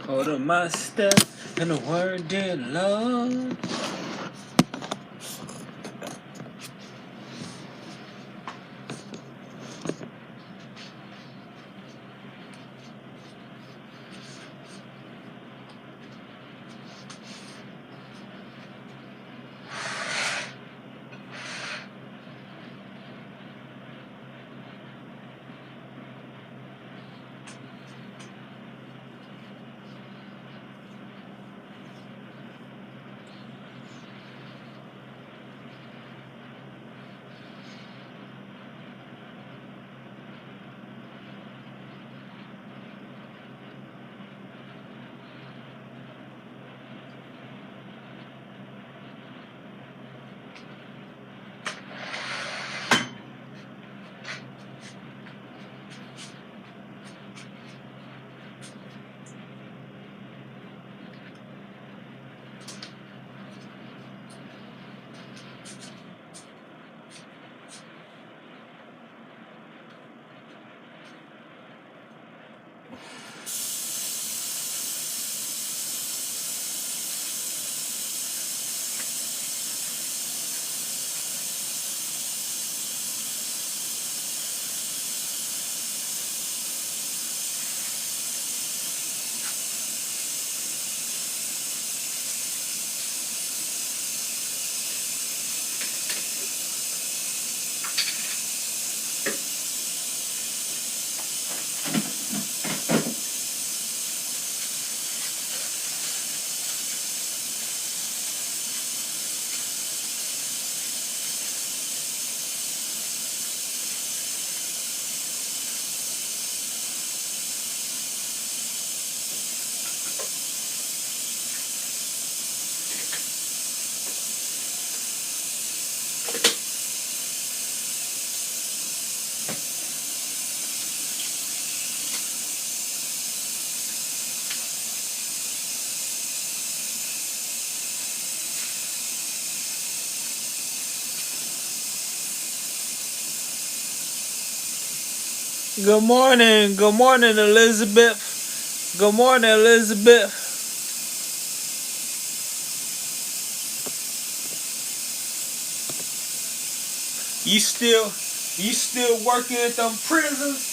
Order my step in the word, dear Lord. Good morning, Elizabeth. Good morning, Elizabeth. You still working at them prisons?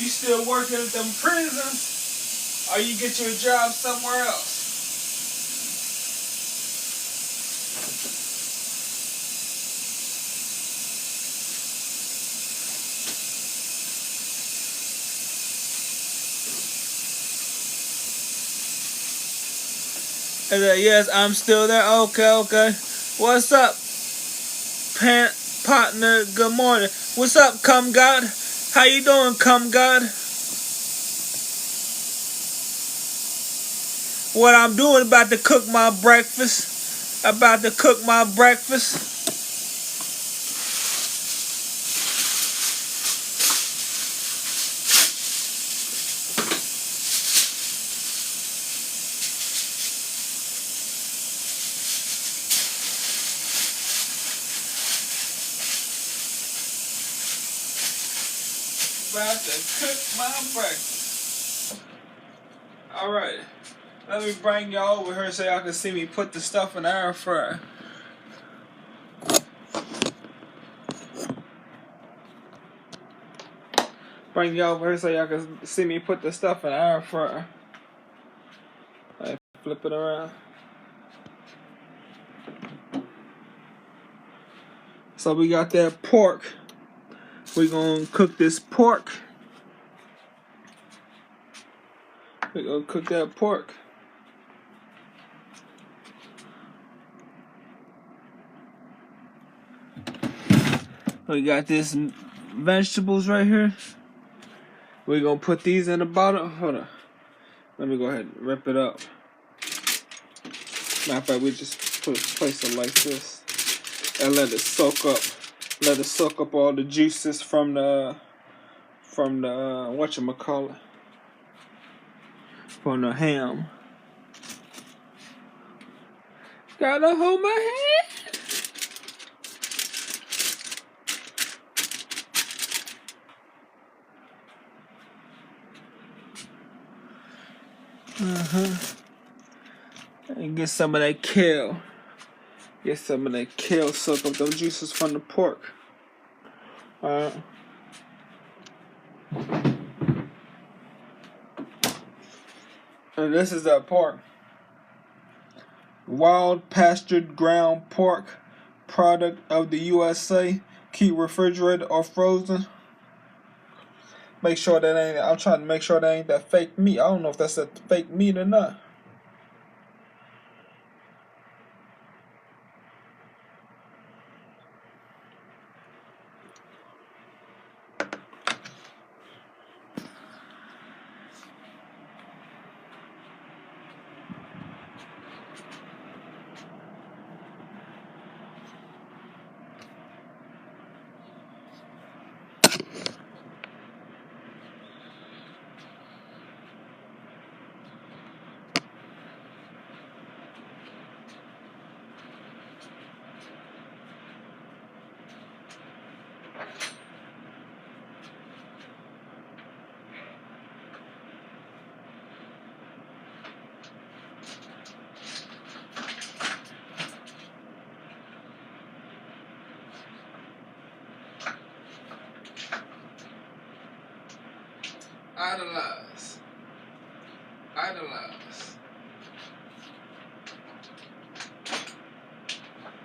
You still working at them prisons? Or you get you a job somewhere else? Yes, I'm still there. Okay. What's up, partner? Good morning. What's up, Come God? How you doing, Come God? What I'm doing, about to cook my breakfast. Alright. Let me bring y'all over here so y'all can see me put the stuff in the air fryer. Bring y'all over here so y'all can see me put the stuff in the air fryer. Flip it around. So we got that pork. We're gonna cook this pork. We're gonna cook that pork. We got this vegetables right here. We're gonna put these in the bottom. Hold on. Let me go ahead and rip it up. Matter of fact, we just place it like this and let it soak up. Let it soak up all the juices from the whatchamacallit, from the ham. Gotta hold my hand. And get some of that kale. Get some of that kale, soak up those juices from the pork. Alright. And this is that pork. Wild pastured ground pork, product of the USA. Keep refrigerated or frozen. Make sure that ain't. I'm trying to make sure that ain't that fake meat. I don't know if that's that fake meat or not. Idolize.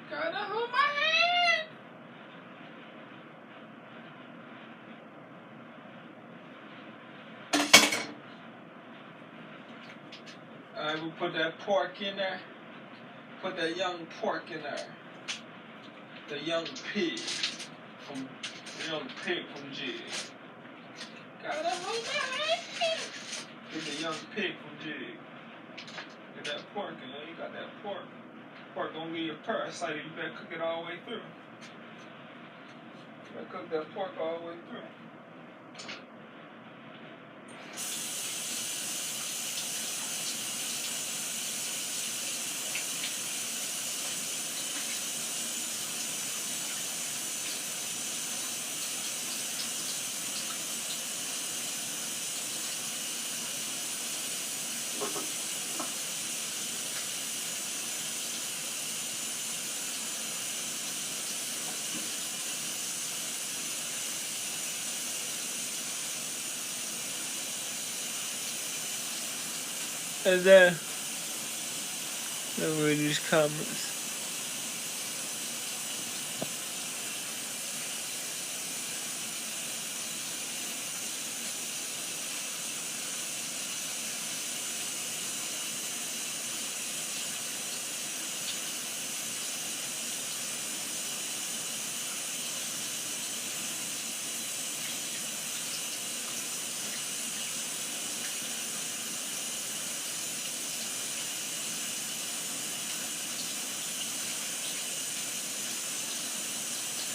Gotta hold my hand. Alright, we put that pork in there. Put that young pork in there. The young pig from G. Gotta hold my hand. Get the young pig from G. Get that pork in there. You got that pork. Pork gonna be a parasite. You better cook it all the way through. You better cook that pork all the way through. And then, read these comments.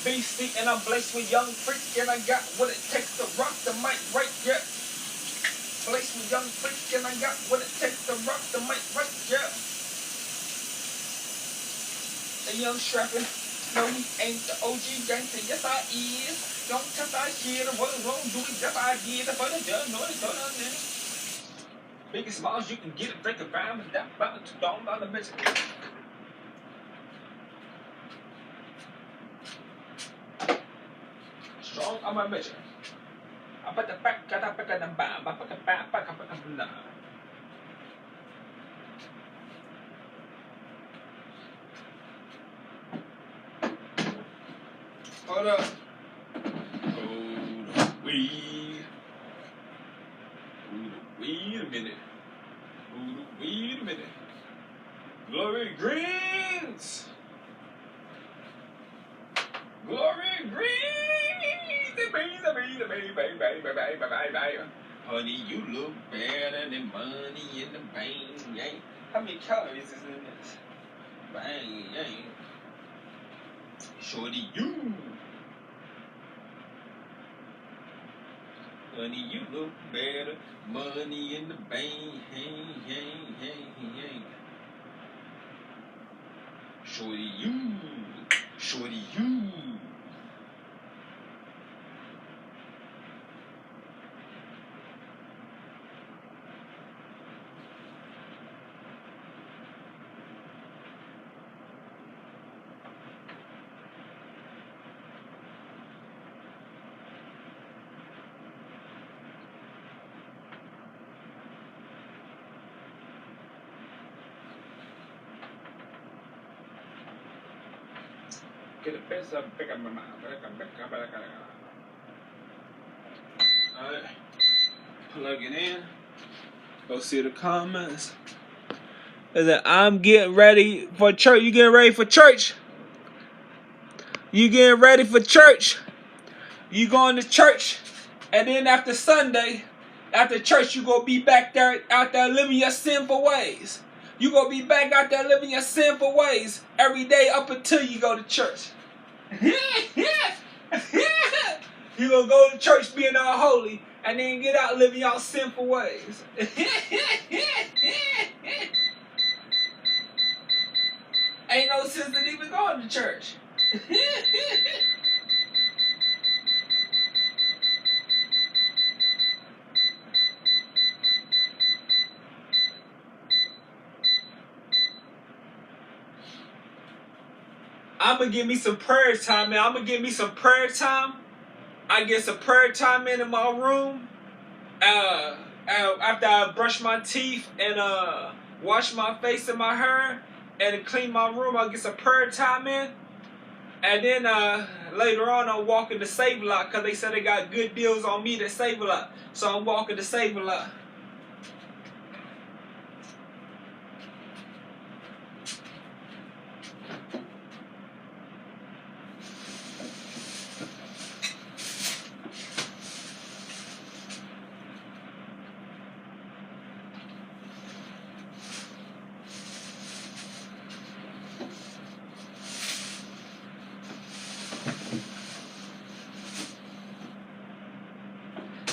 Beastie and I'm blessed with young freak and I got what it takes to rock the mic right, yeah. Blessed with young freak and I got what it takes to rock the mic right, yeah. The young strapping, no he ain't the OG gangster, yes I is. Don't test I shit, what wrong do it, yes I did, but it doesn't know it, big and small as you can get it, break a rhyme and that about to dawn on the bitch. Strong on my mission. I put the back, got up, got the bomb, I put the back, I put the nah. Hold up. Wait a minute. Wait a minute. Glory Greens. Glory Greens. Honey, you look better than money in the bank. How many calories is in this? Bang, yang. Shorty, you. Honey, you look better. Money in the bank. Hey. Shorty, you. Shorty, you. Alright. Plug it in. Go see the comments. Is that I'm getting ready for church. You getting ready for church? You getting ready for church? You going to church, and then after Sunday, after church, you gonna be back there out there living your sinful ways. You gonna be back out there living your sinful ways every day up until you go to church. You gonna go to church being all holy, and then get out living your sinful ways. Ain't no sense in even going to church. I'm gonna give me some prayer time, man. I'm gonna give me some prayer time. I get some prayer time in my room. After I brush my teeth and wash my face and my hair and clean my room, I'll get some prayer time in. And then later on, I'll walk in the Save a Lot because they said they got good deals on meat at Save a Lot. So I'm walking to Save a Lot.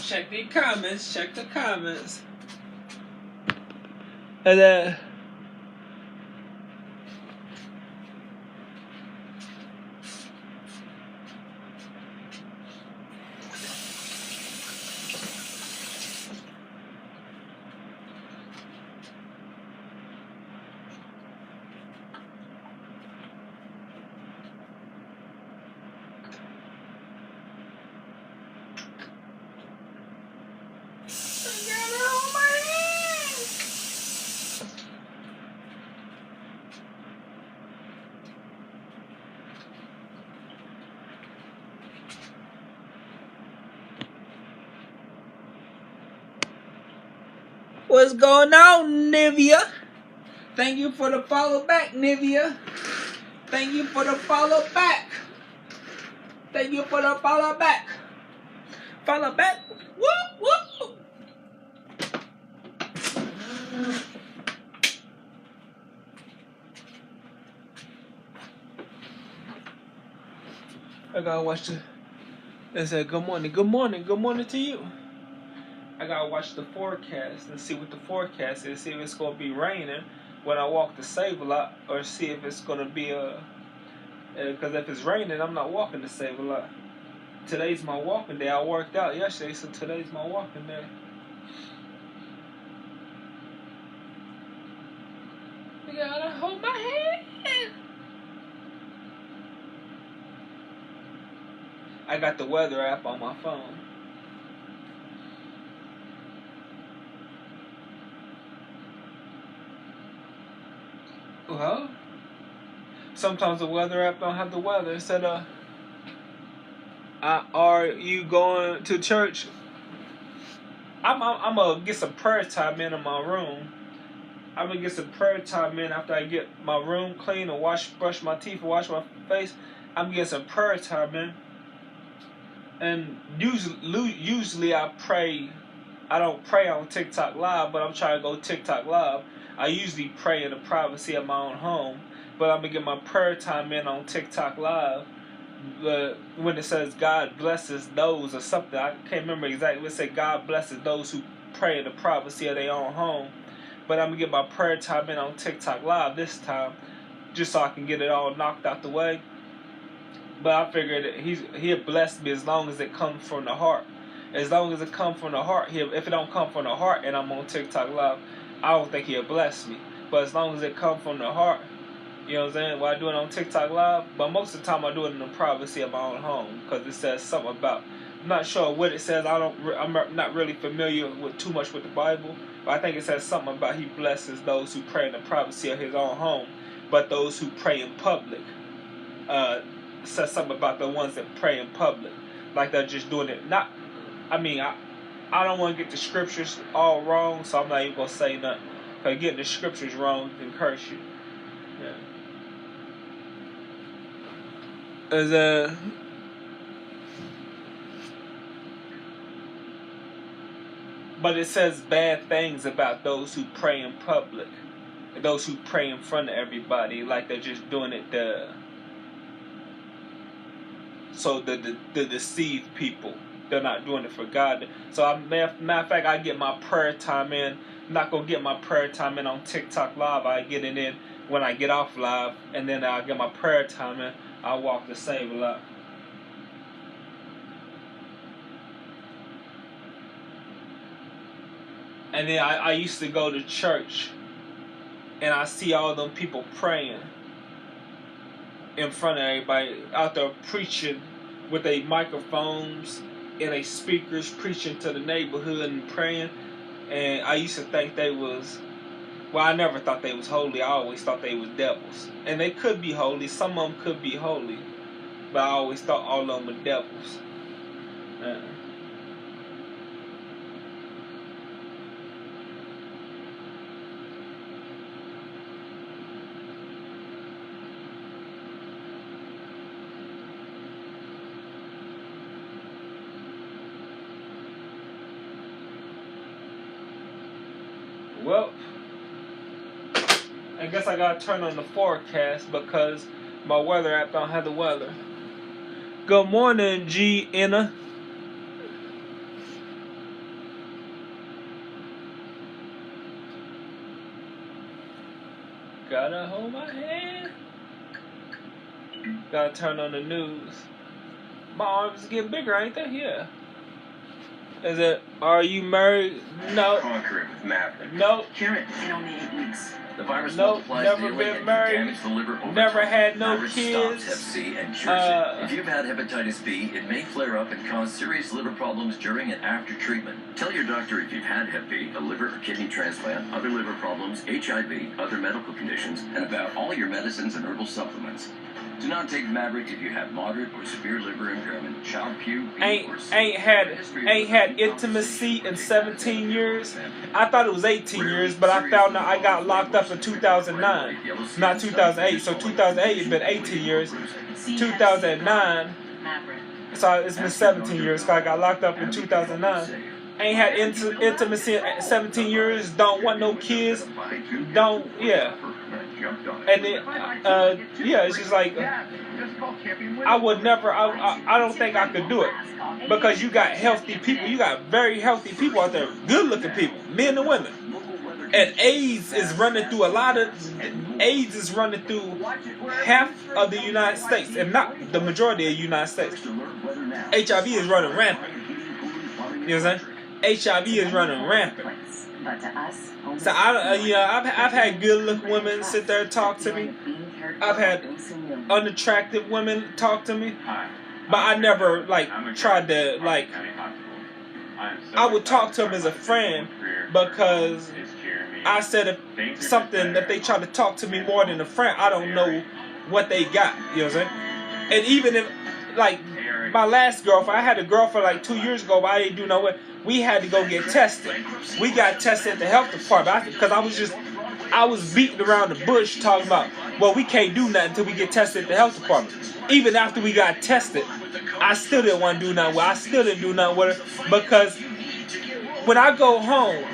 Check the comments. Check the comments. And what's going on, Nivea? Thank you for the follow back, Nivea. Thank you for the follow back. Thank you for the follow back. Follow back. Whoop, whoop. I gotta watch the. It said good morning, good morning, good morning to you. I gotta watch the forecast and see what the forecast is. See if it's gonna be raining when I walk to Save a Lot, or see if it's gonna be because if it's raining, I'm not walking to Save a Lot. Today's my walking day. I worked out yesterday, so today's my walking day. You gotta hold my hand. I got the weather app on my phone. Well, sometimes the weather app don't have the weather. It said, are you going to church? I'm gonna get some prayer time in my room. I'm gonna get some prayer time in after I get my room clean and brush my teeth and wash my face. I'm gonna get some prayer time in. And usually I pray. I don't pray on TikTok Live, but I'm trying to go TikTok Live. I usually pray in the privacy of my own home, but I'm gonna get my prayer time in on TikTok Live. When it says God blesses those or something, I can't remember exactly. It said God blesses those who pray in the privacy of their own home. But I'm gonna get my prayer time in on TikTok Live this time, just so I can get it all knocked out the way. But I figured that he'll bless me as long as it comes from the heart. As long as it comes from the heart, if it don't come from the heart and I'm on TikTok Live, I don't think he'll bless me. But as long as it comes from the heart, you know what I'm saying? Well, I do it on TikTok Live, but most of the time I do it in the privacy of my own home because it says something about. I'm not sure what it says. I'm not really familiar with too much with the Bible, but I think it says something about He blesses those who pray in the privacy of His own home, but those who pray in public, said something about the ones that pray in public, like they're just doing it. Not, I mean, I don't want to get the scriptures all wrong, so I'm not even gonna say nothing. Cause getting the scriptures wrong can curse you. Yeah. But it says bad things about those who pray in public, those who pray in front of everybody, like they're just doing it to deceive people. They're not doing it for God. So, matter of fact, I get my prayer time in. I'm not going to get my prayer time in on TikTok Live. I get it in when I get off live, and then I'll get my prayer time in. I'll walk the save a lot. And then I used to go to church, and I see all them people praying in front of everybody, out there preaching with their microphones and their speakers, preaching to the neighborhood and praying. And I used to think they was, well, I never thought they was holy. I always thought they was devils. And they could be holy. Some of them could be holy. But I always thought all of them were devils. Well, I guess I gotta turn on the forecast because my weather app don't have the weather. Good morning, G. Inna. Gotta hold my hand. Gotta turn on the news. My arms get bigger, ain't they? Yeah. Is it, are you married? No. Conquer it with Maverick. Nope. Cure it in only 8 weeks. The virus Nope, multiplies never daily been and married, can damage the liver over never time. had no Maverick kids. stops Hep C and cures it. If you've had hepatitis B, it may flare up and cause serious liver problems during and after treatment. Tell your doctor if you've had Hep B, a liver or kidney transplant, other liver problems, HIV, other medical conditions, and about all your medicines and herbal supplements. Do not take Maverick if you have moderate or severe liver impairment, Child-Pugh, ain't had intimacy in 17 years. I thought it was 18 years, but I found out I got locked up in 2009, not 2008. So 2008 it's been 18 years. 2009, so it's been 17 years. Cause I got locked up in 2009. Ain't had intimacy in 17 years. Don't want no kids. Don't, yeah. And then, yeah, it's just like, I would never, I don't think I could do it. Because you got healthy people, you got very healthy people out there, good looking people, men and women. And AIDS is running through half of the United States, if not the majority of the United States. HIV is running rampant. You know what I'm saying? HIV is running rampant. So I've had good-looking women sit there and talk to me. I've had unattractive women talk to me, but I never tried to I would talk to them as a friend because I said if they try to talk to me more than a friend, I don't know what they got. You know what I'm saying? And even if my last girlfriend, I had a girlfriend 2 years ago, but I didn't do no way. We had to go get tested. We got tested at the health department because I was beating around the bush talking about, well, we can't do nothing until we get tested at the health department. Even after we got tested, I still didn't want to do nothing with her. I still didn't do nothing with her because when I go home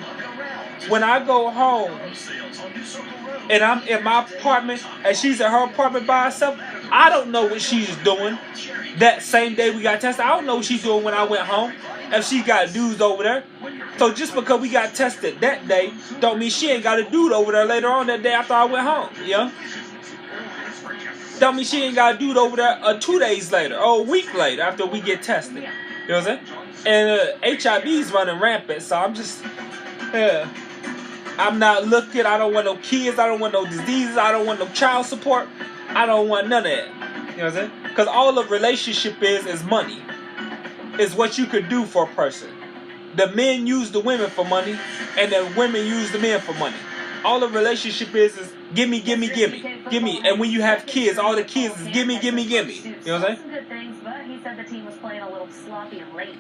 and I'm in my apartment and she's in her apartment by herself, I don't know what she's doing that same day we got tested. I don't know what she's doing when I went home. If she got dudes over there. So just because we got tested that day, don't mean she ain't got a dude over there later on that day after I went home. Yeah? Don't mean she ain't got a dude over there 2 days later or a week later after we get tested. You know what I'm saying? And HIV is running rampant, so I'm just, I'm not looking. I don't want no kids. I don't want no diseases. I don't want no child support. I don't want none of that. You know what I'm saying? Because all a relationship is money. Is what you could do for a person. The men use the women for money, and the women use the men for money. All the relationship is gimme, gimme, gimme, gimme. And when you have kids, all the kids is gimme, gimme, gimme. You know what I'm saying? Good things, but he said the team was playing a little sloppy and late.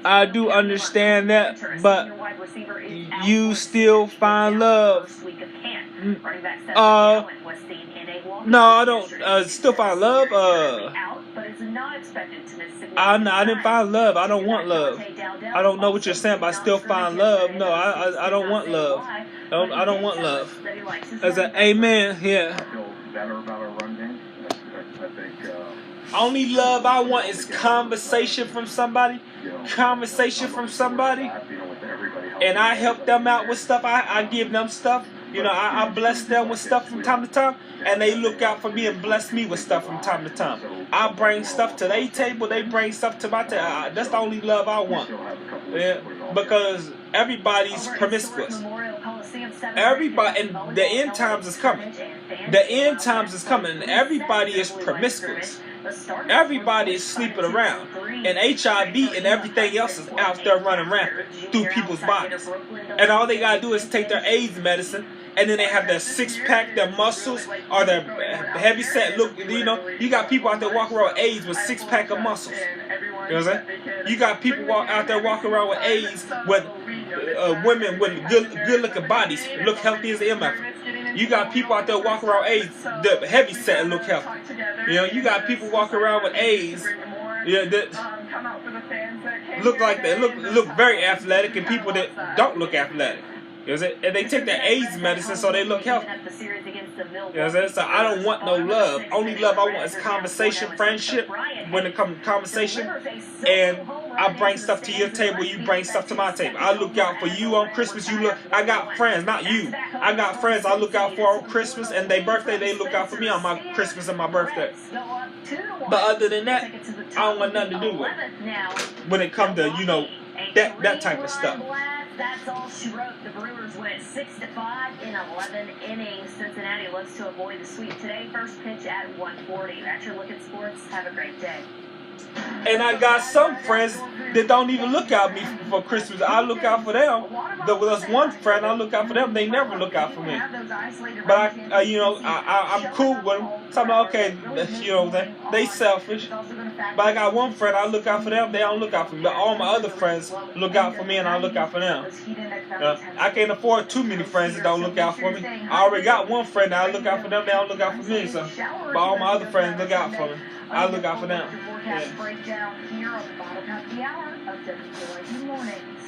I do understand that, but you still find love. No, I don't still find love. I didn't find love. I don't want love. I don't know what you're saying, but I still find love. No, I don't want love. I don't want love. As an amen, yeah. Only love I want is conversation from somebody. Conversation from somebody. And I help them out with stuff. I give them stuff. You know, I bless them with stuff from time to time. And they look out for me and bless me with stuff from time to time. I bring stuff to their table. They bring stuff to my table. That's the only love I want. Yeah, because everybody's promiscuous. Everybody, and the end times is coming. The end times is coming. And everybody is promiscuous. Everybody is sleeping around. And HIV and everything else is out there running rampant through people's bodies. And all they gotta do is take their AIDS medicine, and then they have their six-pack, their muscles, or their heavy set look. You know, you got people out there walking around with AIDS with six-pack of muscles. You know what I'm saying? You got people out there walking around with AIDS with women with good-looking bodies, look healthy as MF. You got people out there walking around with AIDS, the heavy set and look healthy. You know, you got people walking around with AIDS, that look like they look very athletic, and people that don't look athletic. You know what I'm saying? And they take their AIDS medicine so they look healthy. You know what I'm saying? So I don't want no love. Only love I want is conversation, friendship. When it comes to conversation, and I bring stuff to your table, you bring stuff to my table. I look out for you on Christmas. I got friends, not you. I got friends I look out for on Christmas, and their birthday, they look out for me on my Christmas and my birthday. But other than that, I don't want nothing to do with it. When it comes to, you know, that type of stuff. That's all she wrote. The Brewers win it 6-5 in 11 innings. Cincinnati looks to avoid the sweep today. First pitch at 1:40. That's your look at sports. Have a great day. And I got some friends that don't even look out me for Christmas. I look out for them. There's one friend I look out for them. They never look out for me. But I'm cool with them. So I'm like, okay, you know, they selfish. But I got one friend I look out for them. They don't look out for me. But all my other friends look out for me, and I look out for them. I can't afford too many friends that don't look out for me. I already got one friend that I look out for them. They don't look out for me. So, but all my other friends look out for me. I look out for them. Yeah. Breakdown here on the bottom half of the hour of WKYU Mornings.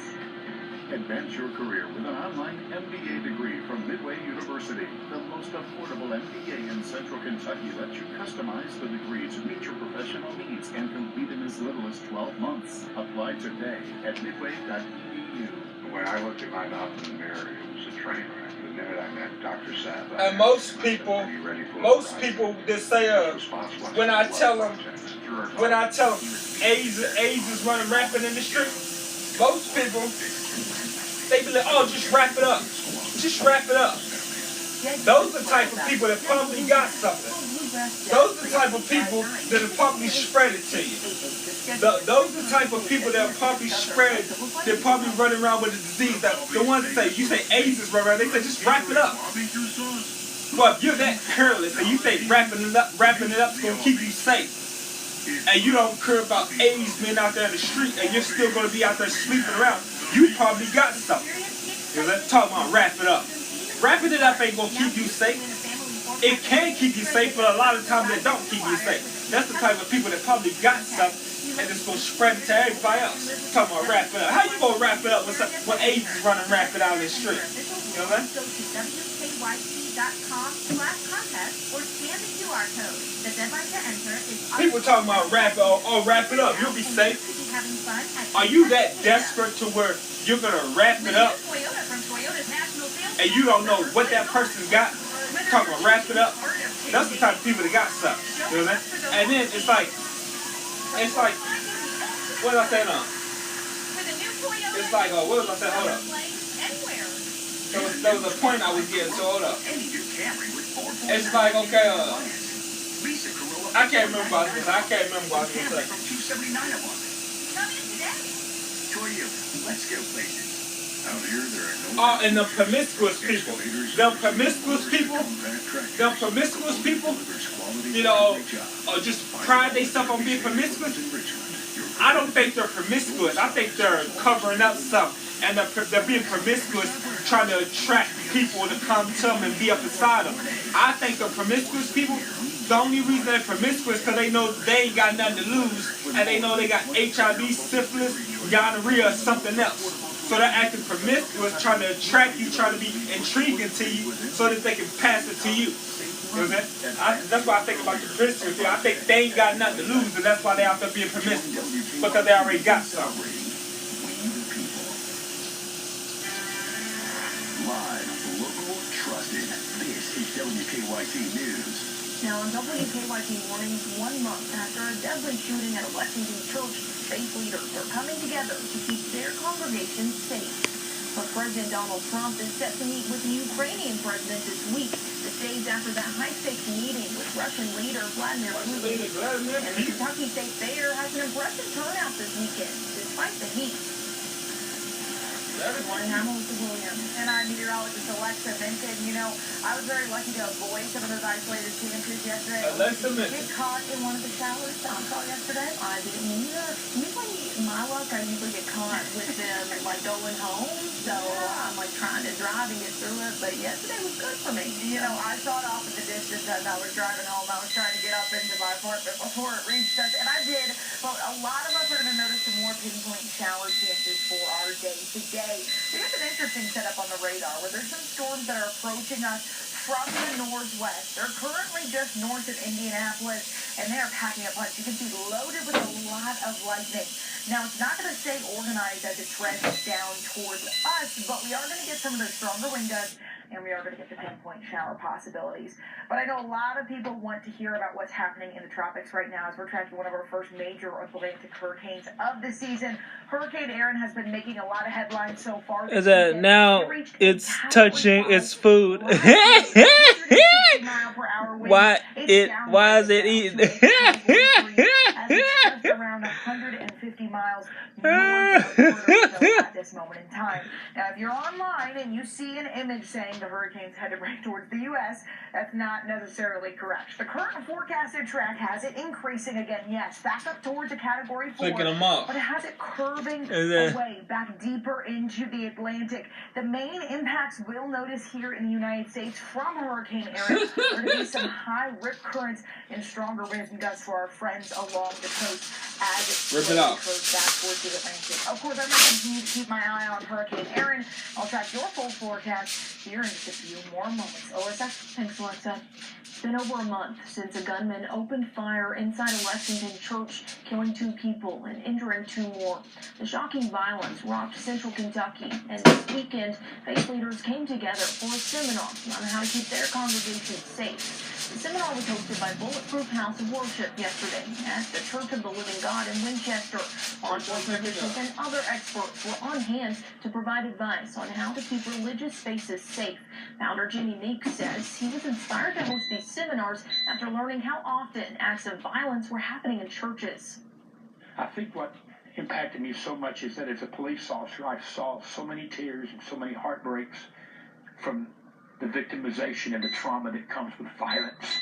Advance your career with an online MBA degree from Midway University. The most affordable MBA in Central Kentucky lets you customize the degree to meet your professional needs and complete in as little as 12 months. Apply today at midway.edu. When I looked at my mouth in the mirror, it was a train wreck. The minute I met Dr. Saab, and most people that say, when I tell them AIDS is running rampant in the street, most people, they be like, oh, just wrap it up. Just wrap it up. Those are the type of people that probably got something. Those are the type of people that have probably spread it to you. Those are the type of people that probably spread, that probably running around with the disease. The ones that say, you say AIDS is running around, they say, just wrap it up. Well, if you're that careless and you think wrapping it up is going to keep you safe, and you don't care about AIDS men out there in the street, and you're still going to be out there sleeping around, you probably got something. Let's talk about wrap it up. Wrapping it up ain't going to keep you safe. It can keep you safe, but a lot of times it don't keep you safe. That's the type of people that probably got stuff, and it's going to spread it to everybody else. Talking about wrap it up. How you going to wrap it up when AIDS is running rapid out in the street? You know what I'm saying? WKYC.com/contest or scan the QR code. The deadline to enter is people talking about wrap it up. You'll be safe. Are you that desperate to where you're going to wrap it up and you don't know what that person got? Talking about wrap it up. That's the type of people that got stuff. You know what I'm saying? And then it's like, what was I saying now? It's like, what was I saying? Hold up. There was a point I was getting, so hold up. It's like, okay, I can't remember what I was going to say. Toyota, let's go places. Out here, there are no And the promiscuous people. Them promiscuous people, you know, just pride themselves on being promiscuous. I don't think they're promiscuous. I think they're covering up something. And they're being promiscuous, trying to attract people to come to them and be up beside them. I think the promiscuous people, the only reason they're promiscuous because they know they ain't got nothing to lose, and they know they got HIV, syphilis, gonorrhea, or something else. So they're acting promiscuous, trying to attract you, trying to be intriguing to you, so that they can pass it to you. You know what I'm saying? That's why I think about the promiscuous. I think they ain't got nothing to lose, and that's why they out there being promiscuous, because they already got something. Live, local, trusted. This is WKYT News. Now, on WKYT Mornings, 1 month after a deadly shooting at a Lexington church, faith leaders are coming together to keep their congregation safe. But President Donald Trump is set to meet with the Ukrainian president this week, just days after that high-stakes meeting with Russian leader Vladimir Putin. And the Kentucky State Fair has an impressive turnout this weekend, despite the heat. Good morning, I'm Melissa Williams. And I'm meteorologist Alexa Vinton. You know, I was very lucky to avoid some of those isolated temperatures yesterday. Alexa Vinton. Get caught in one of the showers I saw yesterday. I didn't either. Usually, my luck, I usually get caught with them, like, going home. So I'm, like, trying to drive and get through it. But yesterday was good for me. You know, I saw it off in the distance as I was driving home. I was trying to get up into my apartment before it reached us. And I did. But a lot of us are going to notice some more pinpoint shower chances for our day today. We have an interesting setup on the radar where there's some storms that are approaching us from the northwest. They're currently just north of Indianapolis, and they're packing a punch. You can see loaded with a lot of lightning. Now, it's not going to stay organized as it trends down towards us, but we are going to get some of those stronger wind gusts, and we are going to get the pinpoint shower possibilities. But I know a lot of people want to hear about what's happening in the tropics right now as we're tracking one of our first major Atlantic hurricanes of the season. Hurricane Erin has been making a lot of headlines so far. Is that now it's touching its food? Why is it eating? Around 150 miles north of at this moment in time. Now, if you're online and you see an image saying the hurricane's headed right towards the U.S., that's not necessarily correct. The current forecasted track has it increasing again, yes, back up towards a Category 4, Picking them up. but it has it curving away back deeper into the Atlantic. The main impacts we'll notice here in the United States from Hurricane Erin are going to be some high rip currents and stronger winds and gusts for our friends along the coast as it Rip it out. curves back towards the Atlantic. Of course, I'm going to continue to keep my eye on Hurricane Erin. I'll track your full forecast here in just a few more moments. Alyssa? Thanks, Alexa. It's been over a month since a gunman opened fire inside a Lexington church, killing 2 people and injuring 2 more. The shocking violence rocked central Kentucky, and this weekend, faith leaders came together for a seminar on how to keep their congregations safe. The seminar was hosted by Bulletproof House of Worship yesterday at the Church of the Living God in Winchester. Law enforcement officials and other experts were on hand to provide advice on how to keep religious spaces safe. Founder Jimmy Meek says he was inspired to host these seminars after learning how often acts of violence were happening in churches. I think what impacted me so much is that as a police officer, I saw so many tears and so many heartbreaks from the victimization and the trauma that comes with violence.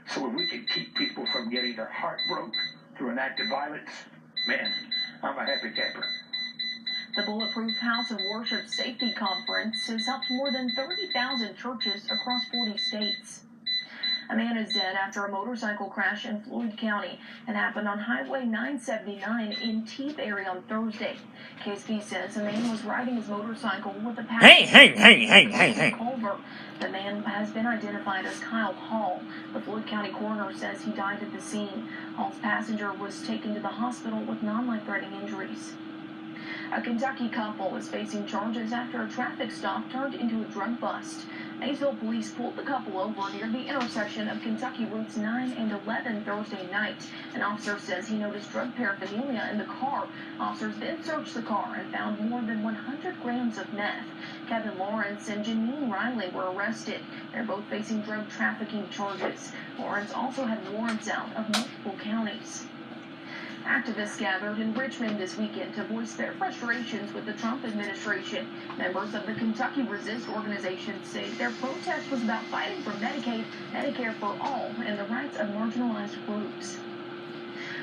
So if we can keep people from getting their heart broke through an act of violence, man, I'm a happy camper. The Bulletproof House of Worship Safety Conference has helped more than 30,000 churches across 40 states. A man is dead after a motorcycle crash in Floyd County. It happened on Highway 979 in Teep area on Thursday. KSP says a man was riding his motorcycle with a passenger. Culver. The man has been identified as Kyle Hall. The Floyd County coroner says he died at the scene. Hall's passenger was taken to the hospital with non-life-threatening injuries. A Kentucky couple is facing charges after a traffic stop turned into a drug bust. Maysville police pulled the couple over near the intersection of Kentucky Routes 9 and 11 Thursday night. An officer says he noticed drug paraphernalia in the car. Officers then searched the car and found more than 100 grams of meth. Kevin Lawrence and Janine Riley were arrested. They're both facing drug trafficking charges. Lawrence also had warrants out of multiple counties. Activists gathered in Richmond this weekend to voice their frustrations with the Trump administration. Members of the Kentucky Resist organization say their protest was about fighting for Medicaid, Medicare for all, and the rights of marginalized groups.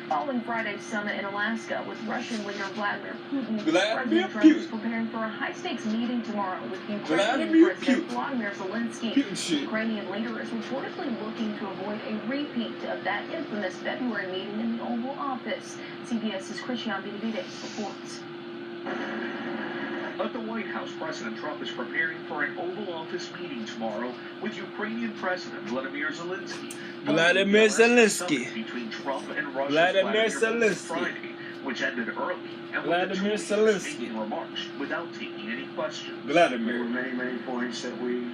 Following Friday's summit in Alaska with Russian leader Vladimir Putin, President Trump is preparing for a high-stakes meeting tomorrow with Ukrainian President Vladimir Zelensky. The Ukrainian leader is reportedly looking to avoid a repeat of that infamous February meeting in the Oval Office. CBS's Christian Benavides reports. At the White House, President Trump is preparing for an Oval Office meeting tomorrow with Ukrainian President Vladimir Zelensky. Vladimir Zelensky. Between Trump and Russia's Vladimir Zelensky. Friday, which ended early, and Vladimir with the Zelensky. making remarks without taking any questions. There were Vladimir. many points that we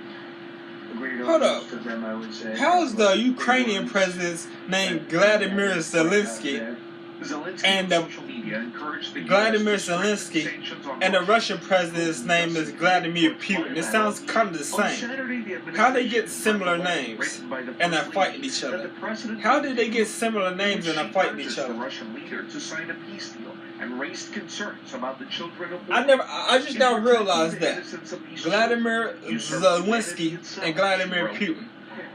agreed on. Hold up. Most of them, I would say. How's the Ukrainian president's name Vladimir Zelensky Zelensky and the on social media encouraged the Vladimir US to strengthen Zelensky sanctions on and the Russia. Russian president's name is Vladimir Putin? It sounds kind of the same. How they get similar names and are fighting each other? How did they get similar names and are fighting each The other? Russian leader to sign a peace deal and raised concerns about the children of I just now realized that Vladimir Zelensky and Vladimir Putin.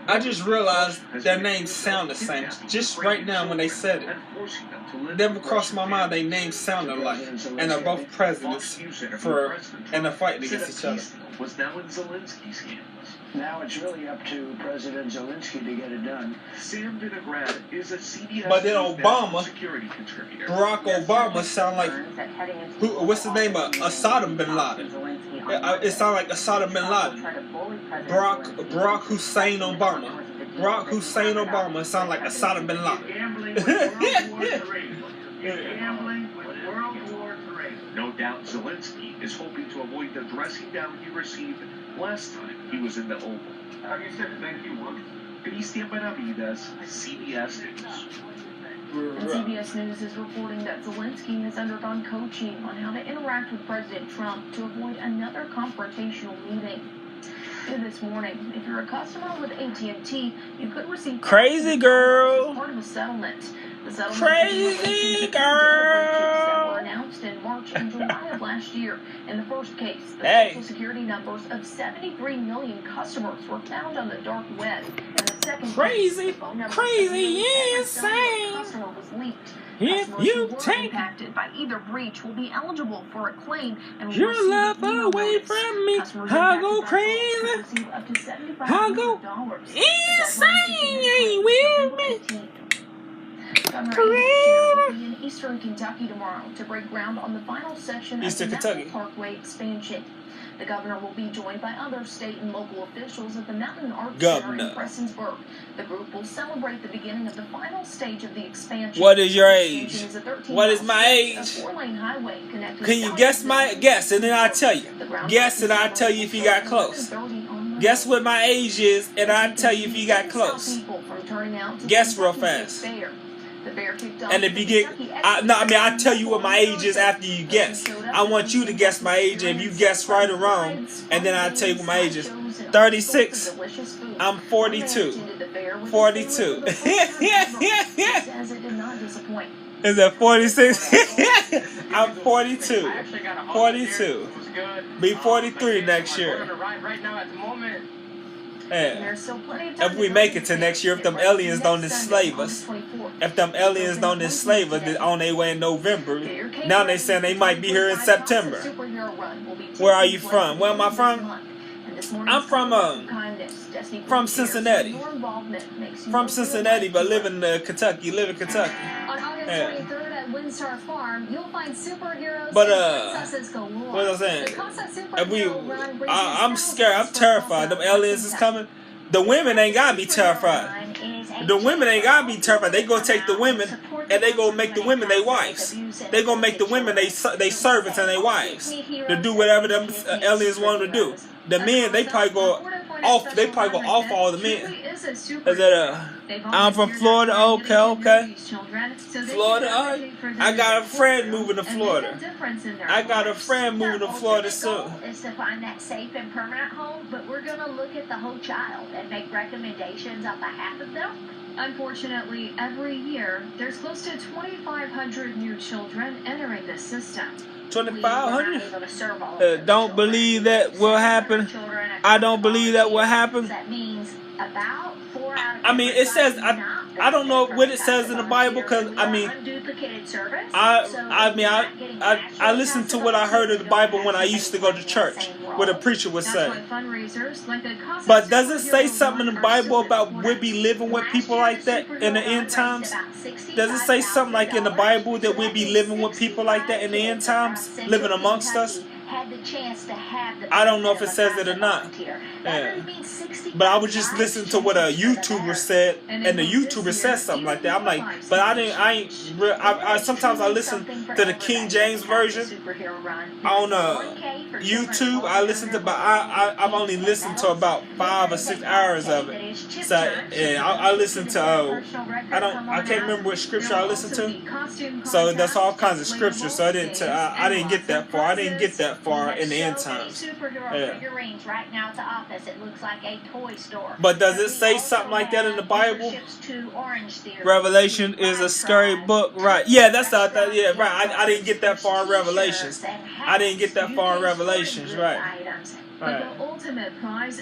I just realized their names sound the same. Just right now when they said it. Never crossed my mind they names sound alike. And they're both presidents and they're fighting against each other. Was now in Zelensky's hands. Now it's really up to President Zelensky to get it done. Sam Vinograd is a CBS But then Obama, national security contributor. Barack Obama sound like, what's his name? Osama bin Laden. It sounds like Osama bin Laden. Barack Hussein Obama. Barack Hussein Obama sound like Osama bin Gambling with World War III. No doubt Zelensky is hoping to avoid the dressing down he received last time he was in the Oval. Have you said thank you once? Christian Benavides, CBS News. And CBS News is reporting that Zelensky has undergone coaching on how to interact with President Trump to avoid another confrontational meeting. New this morning, if you're a customer with AT&T, you could receive Crazy girl. as part of a settlement. The settlement Crazy girl. that were announced in March and July of last year. In the first case, the Social Security numbers of 73 million customers were found on the dark web. And the second Crazy, case, the phone number crazy, the insane. customer was leaked. If Customers you who were take impacted by either breach will be eligible for a claim and will your receive love an email away notice. from me, Customers I'll go impacted by fraud crazy. could receive up to I'll go $7,500. insane. You ain't with me. Governor Abe will be in Eastern Kentucky tomorrow to break ground on the final section Eastern of the Kentucky. Mountain Parkway expansion. The governor will be joined by other state and local officials at the Mountain Arts Center in Prestonsburg. The group will celebrate the beginning of the final stage of the expansion. What is your The age? expansion is a 13 What is mile my stretch of age? four-lane highway connecting Can you South guess my Kentucky guess and then I'll tell you? The groundbreaking Guess and I'll tell you if you got close. Guess what my age is and I'll tell you if you got close. Guess real fast. And if you get, I'll tell you what my age is after you guess. I want you to guess my age, and if you guess right or wrong, and then I'll tell you what my age is. 36. I'm 42. 42. Is that 46? I'm 42. 42. Be 43 next year. Yeah. If we make it to next year, if them aliens don't enslave us, they're on their way in November. Now they saying they might be here in September. Where are you from? Where am I from? I'm from Cincinnati. From Cincinnati, but live in Kentucky. On August 23rd at Windstar Farm, you'll find superheroes But and princesses galore. what was I saying? The Casa If we, Superhero Run raises I'm scared. I'm thousands terrified. Them aliens is coming. The women ain't gotta be terrified. The women ain't gotta be terrified. They gonna take the women and they gonna make the women their wives. They gonna make the women they servants and their wives to do whatever them aliens want them to do. The men they probably go off. They probably go off all the men. Is that I'm from Florida. Okay. Florida. Alright. I got a friend moving to Florida. I got a friend moving to Florida soon. Is to find that safe and permanent home, but we're going to look at the whole child and make recommendations on behalf of them. Unfortunately, every year, there's close to 2,500 new children entering the system. 2,500? Don't believe that will happen. I don't believe that will happen. That means about 4 out of I mean, it says, I don't know what it says in the Bible, because, I mean, I listened to what I heard of the Bible when I used to go to church, what a preacher would say. But does it say something in the Bible about we'll be living with people like that in the end times? Does it say something like in the Bible that we'll be living with people like that in the end times, living amongst us? I don't know if it says it or not. Yeah. But I was just listening to what a YouTuber said, and the YouTuber said something like that. I'm like, but I sometimes I listen to the King James version on YouTube. I listen to, but I've only listened to about 5 or 6 hours of it. So yeah, I listened to I can't remember what scripture I listened to. So that's all kinds of scriptures. So I didn't get that far. I didn't get that far in the end times. Yeah. But does it say something like that in the Bible? Revelation is a scary book, right? Yeah, that's the thought. Yeah, right. I didn't get that far in Revelations. I didn't get that far in Revelations, right? Right.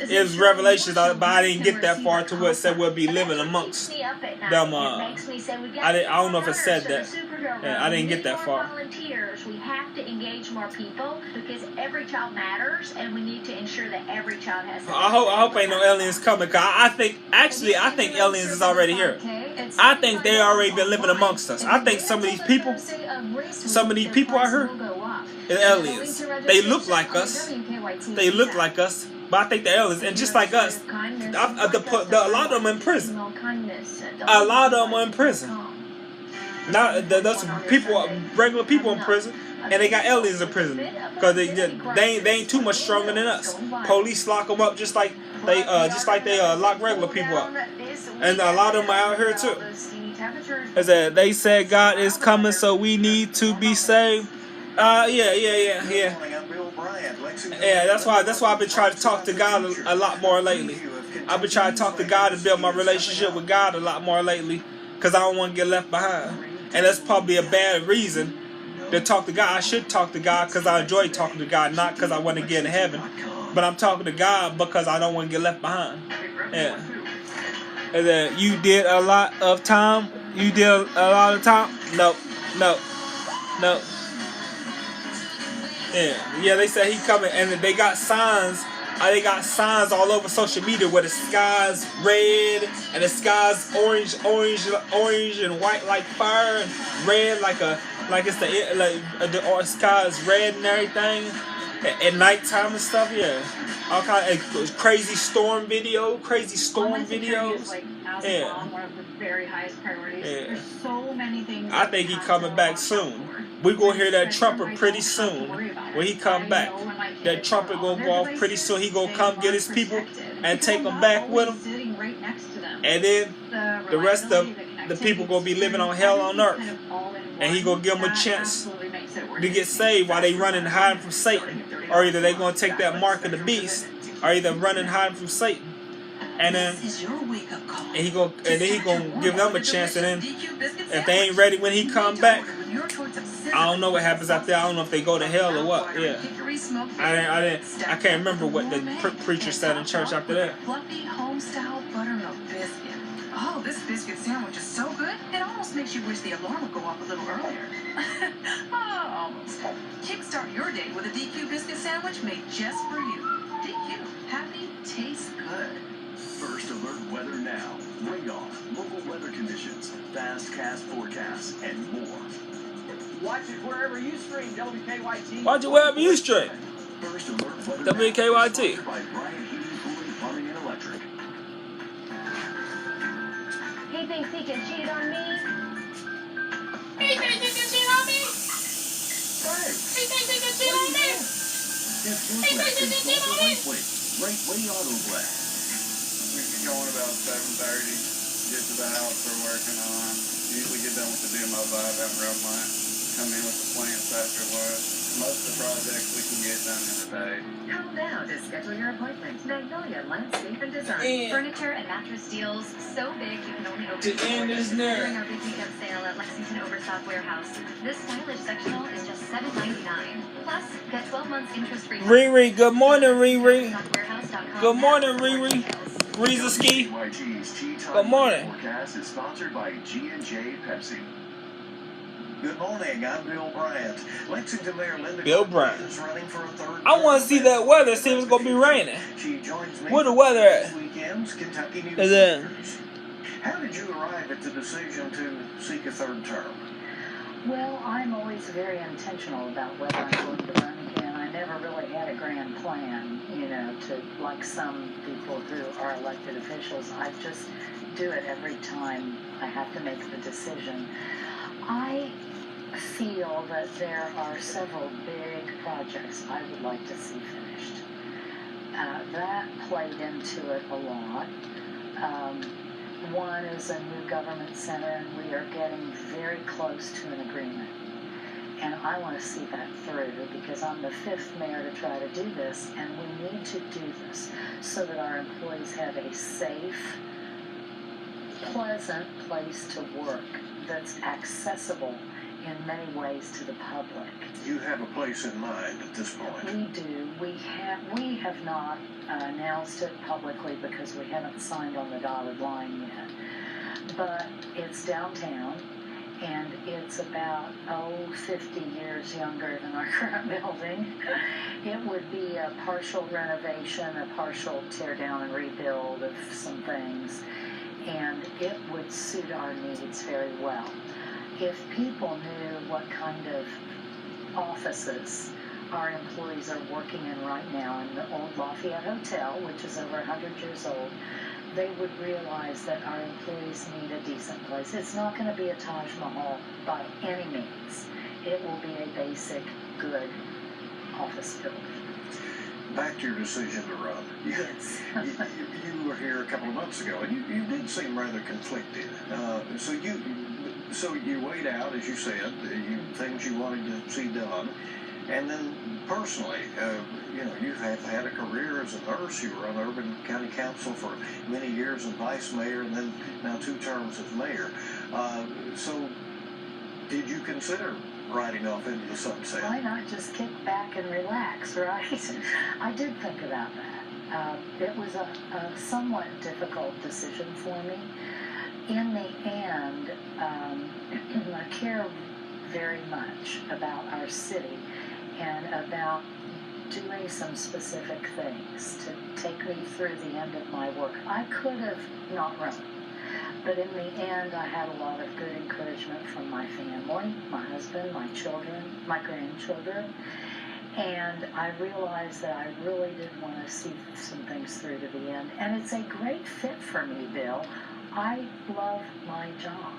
It was Revelations, but I didn't get that far to what it said we'll be living amongst them. I don't know if it said that. Yeah, I didn't get that far. We have to engage more people because every child matters, and we need to ensure that every child has. I hope ain't no aliens coming. Cause I think aliens is already here. I think they already been living amongst us. I think some of these people out here, are aliens. They look like us. They look like us, but I think they're aliens. And just like us, a lot of them in prison. A lot of them are in prison. Now, there's people, regular people in prison, and they got aliens in prison because they ain't too much stronger than us. Police lock them up just like they lock regular people up, and a lot of them are out here too. Is that they said God is coming, so we need to be saved. Yeah. That's why I've been trying to talk to God a lot more lately. I've been trying to talk to God and build my relationship with God a lot more lately, because I don't want to get left behind. And that's probably a bad reason to talk to God. I should talk to God because I enjoy talking to God, not because I want to get in heaven. But I'm talking to God because I don't want to get left behind. Yeah. And then you did a lot of time. You did a lot of time. No. Yeah. They said he coming, and they got signs. They got signs all over social media where the sky's red and the sky's orange and white like fire, and red like the sky's red and everything at nighttime and stuff. Yeah, all kind of crazy storm videos. Yeah. One of the very highest priorities. Yeah. There's so many things. I think he coming back soon. We gonna hear that trumpet pretty soon. When he come back, that trumpet gonna go off pretty soon. He gonna come get his people and take them back with him. And then the rest of the people gonna be living on hell on earth. And he gonna give them a chance to get saved while they running and hiding from Satan. Or either they gonna take that mark of the beast, or either running and hiding from Satan. And then he gonna give them a chance. And then if they ain't ready when he come back, I don't know what happens after that. I don't know if they go to hell or what. Yeah, I can't remember what the preacher said in church after that. Fluffy home-style buttermilk biscuit. Oh, this biscuit sandwich is so good, it almost makes you wish the alarm would go off a little earlier. Almost. Kickstart your day with a DQ biscuit sandwich made just for you. DQ. Happy tastes good. First Alert Weather Now. Radar, local weather conditions, fast cast forecasts, and more. Watch it wherever you stream WKYT. Watch it wherever you stream. First Alert Weather WKYT. Now, by Brian Heating, Cooling, Plumbing, and Electric. He thinks he can cheat on me. He thinks he can cheat on me. Hey, He thinks he can cheat on me. get your He thinks he can cheat on me. Right Auto Glass. We get going about 7:30. Get to the house we're working on. Usually get done with the demo vibe out in Road Line. Come in with the plants afterwards. most of the projects we can get done in a day. Call now to schedule your appointment. Magnolia Landscape and Design. And Furniture and mattress deals so big you can only open to end this during narrative, our big weekend sale at Lexington Overstock Warehouse. This stylish sectional is just $7.99. Plus, get 12 months interest-free. Riri, good morning, Riri. Overstockwarehouse.com Good morning, now for more Riri. details. Reza Ski. WKYT's Tea Time Good morning. forecast is sponsored by G&J Pepsi. Good morning, I'm Bill Bryant. Lexington Mayor Linda Bill Clark Bryant. is running for a third I want to see term. that weather. See if it's gonna be raining. She joins me Where the for weather this at? weekend's Kentucky Is it? Newsmakers. How did you arrive at the decision to seek a third term? Well, I'm always very intentional about whether I'm going to run again. I never really had a grand plan, to like some people who are elected officials. I just do it every time I have to make the decision. I feel that there are several big projects I would like to see finished. That played into it a lot. One is a new government center, and we are getting very close to an agreement. And I want to see that through because I'm the 5th mayor to try to do this, and we need to do this so that our employees have a safe, pleasant place to work that's accessible in many ways to the public. You have a place in mind at this point. We do. We have not announced it publicly because we haven't signed on the dotted line yet. But it's downtown, and it's about 50 years younger than our current building. It would be a partial renovation, a partial tear down and rebuild of some things, and it would suit our needs very well. If people knew what kind of offices our employees are working in right now in the old Lafayette Hotel, which is over 100 years old, they would realize that our employees need a decent place. It's not going to be a Taj Mahal by any means. It will be a basic, good office building. Back to your decision to run. Yes. You were here a couple of months ago, and you did seem rather conflicted. So you weighed out, as you said, things you wanted to see done, and then personally, you've had a career as a nurse. You were on Urban County Council for many years and vice mayor, and then now 2 terms as mayor. So did you consider riding off into the sunset? Why not just kick back and relax, right? I did think about that. It was a somewhat difficult decision for me. In the end, I care very much about our city and about doing some specific things to take me through the end of my work. I could have not run, but in the end, I had a lot of good encouragement from my family, my husband, my children, my grandchildren, and I realized that I really did want to see some things through to the end. And it's a great fit for me, Bill. I love my job.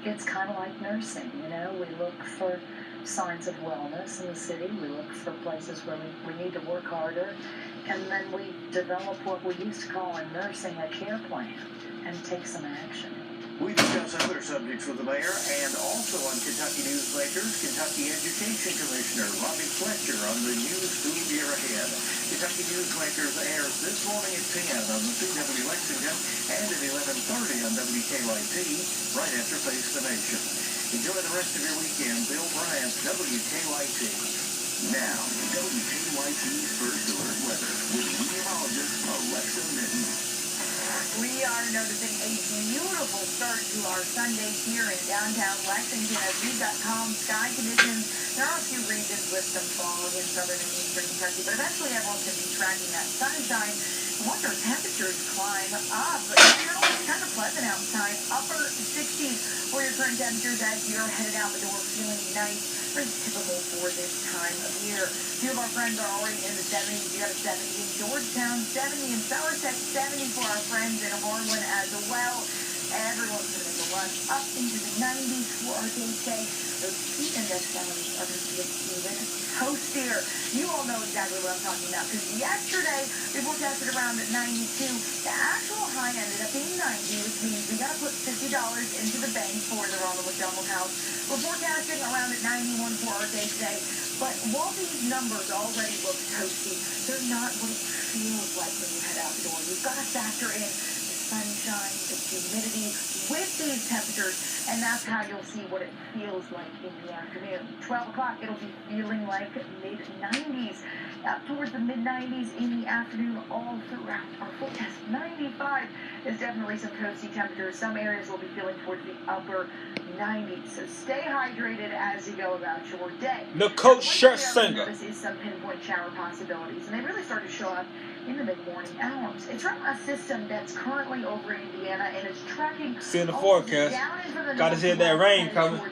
It's kind of like nursing, we look for signs of wellness in the city. We look for places where we need to work harder. And then we develop what we used to call in nursing a care plan and take some action. We discuss other subjects with the mayor and also on Kentucky Newsmakers, Kentucky Education Commissioner Robbie Fletcher on the new school year ahead. Kentucky Newsmakers airs this morning at 10 on the CW Lexington and at 11:30 on WKYT right after Face the Nation. Enjoy the rest of your weekend. Bill Bryant, WKYT. Now, WKYT's First Alert Weather with meteorologist Alexa Minton. We are noticing a beautiful start to our Sunday here in downtown Lexington as we've got calm sky conditions. There are a few regions with some fog in southern and eastern Kentucky, but eventually everyone's going to be tracking that sunshine. And once our temperatures climb up, it's kind of pleasant outside, upper 60s for your current temperatures as you're headed out the door feeling nice. Pretty typical for this time of year. A few of our friends are already in the 70s. You got a 70 in Georgetown, 70 in Somerset, 70 for our friends in Harlan as well. Everyone's going to make a lunch up into the 90s for our day today. Those heat index values are going to be even toastier. You all know exactly what I'm talking about because yesterday we forecasted around 92. The actual high ended up being 90, which means we got to put $50 into the bank for the Ronald McDonald House. We're forecasting around at 91 for our day today. But while these numbers already look toasty, they're not what it feels like when you head outdoors. You've got to factor in the sunshine, the humidity with these temperatures, and that's how you'll see what it feels like in the afternoon. 12 o'clock, it'll be feeling like mid-90s. Up towards the mid-90s in the afternoon all throughout our forecast. 95 is definitely some toasty temperatures. Some areas will be feeling towards the upper 90s. So stay hydrated as you go about your day. Nicole Scherzinger. This is some pinpoint shower possibilities, and they really start to show up in the mid-morning hours. It's from a system that's currently over in Indiana, and it's tracking see in the forecast. Gotta see that rain coming.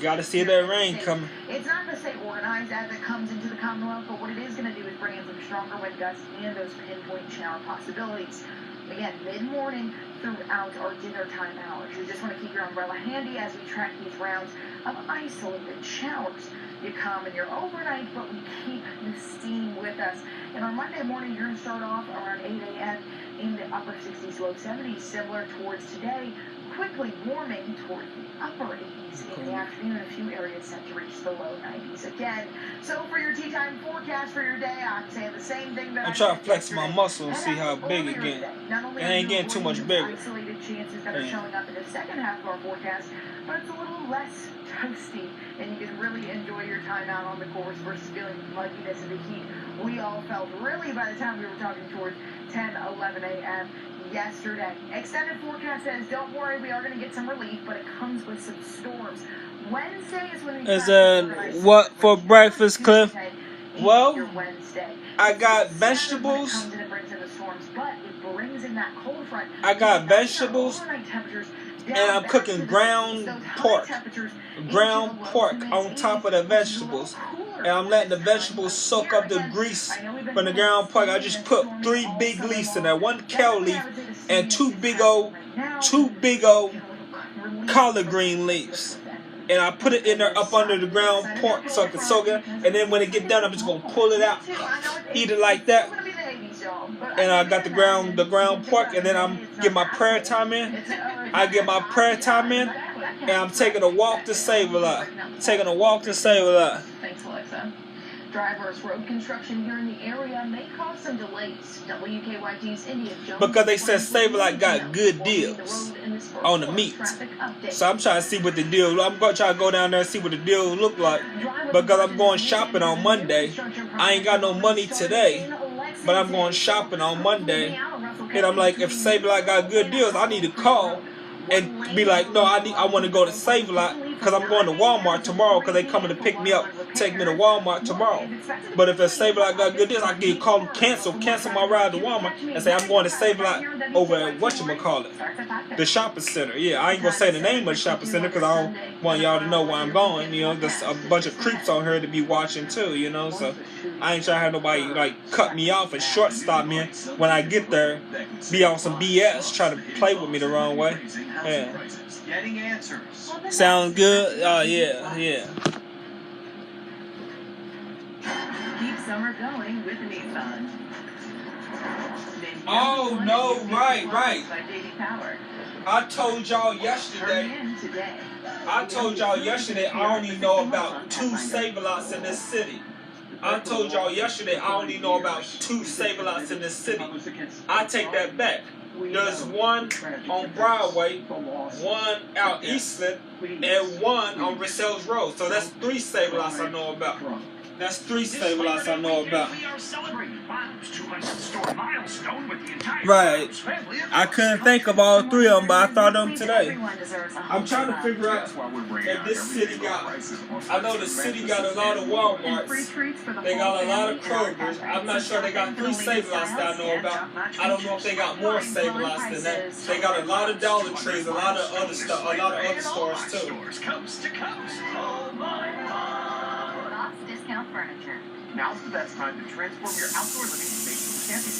Gotta see that rain coming. It's not going to stay organized as it comes into the Commonwealth, but what it is going to do is bring in some stronger wind gusts and those pinpoint shower possibilities. Again, mid-morning throughout our dinner time hours. You just want to keep your umbrella handy as we track these rounds of isolated showers. You come and you're overnight, but we keep the steam with us. And on Monday morning, you're going to start off around 8 a.m. in the upper 60s, low 70s, similar towards today. Quickly warming towards the upper 80s in the afternoon. A few areas set to reach the low 90s again. So for your tea time forecast for your day, I'm saying the same thing that I'm trying to flex my muscle and see how big it gets. It ain't getting too much bigger. Isolated chances that are showing up in the second half of our forecast, but it's a little less toasty, and you can really enjoy your time out on the course versus feeling the mugginess of the heat we all felt really by the time we were talking towards 10, 11 a.m. yesterday. Extended forecast says, don't worry, we are going to get some relief, but it comes with some storms. Wednesday is when we what for breakfast, Cliff? Well, I got vegetables. I got vegetables, and I'm cooking ground pork. Ground pork on top of the vegetables. And I'm letting the vegetables soak up the grease from the ground pork. I just put 3 big leaves in there, 1 kale leaf, and 2 big old collard green leaves. And I put it in there up under the ground pork so I can soak it. And then when it get done, I'm just gonna pull it out, eat it like that. And I got the ground pork, and then I'm get my prayer time in. I get my prayer time in, and I'm taking a walk to save a lot. Taking a walk to save a lot. Thanks, Alexa. Drivers, road construction here in the area may cause some delays. WKYT's India Jones. Because they said Save-A-Lot got good deals on the meat. So I'm trying to see what the deal. I'm going to try to go down there and see what the deal look like. Because I'm going shopping on Monday. I ain't got no money today, but I'm going shopping on Monday. And I'm like, if Save-A-Lot got good deals, I need to call and be like, no, I want to go to Save-A-Lot because I'm going to Walmart tomorrow because they coming to pick me up, take me to Walmart tomorrow. But if Save-A-Lot got good deals, I can call them, cancel my ride to Walmart and say I'm going to Save-A-Lot over at whatchamacallit, the shopping center. Yeah, I ain't going to say the name of the shopping center because I don't want y'all to know where I'm going. You know, there's a bunch of creeps on here to be watching too, you know, so I ain't trying to have nobody like cut me off and shortstop me when I get there, be on some BS, try to play with me the wrong way. Yeah. Sound good? Yeah. Keep summer going with Nissan. Oh no, right. I told y'all yesterday. I only know about 2 Save-A-Lots in this city. I told y'all yesterday I only know about 2 Save-A-Lots in this city. I take that back. There's one on Broadway, one out Eastland, and one on Russell's Road. So that's 3 Save-A-Lots I know about. That's 3 Save-A-Lots I know about. Right. I couldn't think of all 3 of them, but I thought of them today. I'm trying to figure out if this city got... I know the city got a lot of Walmarts. They got a lot of Krogers. I'm not sure they got 3 Save-A-Lots that I know about. I don't know if they got more Save-A-Lots than that. They got a lot of Dollar Trees, a lot of other stuff, a lot of other stores too. Coast to coast. Discount furniture. Now's the best time to transform your outdoor living space with Camping.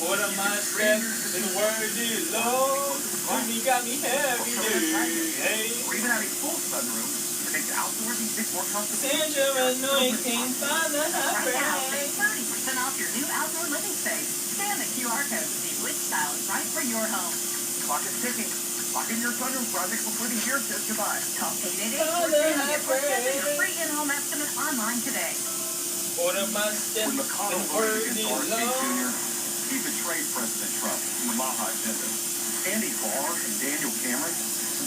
Order my steps, and the word is Lord. You got me heavy, hey. Or even having full sunroom to make the outdoorsy bit more comfortable. Send your anointing, Father, Right now, save 30% off your new outdoor living space. Scan the QR code to see which style is right for your home. Clock is ticking. Lock in your sunroof project before the year says goodbye. Call 888-410 get your free in-home estimate online today. Order my steps When McConnell and voted word against is RFK love. Jr., he betrayed President Trump in the Maha agenda. Andy Barr and Daniel Cameron,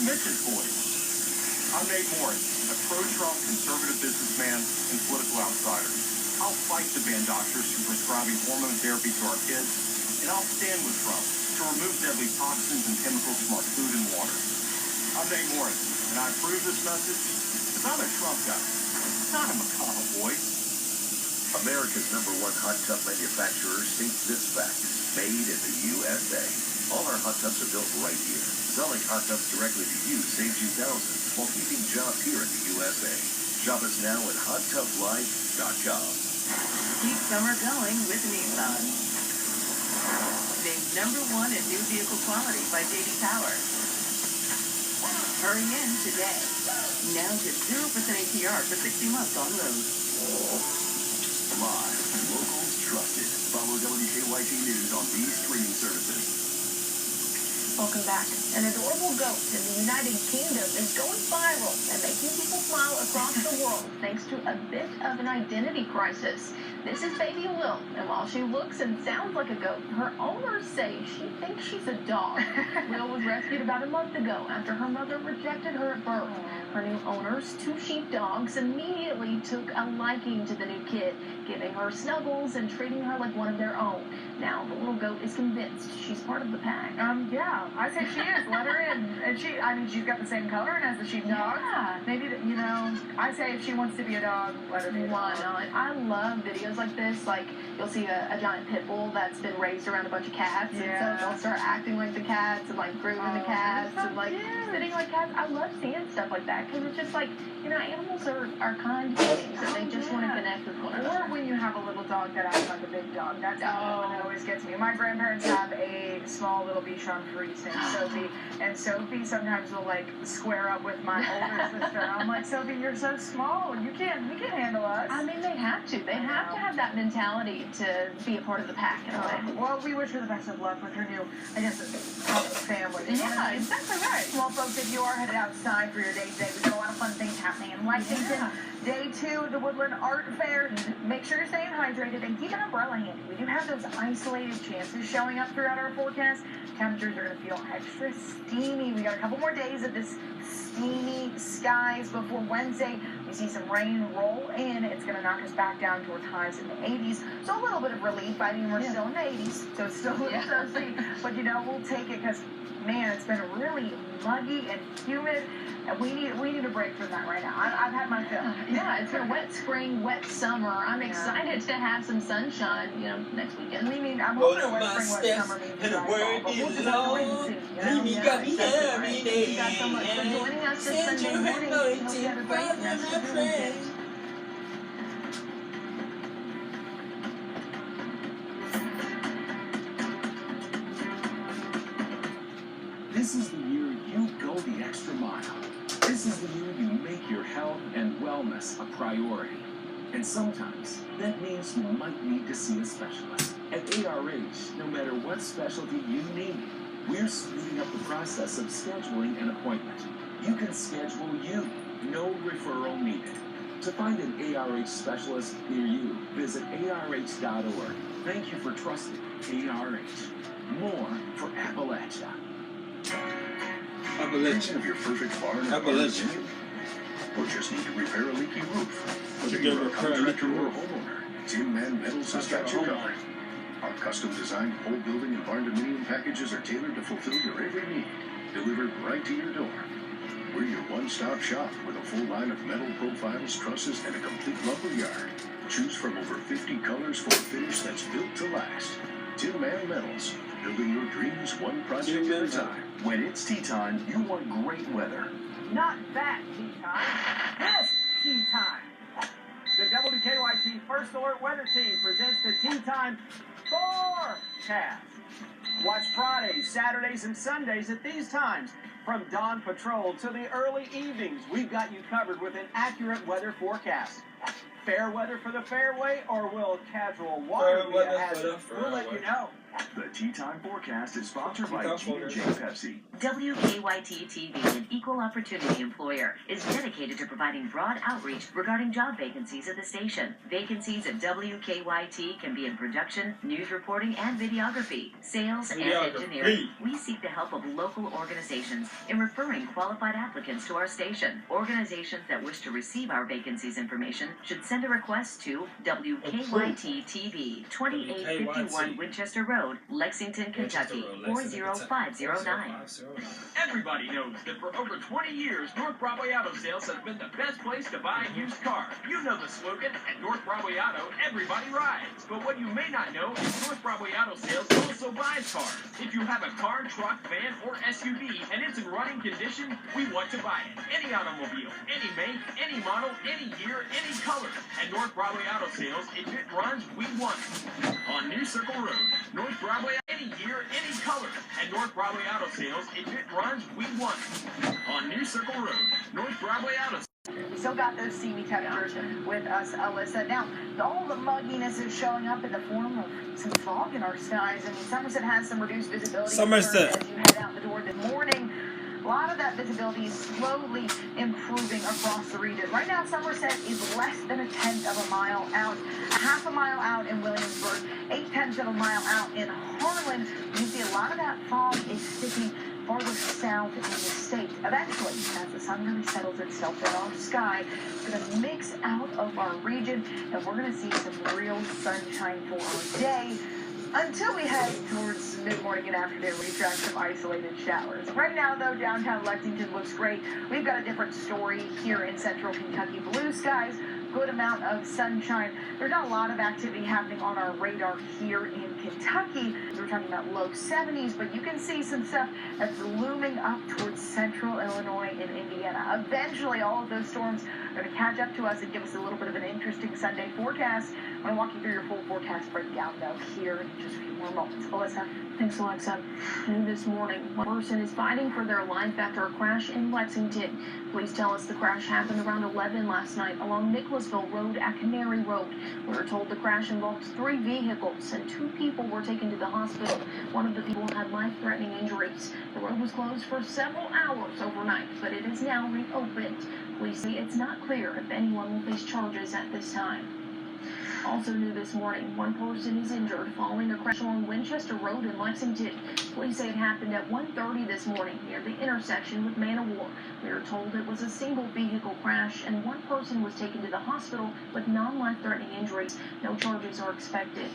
Mitch's boys. I'm Nate Morris, a pro-Trump conservative businessman and political outsider. I'll fight to ban doctors from prescribing hormone therapy to our kids, and I'll stand with Trump to remove deadly toxins and chemicals from our food and water. I'm Nate Morris, and I approve this message because I'm a Trump guy, not a McConnell boy. America's #1 hot tub manufacturer states this fact: made in the USA. All our hot tubs are built right here. Selling hot tubs directly to you saves you thousands while keeping jobs here in the USA. Shop us now at HotTubLife.com. Keep summer going with Nissan. Named #1 in new vehicle quality by J.D. Power. Hurry in today. Now get 0% APR for 60 months on road. Live, local, trusted. Follow WKYT News on these streaming services. Welcome back. An adorable goat in the United Kingdom is going viral and making people smile across the world thanks to a bit of an identity crisis. This is baby Will, and while she looks and sounds like a goat, her owners say she thinks she's a dog. Will was rescued about a month ago after her mother rejected her at birth. Her new owners, 2 sheepdogs, immediately took a liking to the new kid, giving her snuggles and treating her like one of their own. Now, the little goat is convinced she's part of the pack. Yeah, I say she is. Let her in. And she's got the same coloring as the sheepdog. Yeah. Maybe, I say if she wants to be a dog, let her be a dog. Why not? I love videos like this. Like, you'll see a giant pit bull that's been raised around a bunch of cats. Yeah. And so they'll start acting like the cats and, like, grooming the cats so and, like, cute. sitting like cats. I love seeing stuff like that because it's just like, animals are kind beings and they just want to connect with one another. Or when you have a little dog that acts like a big dog. That's the one that always gets me. My grandparents have a small little Bichon Frise named Sophie, and Sophie sometimes will square up with my older sister. I'm like, Sophie, you're so small. You can't handle us. I mean, they have to. They have to have that mentality to be a part of the pack in a way. Well, we wish her the best of luck with her new, family. Yeah, exactly right. Well, folks, if you are headed outside for your day today, we've got a lot of fun things happening in Lexington. Yeah. Day 2 of the Woodland Art Fair. Make sure you're staying hydrated and keep an umbrella handy. We do have those isolated chances showing up throughout our forecast. Temperatures are going to feel extra steamy. We got a couple more days of this steamy skies before Wednesday. We see some rain roll in. It's going to knock us back down towards highs in the 80s. So a little bit of relief. I mean, we're still in the 80s, so it's still a little toasty. But, we'll take it because, man, it's been really muggy and humid. And we need a break from that right now. I've had my fill. Yeah, it's been a wet spring, wet summer. I'm excited to have some sunshine, next weekend. I'm hoping a wet spring, wet summer means dry fall, but we'll just have to wait and see. Got me Thank you guys so much for joining us this Sunday morning. Hope you have a great rest of your weekend. This is the year you go the extra mile. This is the year you make your health and wellness a priority. And sometimes that means you might need to see a specialist. At ARH, no matter what specialty you need, we're speeding up the process of scheduling an appointment. You can schedule you, no referral needed. To find an ARH specialist near you, visit arh.org. Thank you for trusting ARH. More for Appalachia. Appalachia. Of your perfect barn Appalachia. or just need to repair a leaky roof. Whether You you're a repair a contractor leaky or a roof. homeowner, Tin Man Metals has got you covered. Our custom-designed whole building and barn-dominium packages are tailored to fulfill your every need, delivered right to your door. We're your one-stop shop with a full line of metal profiles, trusses, and a complete lumber yard. Choose from over 50 colors for a finish that's built to last. Tin Man Metals, building your dreams one project at a time. When it's tea time, you want great weather. Not that tea time. This tea time. The WKYT First Alert Weather Team presents the Tea Time Forecast. Watch Fridays, Saturdays, and Sundays at these times. From dawn patrol to the early evenings, we've got you covered with an accurate weather forecast. fair weather for the fairway, or will casual water be a hazard? We'll let you know. The Tea Time Forecast is sponsored by G&J Pepsi. WKYT-TV, an equal opportunity employer, is dedicated to providing broad outreach regarding job vacancies at the station. Vacancies at WKYT can be in production, news reporting, and videography, sales, and engineering. We seek the help of local organizations in referring qualified applicants to our station. Organizations that wish to receive our vacancies information should send a request to WKYT-TV, 2851 Winchester Road, Lexington, Kentucky, 40509. Everybody knows that for over 20 years, North Broadway Auto Sales has been the best place to buy a used car. You know the slogan, at North Broadway Auto, everybody rides. But what you may not know is North Broadway Auto Sales also buys cars. If you have a car, truck, van, or SUV, and it's in running condition, we want to buy it. Any automobile, any make, any model, any year, any color. At North Broadway Auto Sales, if it runs, we want it. On New Circle Road, North Broadway, any year, any color. At North Broadway Auto Sales, if it runs, we want it. On New Circle Road, North Broadway Auto Sales. We still got those steamy temperatures with us, Alyssa. Now, all the mugginess is showing up in the form of some fog in our skies. I mean, Somerset has some reduced visibility as you head out the door this morning. A lot of that visibility is slowly improving across the region. Right now, Somerset is less than 1/10 of a mile out, 1/2 mile out in Williamsburg, 0.8 of a mile out in Harlan. You see a lot of that fog is sticking farther south in the state. Eventually, as the sun really settles itself in our sky, it's going to mix out of our region, and we're going to see some real sunshine for our day. Until we head towards mid-morning and afternoon, we track some isolated showers. Right now, though, downtown Lexington looks great. We've got a different story here in central Kentucky. Blue skies, good amount of sunshine. There's not a lot of activity happening on our radar here in Kentucky. We're talking about low 70s, but you can see some stuff that's looming up towards central Illinois and Indiana. Eventually, all of those storms are going to catch up to us and give us a little bit of an interesting Sunday forecast. I'm going to walk you through your full forecast breakdown, though, here in just a few more moments. Alyssa. Thanks, Alexa. New this morning, one person is fighting for their life after a crash in Lexington. Police tell us the crash happened around 11 last night along Nicholasville Road at Canary Road. We were told the crash involved 3 vehicles and 2 people were taken to the hospital. One of the people had life-threatening injuries. The road was closed for several hours overnight, but it is now reopened. Police say it's not clear if anyone will face charges at this time. Also new this morning, one person is injured following a crash along Winchester Road in Lexington. Police say it happened at 1:30 this morning near the intersection with Man of War. We are told it was a single vehicle crash and one person was taken to the hospital with non-life-threatening injuries. No charges are expected.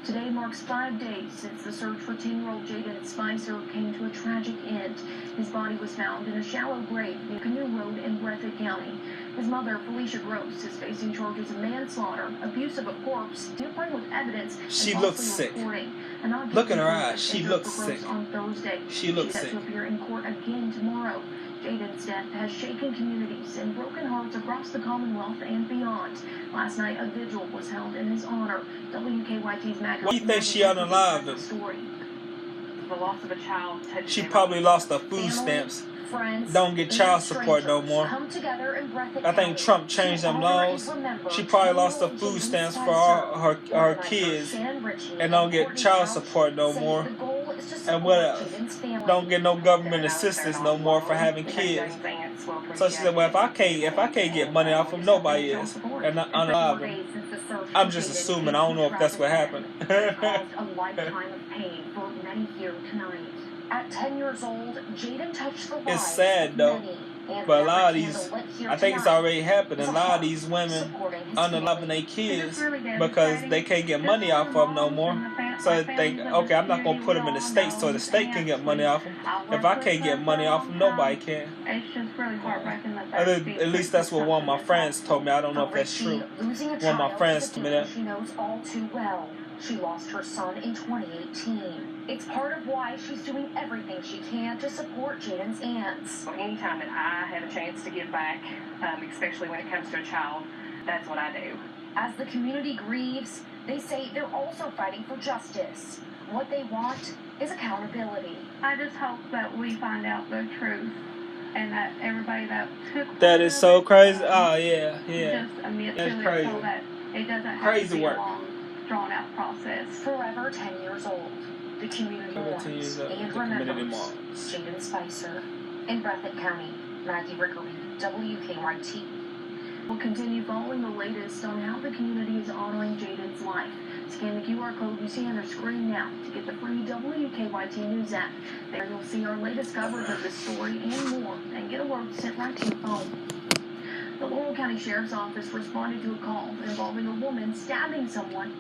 Today marks 5 days since the search for 10-year-old Jaden Spicer came to a tragic end. His body was found in a shallow grave near Canoe Road in Breathitt County. His mother, Felicia Gross, is facing charges of manslaughter, abuse of a corpse, tampering with evidence, She and looks falsely sick. reporting. Look at her eyes. She looks sick. On Thursday. She looks She's set sick. to appear in court again tomorrow. Jaden's death has shaken communities and broken hearts across the Commonwealth and beyond. Last night, a vigil was held in his honor. WKYT's Maggie. Why do you think she unalived him? The loss of a child. She probably lost her food stamps. Don't get child support no more. I think Trump changed them laws. She probably lost her food stamps for all her kids and don't get child support no more. And what else? Don't get no government assistance no more for having kids. So she said, well, if I can't get money off them, nobody is. And I unalive them. I'm just assuming. I don't know if that's what happened. At 10 years old, Jaden touched the It's sad though, but a lot of these, I think it's already happened. A lot of these women unaliving their kids because they can't get money off of them no more. So they think, okay, I'm not gonna put them in the state so the state can get money off them. If I can't get money off them, nobody can. It's just really heartbreaking that At least that's what one of my friends told me. I don't know if that's true. One of my friends told me that. She knows all too well. She lost her son in 2018. It's part of why she's doing everything she can to support Jaden's aunts. Anytime that I have a chance to give back, especially when it comes to a child, that's what I do. As the community grieves, they say they're also fighting for justice. What they want is accountability. I just hope that we find out the truth and that everybody that took That is so crazy. Oh yeah, yeah. Just, I mean, it's That's really crazy. so that it doesn't have Crazy to be work. a long, drawn-out process. Forever 10 years old. The community mourns 10 years old, and the community remembers mourns. Jaden Spicer. In Breathitt County, Maggie Rickery, WKYT. We'll continue following the latest on how the community is honoring Jaden's life. Scan the QR code you see on your screen now to get the free WKYT News app. There you'll see our latest coverage of this story and more, and get alerts sent right to your phone. The Laurel County Sheriff's Office responded to a call involving a woman stabbing someone.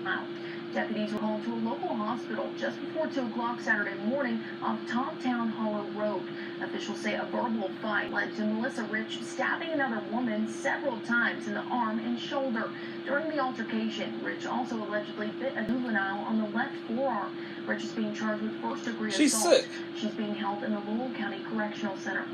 Wow. Deputies were called to a local hospital just before 2 o'clock Saturday morning off Toptown Hollow Road. Officials say a verbal fight led to Melissa Rich stabbing another woman several times in the arm and shoulder. During the altercation, Rich also allegedly bit a juvenile on the left forearm. Rich is being charged with first-degree assault. She's sick. She's being held in the Laurel County Correctional Center.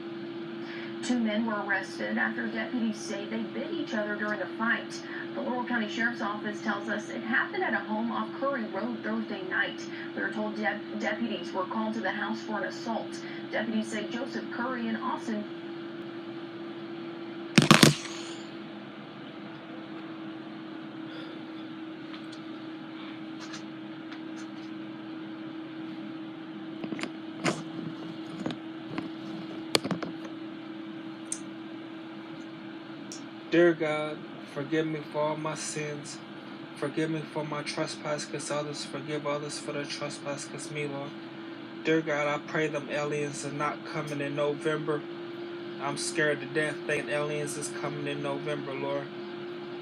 2 men were arrested after deputies say they bit each other during a fight. The Laurel County Sheriff's Office tells us it happened at a home off Curry Road Thursday night. We were told deputies were called to the house for an assault. Deputies say Joseph Curry and Austin Dear God, forgive me for all my sins. Forgive me for my trespass against others. Forgive others for their trespass against me, Lord. Dear God, I pray them aliens are not coming in November. I'm scared to death thinking aliens is coming in November, Lord.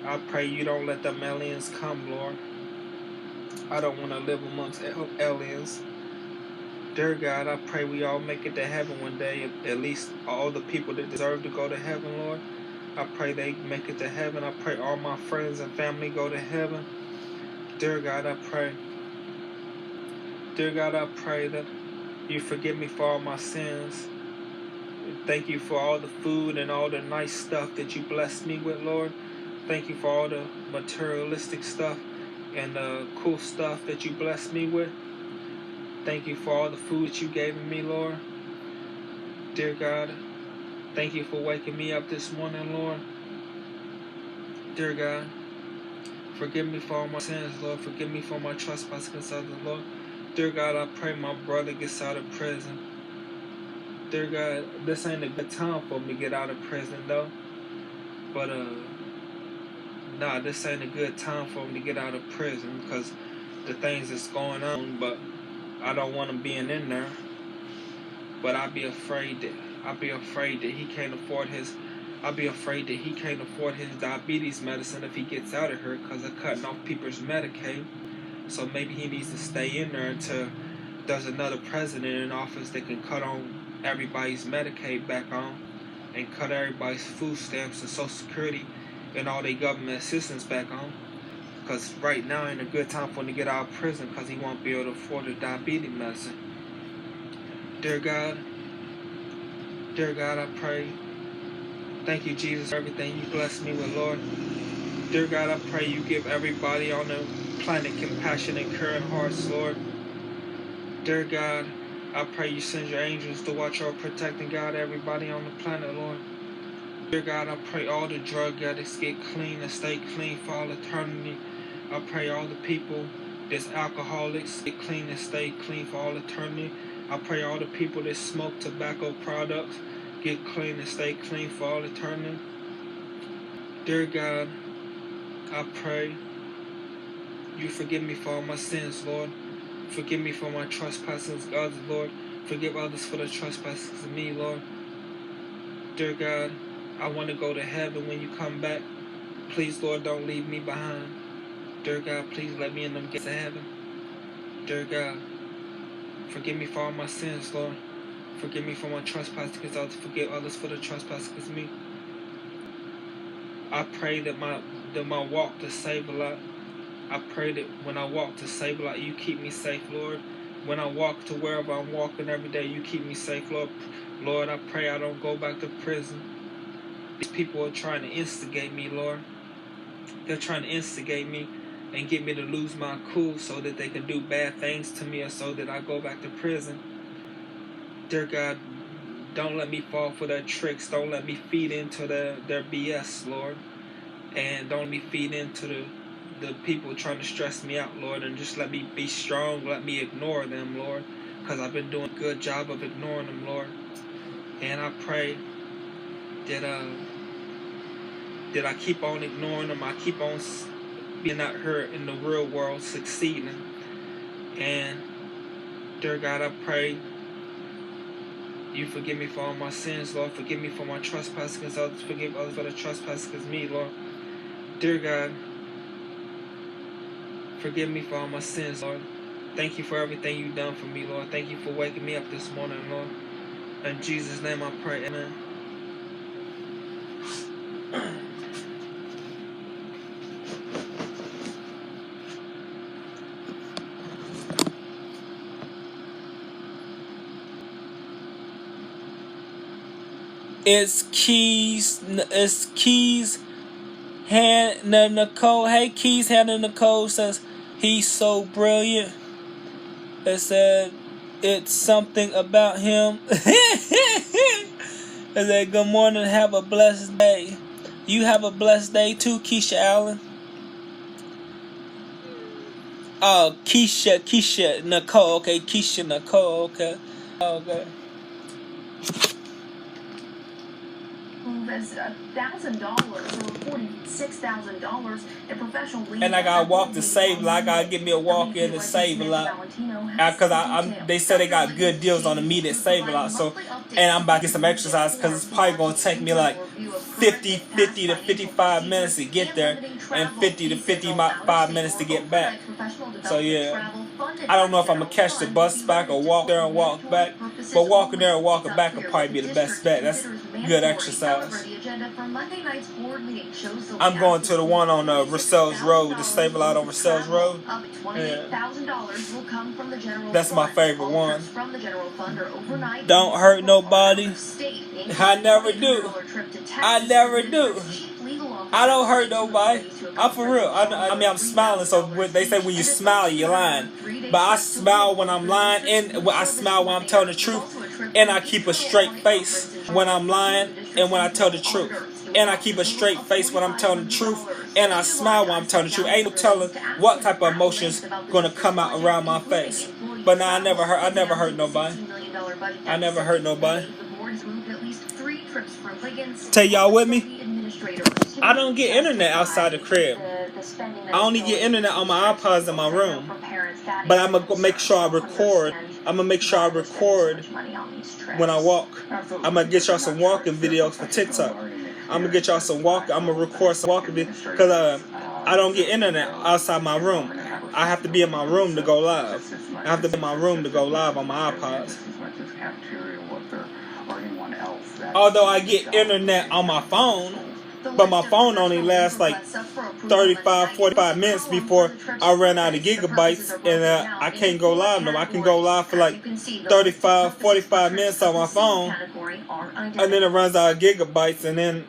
I pray you don't let them aliens come, Lord. I don't want to live amongst aliens. Dear God, I pray we all make it to heaven one day. At least all the people that deserve to go to heaven, Lord. I pray they make it to heaven. I pray all my friends and family go to heaven. Dear God, I pray. Dear God, I pray that you forgive me for all my sins. Thank you for all the food and all the nice stuff that you blessed me with, Lord. Thank you for all the materialistic stuff and the cool stuff that you blessed me with. Thank you for all the food that you gave me, Lord. Dear God, thank you for waking me up this morning, Lord. Dear God, forgive me for all my sins, Lord. Forgive me for my trespass against others, Lord. Dear God, I pray my brother gets out of prison. Dear God, this ain't a good time for me to get out of prison, though. But, nah, this ain't a good time for me to get out of prison because the things that's going on, but I don't want him being in there. But I'd be afraid that he can't afford his diabetes medicine if he gets out of here because they're cutting off people's Medicaid. So maybe he needs to stay in there until there's another president in office that can cut on everybody's Medicaid back on and cut everybody's food stamps and Social Security and all their government assistance back on. Because right now ain't a good time for him to get out of prison because he won't be able to afford the diabetes medicine. Dear God, I pray. Thank you, Jesus, for everything you blessed me with, Lord. Dear God, I pray you give everybody on the planet compassion and caring hearts, Lord. Dear God, I pray you send your angels to watch over, protect, and guide everybody on the planet, Lord. Dear God, I pray all the drug addicts get clean and stay clean for all eternity. I pray all the people that's alcoholics get clean and stay clean for all eternity. I pray all the people that smoke tobacco products get clean and stay clean for all eternity. Dear God, I pray you forgive me for all my sins, Lord. Forgive me for my trespasses, others, Lord. Forgive others for the trespasses of me, Lord. Dear God, I want to go to heaven when you come back. Please, Lord, don't leave me behind. Dear God, please let me in them gates of heaven. Dear God, forgive me for all my sins, Lord. Forgive me for my trespasses against others. Forgive others for the trespasses against me. I pray that my walk to Save-A-Lot, I pray that when I walk to Save-A-Lot, you keep me safe, Lord. When I walk to wherever I'm walking every day, you keep me safe, Lord. Lord, I pray I don't go back to prison. These people are trying to instigate me, Lord. They're trying to instigate me and get me to lose my cool so that they can do bad things to me or so that I go back to prison. Dear God, Don't let me fall for their tricks. Don't let me feed into their BS, Lord. And don't let me feed into the people trying to stress me out, Lord. And just let me be strong. Let me ignore them, Lord. Because I've been doing a good job of ignoring them, Lord. And I pray that I keep on ignoring them. I keep on being out here in the real world succeeding. And dear God, I pray you forgive me for all my sins, Lord. Forgive me for my trespasses. Others forgive others for the trespasses as me, Lord. Dear God, forgive me for all my sins, Lord. Thank you for everything you've done for me, Lord. Thank you for waking me up this morning, Lord. In Jesus' name I pray, amen. It's Keys Hannah Nicole. Hey, Keys Hannah Nicole says he's so brilliant. It said it's something about him. It said good morning, have a blessed day. You have a blessed day too, Keisha Allen. Oh, Keisha Nicole. Okay, Keisha Nicole. Okay. Okay. As $1,000 or $46,000 in professional league. And I gotta walk to Save a Lot. I gotta get me a walk in to Save a Lot. Because they said they got good deals on the meat at Save a Lot. So, and I'm about to get some exercise because it's probably gonna take me like 50 to 55 minutes to get there, and 50 to 55 minutes to get back. So yeah, I don't know if I'm gonna catch the bus back or walk there and walk back. But walking there and walking back will probably be the best bet. That's good exercise. I'm going to the one on Russell's Road, the Save a Lot on Russell's Road. Yeah. That's my favorite one. Don't hurt nobody. I never do. I never do. I don't hurt nobody. I'm for real. I mean, I'm smiling, so they say when you smile, you're lying. But I smile when I'm lying, and I smile when I'm telling the truth. And I keep a straight face when I'm lying and when I tell the truth. And I keep a straight face when I'm telling the truth. And I smile when I'm telling the truth. Ain't no telling what type of emotions gonna come out around my face. But nah, I never hurt nobody. I never hurt nobody. Tell y'all with me? I don't get internet outside the crib. I only get internet on my iPods in my room. But I'm gonna make sure I record. I'm gonna make sure I record when I walk. I'm gonna get y'all some walking videos for TikTok. I'm gonna get y'all some walk. I'm gonna record some walking videos because I don't get internet outside my room. I have to be in my room to go live. I have to be in my room to go live on my iPods. Although I get internet on my phone, but my phone only lasts like 35, 45 minutes before I run out of gigabytes, and I can't go live no more. I can go live for like 35, 45 minutes on my phone, and then it runs out of gigabytes, and then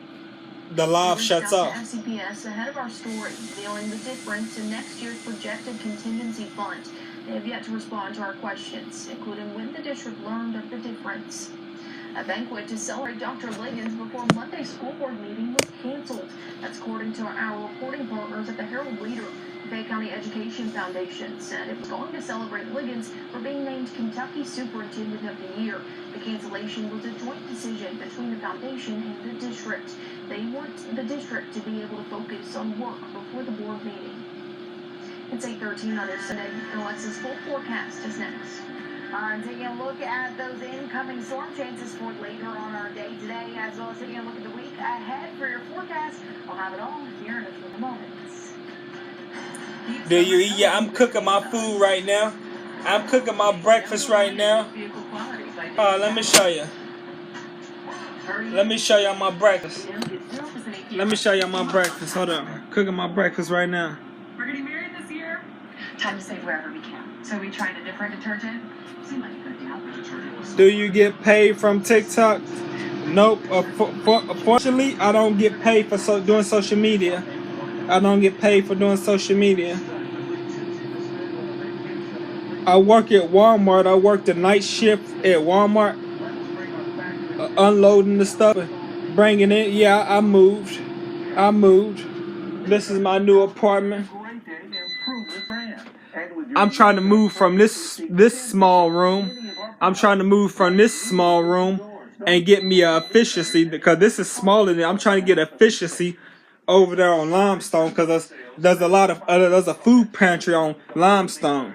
the live shuts off. FCPS ahead of our story, revealing the difference in next year's projected contingency fund. They have yet to respond to our questions, including when the district learned of the difference. A banquet to celebrate Dr. Liggins before Monday's school board meeting was canceled. That's according to our reporting partners at the Herald Leader. The Bay County Education Foundation said it was going to celebrate Liggins for being named Kentucky Superintendent of the Year. The cancellation was a joint decision between the foundation and the district. They want the district to be able to focus on work before the board meeting. It's 8:13 on this Sunday, and Alexa's full forecast is next. Taking a look at those incoming storm chances for later on our day today, as well as taking a look at the week ahead for your forecast. I'll have it all here in a few moments. Do you eat? Yeah, I'm cooking my food right now. I'm cooking my breakfast right now. Let me show you. Let me show y'all my breakfast. Let me show y'all my breakfast. Hold on. Cooking my breakfast right now. We're getting married this year. Time to save wherever we can. So we tried a different detergent. Seemed like a good deal. Do you get paid from TikTok? Nope. Unfortunately, I don't get paid for doing social media. I don't get paid for doing social media. I work at Walmart. I work the night shift at Walmart. unloading the stuff, bringing it. Yeah, I moved. This is my new apartment. I'm trying to move from this small room. I'm trying to move from this small room and get me a efficiency, because this is smaller than. I'm trying to get efficiency over there on Limestone, because there's a lot of there's a food pantry on Limestone.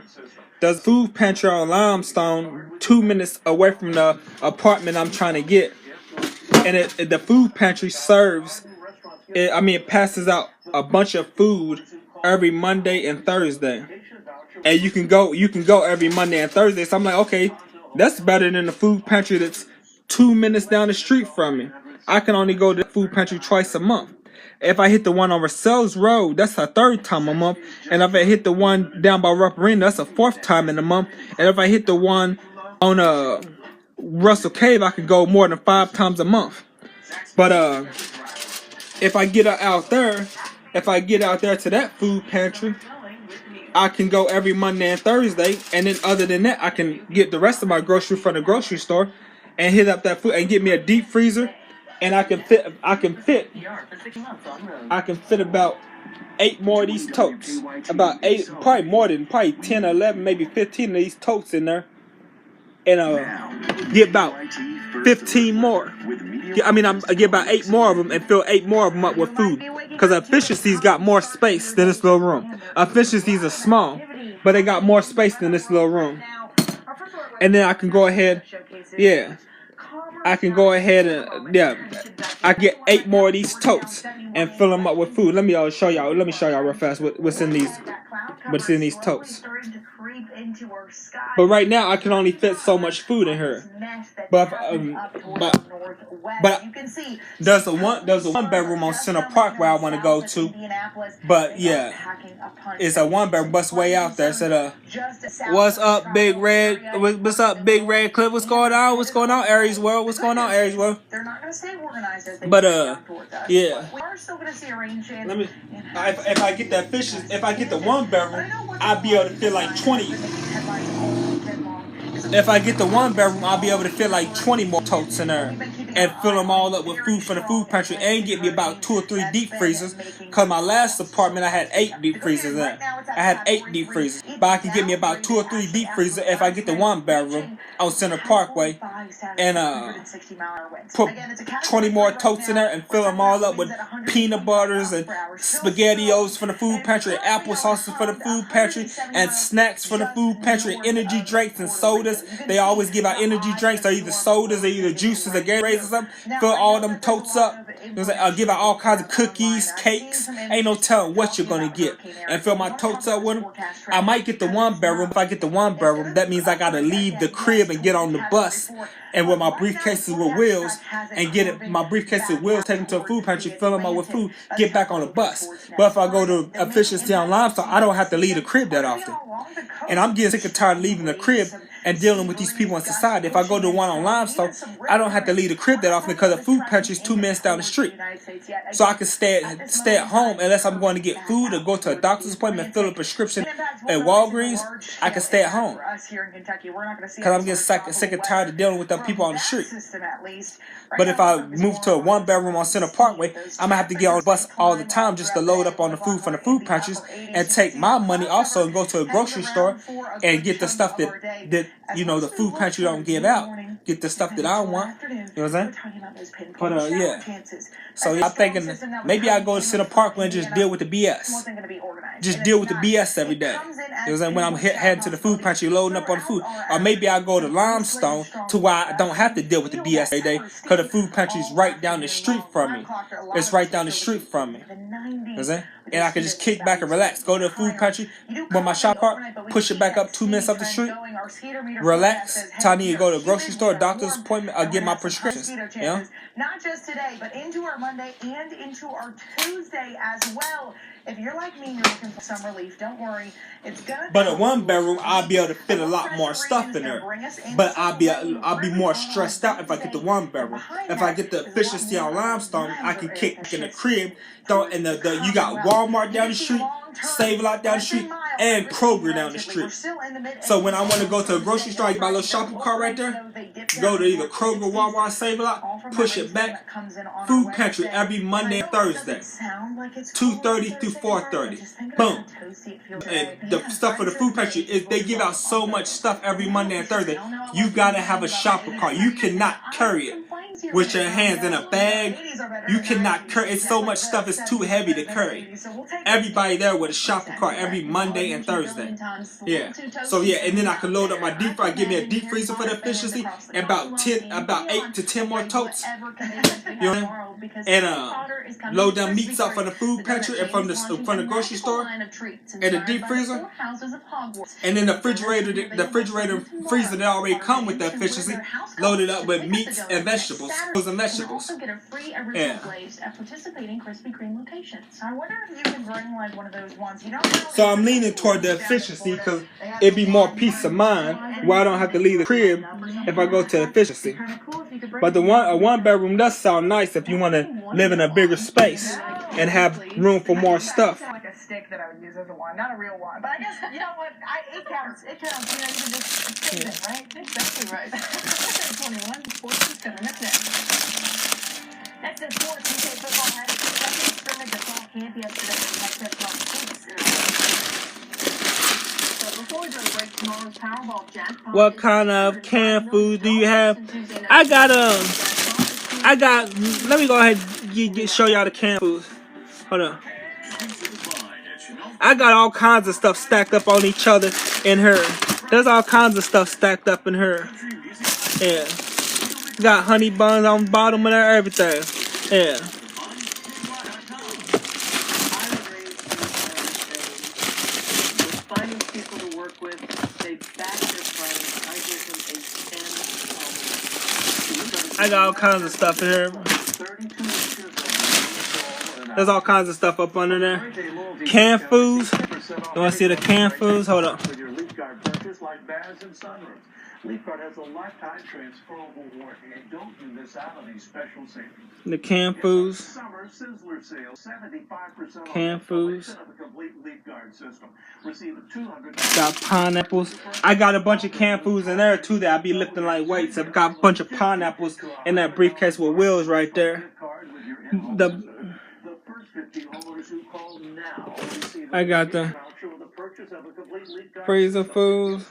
There's a food pantry on Limestone 2 minutes away from the apartment I'm trying to get, and the food pantry serves. It passes out a bunch of food every Monday and Thursday, and you can go every Monday and Thursday. So I'm like, okay, that's better than the food pantry that's 2 minutes down the street from me. I can only go to the food pantry twice a month. If I hit the one on Russell's Road, that's a third time a month. And if I hit the one down by Rupp Arena, that's a fourth time in a month. And if I hit the one on Russell Cave, I could go more than 5 times a month. But if I get out there to that food pantry, I can go every Monday and Thursday. And then other than that, I can get the rest of my grocery from the grocery store and hit up that food and get me a deep freezer. And I can fit about 8 more of these totes. About 8, probably 10 or 11, maybe 15 of these totes in there. And get about 15 more. I get about 8 more of them and fill 8 more of them up with food. Because Efficiency's got more space than this little room. Efficiencies are small, but they got more space than this little room. And then I can go ahead, I get 8 more of these totes and fill them up with food. Let me show y'all real fast what's in these totes. But right now I can only fit so much food in here. But there's a one bedroom on Center Park where I want to go to. But yeah, it's a 1 bedroom, but it's way out there. So what's up, Big Red? What's up, Big Red Clip? What's going on? What's going on, Aries World? What's going on, Aries World? They're not going to stay organized as they yeah. We are still going to see a rain chance. If I get that fish, if I get the 1 bedroom, I'll be able to fit like 20. If I get the 1 bedroom, I'll be able to fit like 20 more totes in there and fill them all up with food from the food pantry and get me about 2 or 3 deep freezers. Cause my last apartment I had 8 deep freezers in. I had 8 deep freezers, but I can get me about 2 or 3 deep freezers if I get the 1 bedroom on Center Parkway and put 20 more totes in there and fill them all up with peanut butters and SpaghettiOs from the food pantry, and applesauces for the food pantry, and snacks for the food pantry, energy drinks and sodas. They always give out energy drinks, or either sodas or either juices or Gatorades or something. Fill all them totes up. I'll give out all kinds of cookies, cakes. Ain't no telling what you're gonna get. And fill my totes up with them. I might get the 1 bedroom. If I get the 1 bedroom, that means I gotta leave the crib and get on the bus. And with my briefcases with wheels, and my briefcases with wheels, take them to a food pantry, fill them up with food, get back on the bus. But if I go to Efficiency on Limestone, I don't have to leave the crib that often. And I'm getting sick and tired of leaving the crib and dealing with these people in society. If I go to one on Limestone, I don't have to leave the crib that often because the food pantry is 2 minutes down the street. So I can stay at home unless I'm going to get food or go to a doctor's appointment and fill a prescription at Walgreens. I can stay at home because I'm getting sick and tired of dealing with them people on the street. But if I move to a 1 bedroom on Center Parkway, I'm gonna have to get on the bus all the time just to load up on the food from the food pantries and take my money also and go to a grocery store and get the stuff that the food pantry don't give out. Get the stuff that I want. You know what I'm saying? But yeah. So I'm thinking maybe I go to Center Parkway and just deal with the BS. Just deal with the BS every day. You know what I'm saying? When I'm heading to the food pantry loading up on the food. Or maybe I go to Limestone to where I don't have to deal with the BS every day because the food pantry is right down the street from me. It's right down the street from me. You know what I'm saying? And I can just kick back and relax. Go to the food pantry with my shop cart, push it back up 2 minutes up the street, relax. Till I need to go to a grocery store, doctor's appointment, I'll get my prescriptions. You know? Not just today, but into our Monday and into our Tuesday as well. If you're like me and you're looking for some relief, don't worry. It's gonna. But at 1 bedroom, I'll be able to fit a lot more stuff in there. But I'll be more stressed out if I get the 1 bedroom. If I get the Efficiency on Limestone, I can kick in the crib. You got Walmart down the street. Save-A-Lot down the street, and Kroger down the street. So when I want to go to a grocery store, I get my little shopping cart right there. Go to either Kroger, Wawa, Save-A-Lot, push it back. Food Pantry every Monday and Thursday, 2:30 through 4:30. Boom. And the stuff for the Food Pantry is they give out so much stuff every Monday and Thursday. You gotta have a shopping cart. You cannot carry it with your hands in a bag. You cannot carry. It's so much stuff. It's too heavy to carry. Everybody there with a shopping cart every Monday and Thursday. Yeah. So yeah, and then I can load up my deep fry. Give me a deep freezer for the efficiency, and about 8 to 10 more totes. You know, and load them meats up from the Food Pantry and from the grocery store, and the deep freezer, and then the refrigerator freezer that already come with the efficiency, loaded up with meats and vegetables, Yeah. So I'm leaning toward the efficiency because it'd be more peace of mind where I don't have to leave the crib if I go to efficiency. But a one bedroom does sound nice if you want to live in a bigger space and have room for more stuff. Like a stick that I would use as a wand, not a real wand. But I guess, you know what, it counts. It counts. You know, you can just stick it, right? Exactly right. 21, sports is coming up next. Next in sports, UK football had its second scrimmage at fall camp yesterday in Texas So before we go to break, tomorrow's Powerball jackpot. What kind of canned food do you have? I got let me go ahead and show y'all the canned foods. Hold on. I got all kinds of stuff stacked up on each other in her. There's all kinds of stuff stacked up in her. Yeah. Got honey buns on the bottom of there, everything. Yeah. I got all kinds of stuff in here. There's all kinds of stuff up under there. Canned foods. You want to see the canned foods? Hold up. LeafGuard has a lifetime transferable warranty, and don't do this out on these special savings. The canned foods. Summer Sizzler sale, 75% canned foods. of the complete LeafGuard system. Receive a $200. Got pineapples. I got a bunch of canned foods in there too that I be lifting like weights. I've got a bunch of pineapples in that briefcase with wheels right there. I got the freezer foods.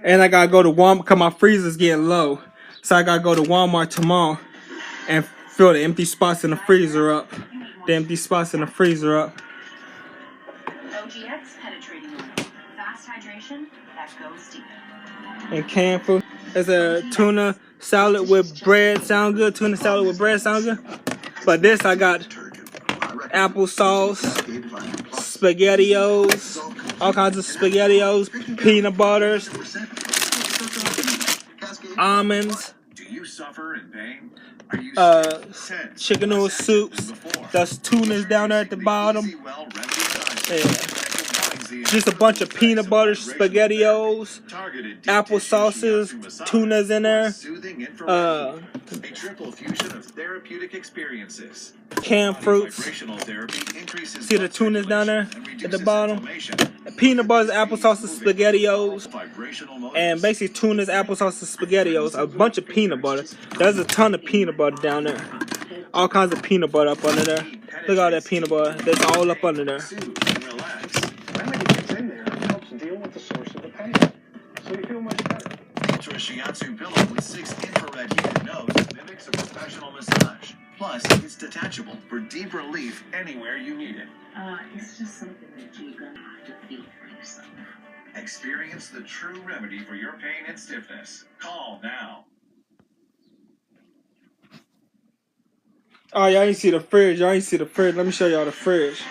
And I gotta go to Walmart because my freezer's getting low. So I gotta go to Walmart tomorrow and fill the empty spots in the freezer up. OGX penetrating fast hydration that goes deep. And canned food. There's a tuna salad with bread. Sound good? Tuna salad with bread sound good? But this I got applesauce, SpaghettiOs, all kinds of SpaghettiOs, peanut butters, almonds, chicken noodle soups. There's tunas down there at the bottom. Yeah. Just a bunch of peanut butter, SpaghettiOs, apple sauces, tunas in there. Canned fruits. See the tunas down there at the bottom? Peanut butter, apple sauces, SpaghettiOs. And basically tunas, apple sauces, SpaghettiOs. A bunch of peanut butter. There's a ton of peanut butter down there. All kinds of peanut butter up under there. Look at all that peanut butter. That's all up under there. Deal with the source of the pain, so you feel much better. Ultra Shiatsu pillow with 6 infrared heated nodes mimics a professional massage. Plus, it's detachable for deep relief anywhere you need it. It's just something that you're gonna have to feel for yourself. Experience the true remedy for your pain and stiffness. Call now. Oh, y'all ain't see the fridge. Let me show y'all the fridge.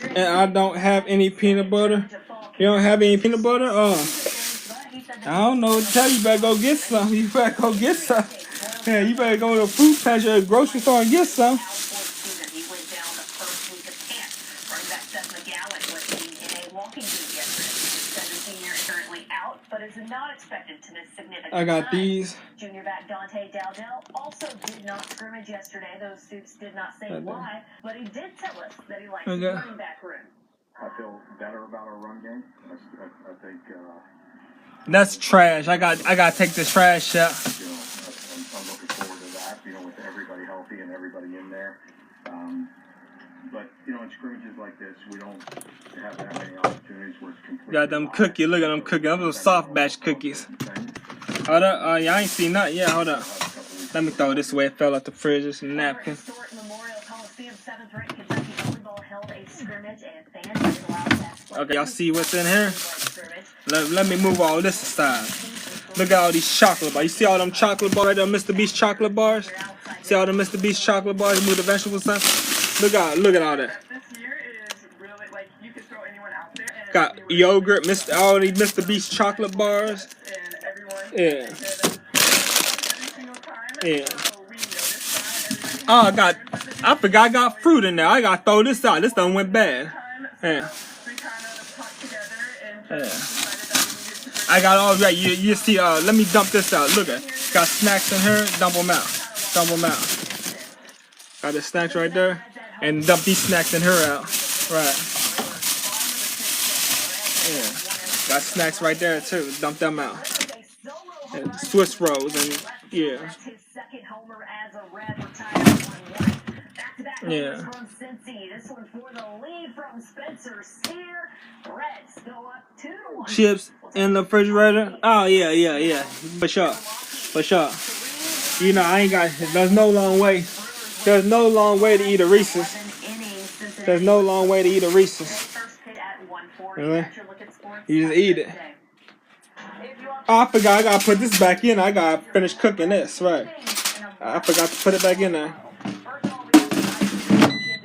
And I don't have any peanut butter. You don't have any peanut butter? I don't know what to tell you. You better go get some. Yeah, you better go to the Food Pantry or grocery store and get some. I got these. Junior back Dante Dowdell also did not scrimmage yesterday. Those suits did not say why, but he did tell us that he likes the running back room. I feel better about our run game. I think. That's trash. I gotta take this trash out. You know, I'm looking forward to that. You know, with everybody healthy and everybody in there. But you know, in scrimmages like this, we don't have that many opportunities where it's completely. Got them cookies. Look at them cookies. Them little soft batch cookies. Hold up. Yeah, I ain't seen nothing yet. Hold up. Let me throw this away. It fell out the fridge. It's a napkin. Okay, y'all see what's in here? Let me move all this aside. Look at all these chocolate bars. You see all them chocolate bars right there, Mr. Beast chocolate bars? See all them Mr. Beast chocolate bars? Move the vegetables up. Look at all that. Got yogurt, all these Mr. Beast chocolate bars. Yeah. Yeah. Oh, I forgot I got fruit in there. I gotta throw this out. This done went bad. Yeah. Yeah. I got all right. You see, let me dump this out. Look at it. Got snacks in here. Dump them out. Dump them out. Got the snacks right there. And dump these snacks in her out. Right. Yeah. Got snacks right there too. Dump them out. And Swiss rolls and yeah. Yeah. Chips in the refrigerator. Oh yeah. For sure. You know I ain't got. There's no long way. There's no long way to eat a Reese's. There's no long way to eat a Reese's. Really? You just eat it. Oh, I forgot. I gotta put this back in. I gotta finish cooking this. Right. I forgot to put it back in there.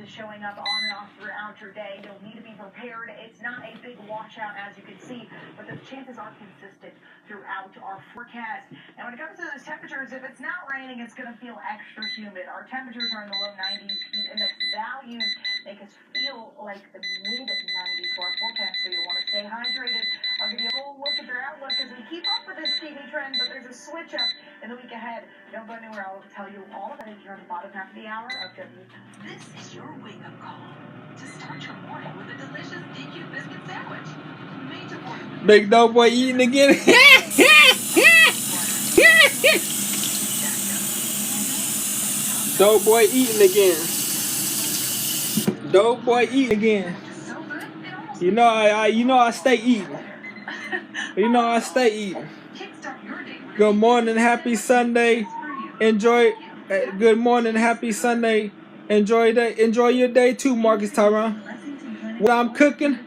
Showing up on and off throughout your day. You'll need to be prepared. It's not a big washout, as you can see, but the chances are consistent throughout our forecast. And when it comes to those temperatures, if it's not raining, it's going to feel extra humid. Our temperatures are in the low 90s. Heat index values make us feel like the mid-90s for our forecast, so you want to stay hydrated. I'll give you a little look at your outlook as we keep up with this steamy trend, but there's a switch up in the week ahead. Don't go anywhere. I'll tell you all about it here on the bottom half of the hour of W. This is your wake-up call to start your morning with a delicious DQ biscuit sandwich. Made to order. Big dope boy eating again. Dope boy eating again. Dope boy eating again. You know I stay eating. You know I stay eating. Good morning, happy Sunday. Enjoy. Good morning, happy Sunday. Enjoy your day too, Marcus Tyrone. What I'm cooking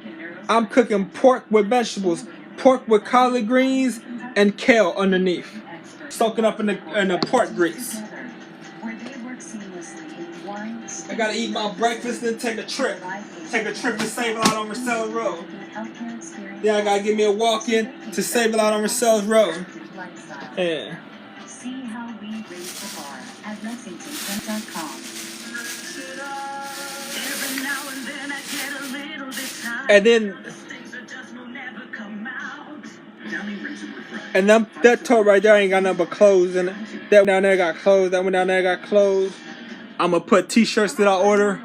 pork with vegetables, pork with collard greens and kale underneath, soaking up in the pork grease. I gotta eat my breakfast and take a trip to Save a Lot on Marcellus Road. Then I gotta give me a walk in to Save a Lot on Marcellus Road. Yeah. See how we raise the bar at LexingtonPrint.com. And then, that tote right there ain't got nothing but clothes in it. That one down there got clothes. That one down there got clothes. I'm gonna put t-shirts that I order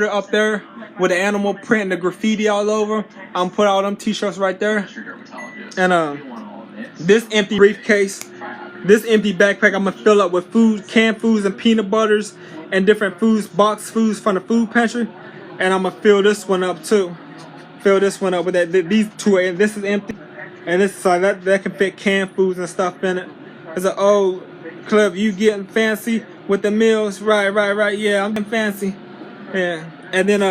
up there with the animal print and the graffiti all over. I'm gonna put all them t-shirts right there. And this empty briefcase, this empty backpack, I'm gonna fill up with food, canned foods and peanut butters and different foods, box foods from the food pantry. And I'm gonna fill this one up too. Fill this one up with that. These two, and this is empty, and this so that can fit canned foods and stuff in it. It's like, oh, Cliff, you getting fancy with the meals? Right. Yeah, I'm getting fancy. Yeah, and then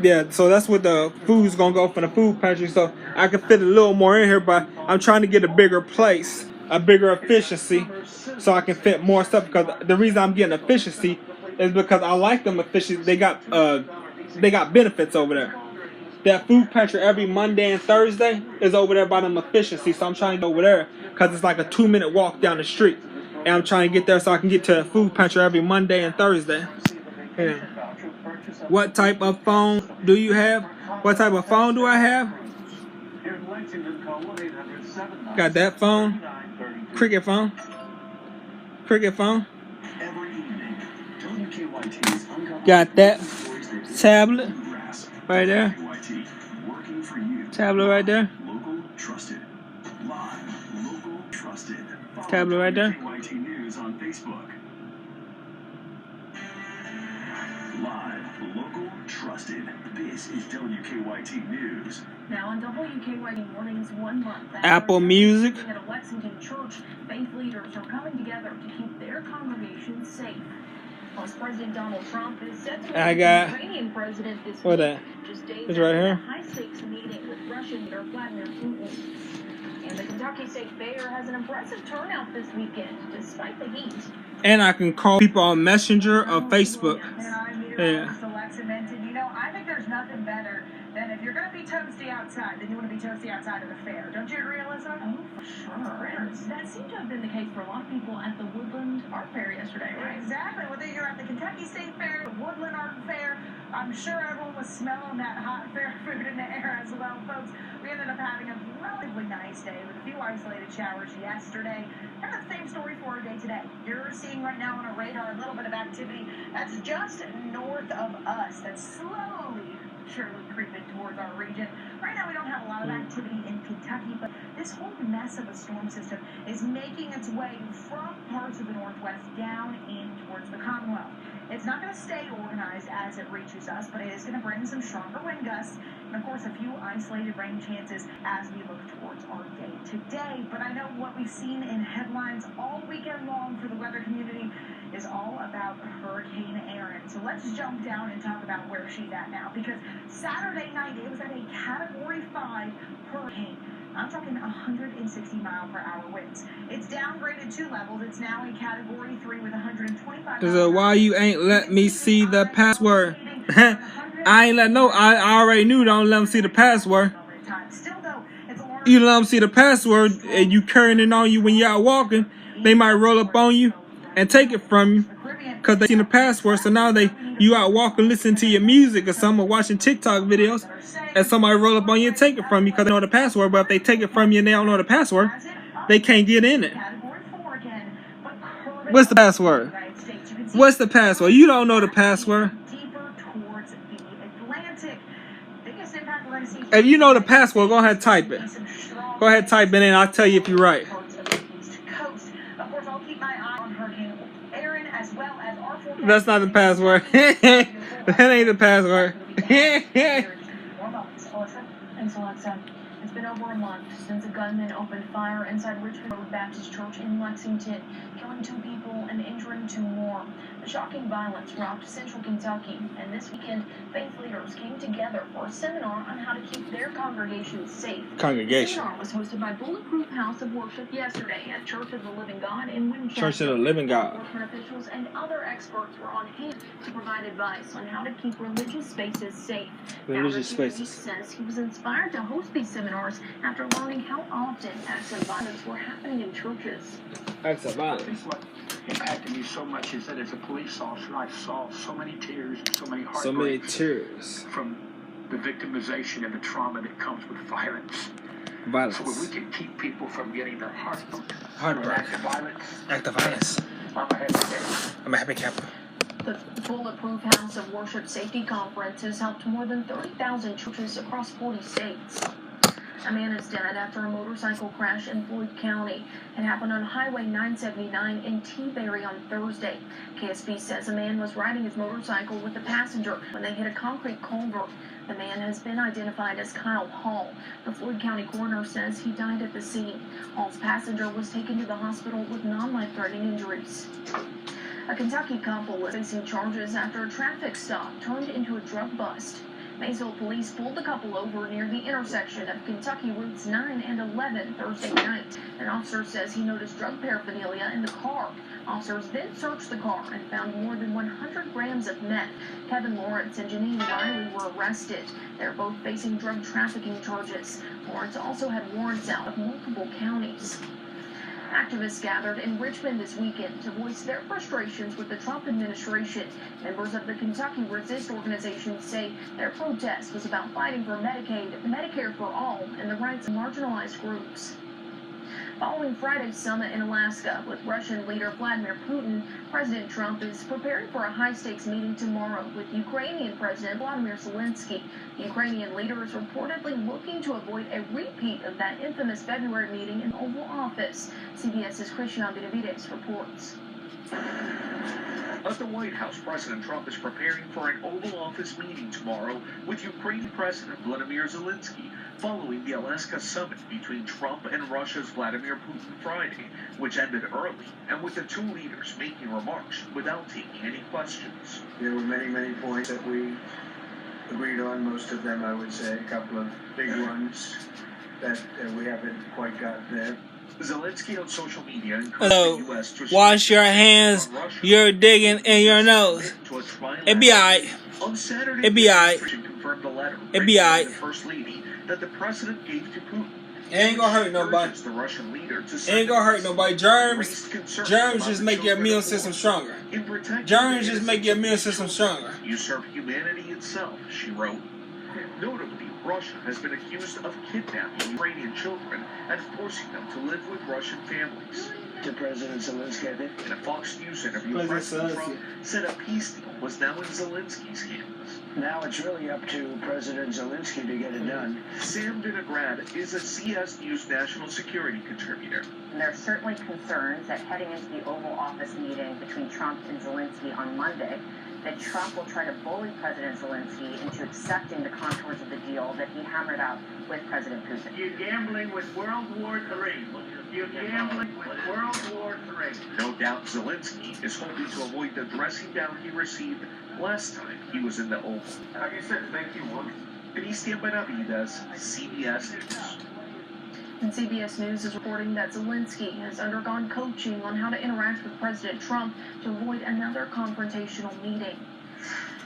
yeah. So that's what the food's gonna go from the food pantry. So I can fit a little more in here, but I'm trying to get a bigger place, a bigger efficiency, so I can fit more stuff. Because the reason I'm getting efficiency is because I like them efficient. They got benefits over there. That food pantry every Monday and Thursday is over there by them efficiency. So I'm trying to go over there because it's like a 2-minute walk down the street. And I'm trying to get there so I can get to the food pantry every Monday and Thursday. Yeah. What type of phone do you have? What type of phone do I have? Got that phone. Cricket phone. Cricket phone. Got that tablet right there. Tablet right there. Tablet right there. Live, local, trusted. This is WKYT News. Now on WKYT Mornings, 1 month after Apple Music. at a Lexington church, faith leaders are coming together to keep their congregations safe. Plus, President Donald Trump is set to meet I got. the Ukrainian president this What week. that? Just days It's right after here. a high-stakes meeting with Russian leader Vladimir Putin. And the Kentucky State Fair has an impressive turnout this weekend, despite the heat. And I can call people on Messenger or Facebook. Yeah. You know, I think there's nothing better than if you're going to be toasty outside, then you want to be toasty outside of the fair. Don't you agree, Alyssa? Oh, for sure. And that seemed to have been the case for a lot of people at the Woodland Art Fair yesterday, right? Exactly. Whether you're at the Kentucky State Fair, the Woodland Art Fair, I'm sure everyone was smelling that hot fair food in the air as well, folks. We ended up having a relatively nice day with a few isolated showers yesterday. Kind of the same story for our day today. You're seeing right now on our radar a little bit of activity that's just north of us. That's slowly, surely creeping towards our region. Right now we don't have a lot of activity in Kentucky, but this whole mess of a storm system is making its way from parts of the Northwest down in towards the Commonwealth. It's not going to stay organized as it reaches us, but it is going to bring some stronger wind gusts and, of course, a few isolated rain chances as we look towards our day today. But I know what we've seen in headlines all weekend long for the weather community is all about Hurricane Erin. So let's jump down and talk about where she's at now, because Saturday night it was at a Category 5 hurricane. I'm talking 160 mile per hour winds. It's downgraded 2 levels. It's now a Category 3 with 125 Cause why you ain't let me see the password? I ain't let no. I already knew. Don't let them see the password. You let them see the password, and you carrying it on you when you're out walking. They might roll up on you and take it from you, cause they seen the password. So now you out walking, listening to your music, or someone watching TikTok videos, and somebody roll up on you and take it from you because they know the password. But if they take it from you and they don't know the password, they can't get in it. What's the password? What's the password? You don't know the password. If you know the password, go ahead and type it. Go ahead and type it in. I'll tell you if you're right. That's not the password. That ain't the password. Thanks, Alexa. It's been over a month since a gunman opened fire inside Richmond Road Baptist Church in Lexington, killing 2 people and injuring 2 more. The shocking violence rocked central Kentucky, and this weekend, faith leaders came together for a seminar on how to keep their congregations safe. Congregation. The seminar was hosted by Bulletproof House of Worship yesterday at Church of the Living God in Winchester. Church of the Living God. Enforcement officials and other experts were on hand to provide advice on how to keep religious spaces safe. Religious spaces. He says he was inspired to host these seminars after learning how often acts of violence were happening in churches. Acts of violence. What impacted me so much is that as a police officer, I saw so many tears, so many heartbreaks. So many tears. From the victimization and the trauma that comes with violence. Violence. So when we can keep people from getting their heart broken. Heartbreak. Act of violence. Act of violence. I'm a happy camper. I'm a happy camper. The Bulletproof House of Worship Safety Conference has helped more than 30,000 churches across 40 states. A man is dead after a motorcycle crash in Floyd County. It happened on Highway 979 in T-Berry on Thursday. KSP says a man was riding his motorcycle with a passenger when they hit a concrete culvert. The man has been identified as Kyle Hall. The Floyd County coroner says he died at the scene. Hall's passenger was taken to the hospital with non-life-threatening injuries. A Kentucky couple is facing charges after a traffic stop turned into a drug bust. Maysville police pulled the couple over near the intersection of Kentucky Routes 9 and 11 Thursday night. An officer says he noticed drug paraphernalia in the car. Officers then searched the car and found more than 100 grams of meth. Kevin Lawrence and Janine Riley were arrested. They're both facing drug trafficking charges. Lawrence also had warrants out of multiple counties. Activists gathered in Richmond this weekend to voice their frustrations with the Trump administration. Members of the Kentucky Resist organization say their protest was about fighting for Medicaid, Medicare for all, and the rights of marginalized groups. Following Friday's summit in Alaska with Russian leader Vladimir Putin, President Trump is preparing for a high-stakes meeting tomorrow with Ukrainian President Vladimir Zelensky. The Ukrainian leader is reportedly looking to avoid a repeat of that infamous February meeting in the Oval Office. CBS's Christian Benavides reports. At the White House, President Trump is preparing for an Oval Office meeting tomorrow with Ukrainian President Vladimir Zelensky, following the Alaska summit between Trump and Russia's Vladimir Putin Friday, which ended early, and with the two leaders making remarks without taking any questions. There were many, many points that we agreed on, most of them, I would say, a couple of big ones that we haven't quite got there. Zelensky on social media encouraged the U.S. to wash your hands, you're digging in your nose. It be alright. On Saturday, It be alright. confirmed a letter It be alright. the First Lady that the President gave to Putin. It ain't gonna hurt nobody. The Russian leader to It ain't gonna hurt nobody. Germs just make your immune system stronger. Germs just make your immune system stronger. Usurp humanity itself, she wrote. Notably, Russia has been accused of kidnapping Ukrainian children and forcing them to live with Russian families. To President Zelensky, I think. In a Fox News interview, President Trump said a peace deal was now in Zelensky's hands. Now it's really up to President Zelensky to get it done. Sam Vinograd is a CS News national security contributor. And there are certainly concerns that heading into the Oval Office meeting between Trump and Zelensky on Monday, that Trump will try to bully President Zelensky into accepting the contours of the deal that he hammered out with President Putin. You're gambling with World War III. You're gambling with World War III. No doubt Zelensky is hoping to avoid the dressing down he received last time he was in the Oval. Like I said, thank you, Wood. Christian Benavides, CBS News. And CBS News is reporting that Zelensky has undergone coaching on how to interact with President Trump to avoid another confrontational meeting.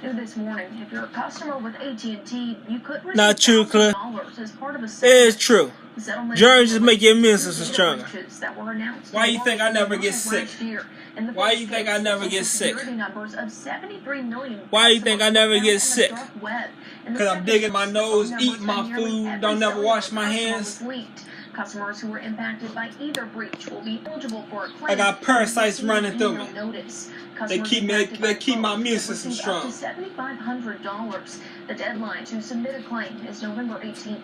New this morning, if you're a customer with AT&T, you could receive Not true, Cliff. $1,000 as part of a It is true. Germs just make your immune system stronger. Why you think I never get sick? Why you think I never get sick? Why you think I never get sick? Because I'm digging my nose, eating my food, don't never wash my hands. Customers who were impacted by either breach will be eligible for a claim. I got parasites running through me. They keep my immune system strong. Up to $7,500. The deadline to submit a claim is November 18th.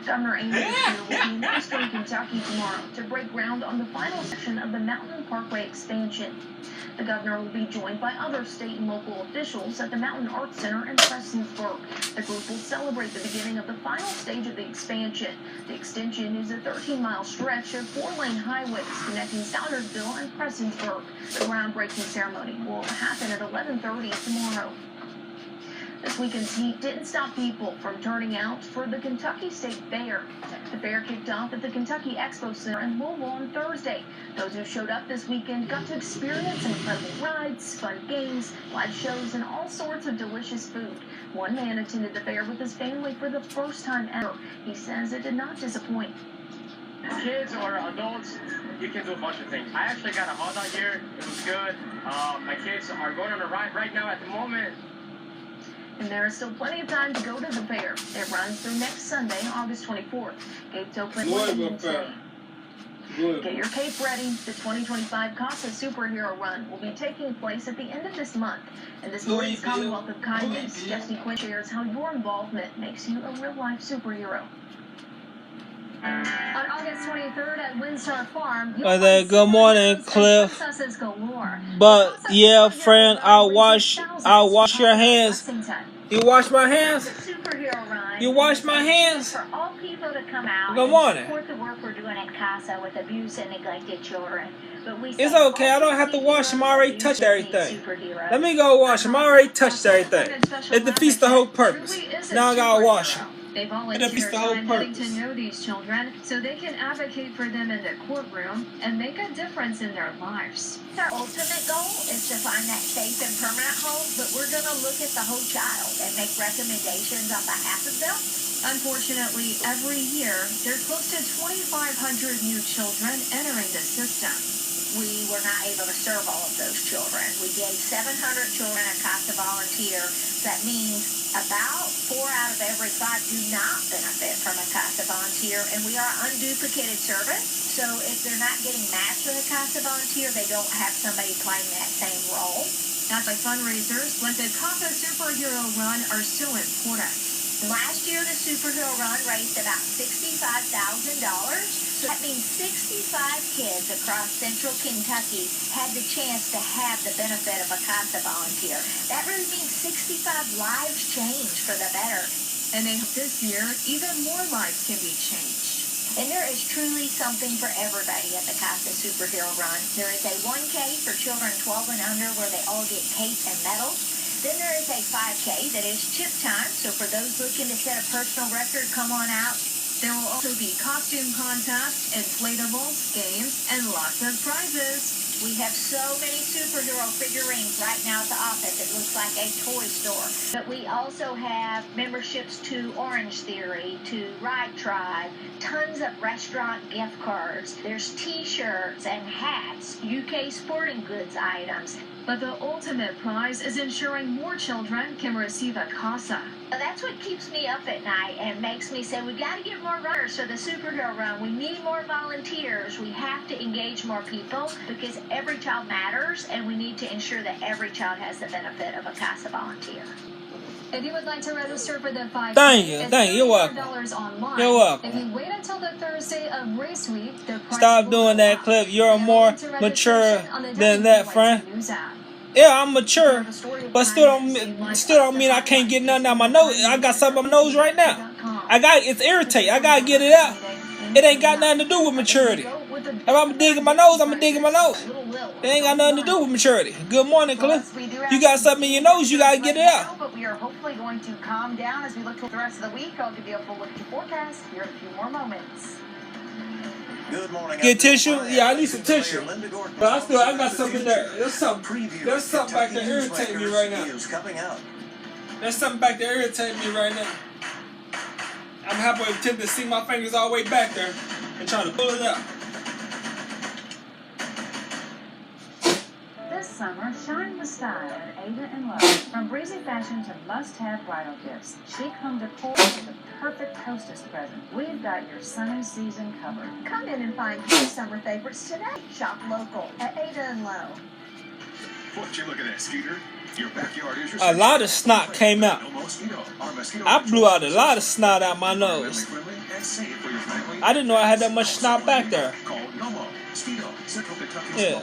Governor Amy Beshear will be in Western Kentucky tomorrow to break ground on the final section of the Mountain Parkway expansion. The governor will be joined by other state and local officials at the Mountain Arts Center in Prestonsburg. The group will celebrate the beginning of the final stage of the expansion. The extension is a 13-mile stretch of 4-lane highways connecting Stoddardville and Prestonsburg. The groundbreaking ceremony will happen at 11:30 tomorrow. This weekend's heat didn't stop people from turning out for the Kentucky State Fair. The fair kicked off at the Kentucky Expo Center in Louisville on Thursday. Those who showed up this weekend got to experience incredible rides, fun games, live shows, and all sorts of delicious food. One man attended the fair with his family for the first time ever. He says it did not disappoint. Kids or adults, you can do a bunch of things. I actually got a hot dog here. It was good. My kids are going on a ride right now at the moment. And there is still plenty of time to go to the fair. It runs through next Sunday, August 24th. Gates open Wednesday. Get your cape ready. The 2025 CASA Superhero Run will be taking place at the end of this month. And this morning's Commonwealth of Kindness, Jesse Quinn shares how your involvement makes you a real-life superhero. On August 23rd at Windstar Farm, Good morning, Cliff. But yeah, friend, I'll wash your hands. You wash my hands? You wash my hands? For all people to come out Good morning. and support the work we're doing at CASA with abused and neglected children. But we It's okay. I don't have to wash them. I already touched everything. Let me go wash them. I already touched everything. It defeats the whole purpose. Now I gotta wash them. They It volunteer defeats the whole time getting to purpose. know these children so they can advocate for them in the courtroom and make a difference in their lives. Our ultimate goal is to find that safe and permanent home, but we're going to look at the whole child and make recommendations on behalf of them. Unfortunately, every year, there's close to 2,500 new children entering the system. we were not able to serve all of those children. We gave 700 children a CASA volunteer. That means about 4 out of every 5 do not benefit from a CASA volunteer, and we are unduplicated service. So if they're not getting matched with a CASA volunteer, they don't have somebody playing that same role. That's why fundraisers like the CASA Superhero Run are so important. Last year, the Superhero Run raised about $65,000. So that means 65 kids across central Kentucky had the chance to have the benefit of a CASA volunteer. That really means 65 lives changed for the better. And they hope this year even more lives can be changed. And there is truly something for everybody at the CASA Superhero Run. There is a 1K for children 12 and under where they all get cake and medals. Then there is a 5K that is chip time. So for those looking to set a personal record, come on out. There will also be costume contests, inflatables, games, and lots of prizes. We have so many superhero figurines right now at the office. It looks like a toy store. But we also have memberships to Orange Theory, to Ride Tribe, tons of restaurant gift cards. There's T-shirts and hats, UK sporting goods items. But the ultimate prize is ensuring more children can receive a CASA. That's what keeps me up at night and makes me say, we got to get more runners for the Superhero Run. We need more volunteers. We have to engage more people because every child matters, and we need to ensure that every child has the benefit of a CASA volunteer. If you would like to register for the 5K, Thank you. You're welcome. Online. You're welcome. If you wait until the Thursday of race week, the price Stop doing that, Cliff. You're more mature than that, friend. Yeah, I'm mature, but still don't mean I can't get nothing out my nose. I got something on my nose right now. It's irritating. I gotta get it out. It ain't got nothing to do with maturity. If I'm digging my nose, I'm digging my nose. It ain't got nothing to do with maturity. Good morning, Cliff. You got something in your nose, you gotta get it out. But we are hopefully going to calm down as we look to the rest of the week. I'll give you a full look at your forecast here in a few more moments. Good morning. Get tissue? Yeah, I need some tissue. But I got something there. There's something back there irritating me right now. There's something back there irritating me right now. I'm halfway tempted to see my fingers all the way back there and trying to pull it out. This summer, shine with style at Ada and Lowe. From breezy fashion to must-have bridal gifts, chic home decor to the perfect hostess present. We've got your sunny season covered. Come in and find your summer favorites today. Shop local at Ada and Lowe. What you looking at, Skeeter? Your backyard is your A lot of snot came out. I blew out a lot of snot out my nose. I didn't know I had that much snot back there. Yeah.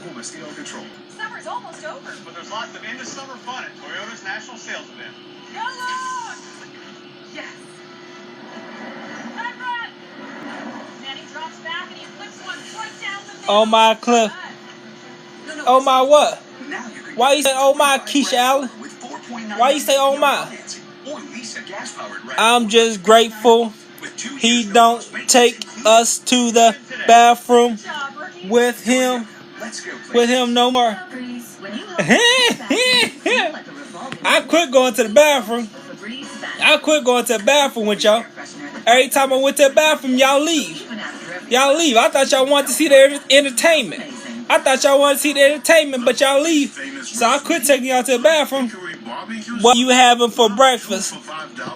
Summer's almost over. But there's lots of end-of-summer fun at Toyota's National Sales Event. Go long! Yes. Time run! Manny drops back and he flips one right down the middle. Oh my, Cliff. Oh my what? Why you say oh my, Keisha Allen? Why you say oh my? I'm just grateful he don't take us to the bathroom with him no more. I quit going to the bathroom. I quit going to the bathroom with y'all. Every time I went to the bathroom, y'all leave. Y'all leave. I thought y'all wanted to see the entertainment. But y'all leave. So I quit taking y'all to the bathroom. What you having for breakfast?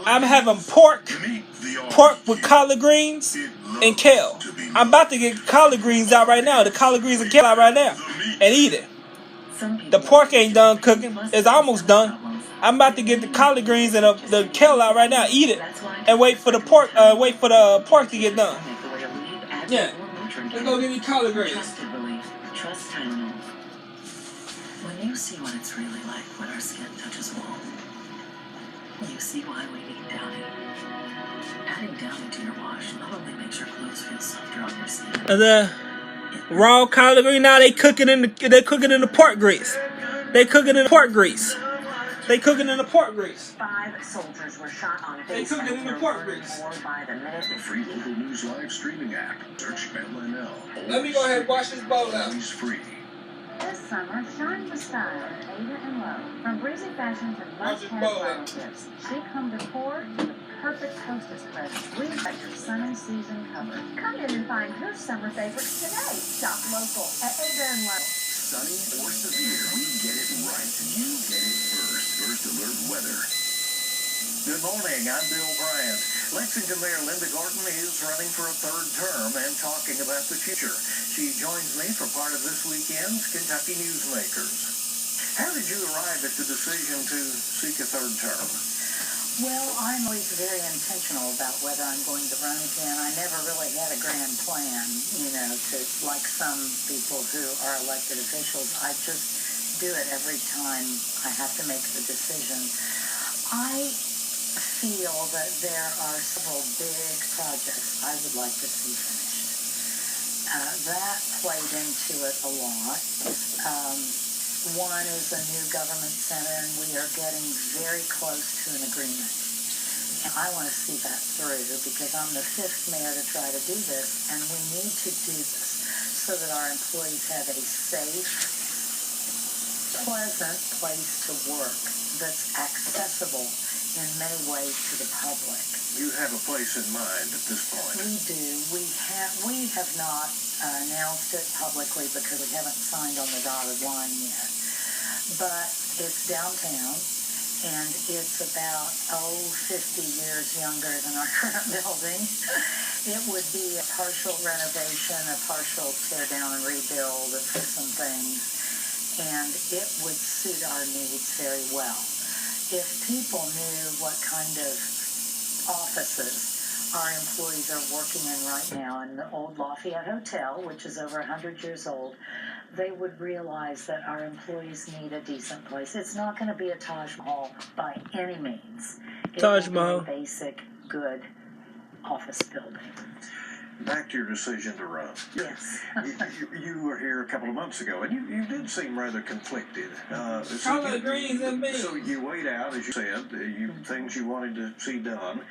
I'm having pork with collard greens and kale. I'm about to get collard greens out right now. The collard greens and kale out right now and eat it. The pork ain't done cooking. It's almost done. I'm about to get the collard greens and the kale out right now. Eat it and wait for the pork. Wait for the pork to get done. Yeah. Let's go get these collard greens. Trust Tylenol. When you see what it's really like when our skin touches warm, you see why we need Downy. Adding Downy to your wash not only makes your clothes feel softer on your skin. And the raw collard green now they cooking in the pork grease. They cooking in the pork grease. 5 soldiers were shot on They cooking in the pork grease. The free local news live streaming app. Search MLNL. Let me go ahead and wash this bowl out. Always free. This summer, shine with style at Ada and Lowe. From breezy fashion to must-have bridal gifts, chic home decor to the perfect hostess present. We've got your sunny season covered. Come in and find your summer favorites today. Shop local at Ada and Low. Sunny or severe, we get it right. You get it first. First Alert Weather. Good morning, I'm Bill Bryant. Lexington Mayor Linda Gordon is running for a third term and talking about the future. She joins me for part of this weekend's Kentucky Newsmakers. How did you arrive at the decision to seek a third term? Well, I'm always very intentional about whether I'm going to run again. I never really had a grand plan, to like some people who are elected officials. I just do it every time I have to make the decision. I feel that there are several big projects I would like to see finished. That played into it a lot. One is a new government center, and we are getting very close to an agreement. And I want to see that through because I'm the fifth mayor to try to do this, and we need to do this so that our employees have a safe, pleasant place to work that's accessible in many ways to the public. You have a place in mind at this point. We do. We have not announced it publicly because we haven't signed on the dotted line yet. But it's downtown, and it's about, 50 years younger than our current building. It would be a partial renovation, a partial tear down and rebuild of some things, and it would suit our needs very well. If people knew what kind of offices our employees are working in right now in the old Lafayette Hotel, which is over 100 years old, they would realize that our employees need a decent place. It's not going to be a Taj Mahal by any means. Taj Mahal. It will be a basic, good office building. Back to your decision to run. Yes. You were here a couple of months ago, and you did seem rather conflicted. Collard greens and beans. So you weighed out, as you said, things you wanted to see done.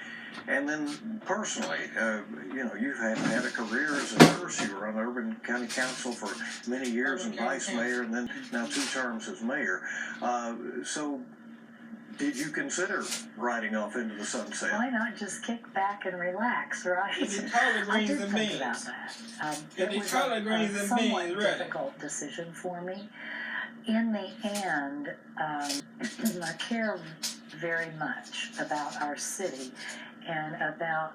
And then personally, you've had a career as a nurse. You were on the Urban County Council for many years and vice mayor, and then now 2 terms as mayor. So did you consider riding off into the sunset? Why not just kick back and relax, right? Collard I greens did and think beans. about that. Get It the was collard greens a and somewhat beans ready. difficult decision for me. In the end, I care very much about our city and about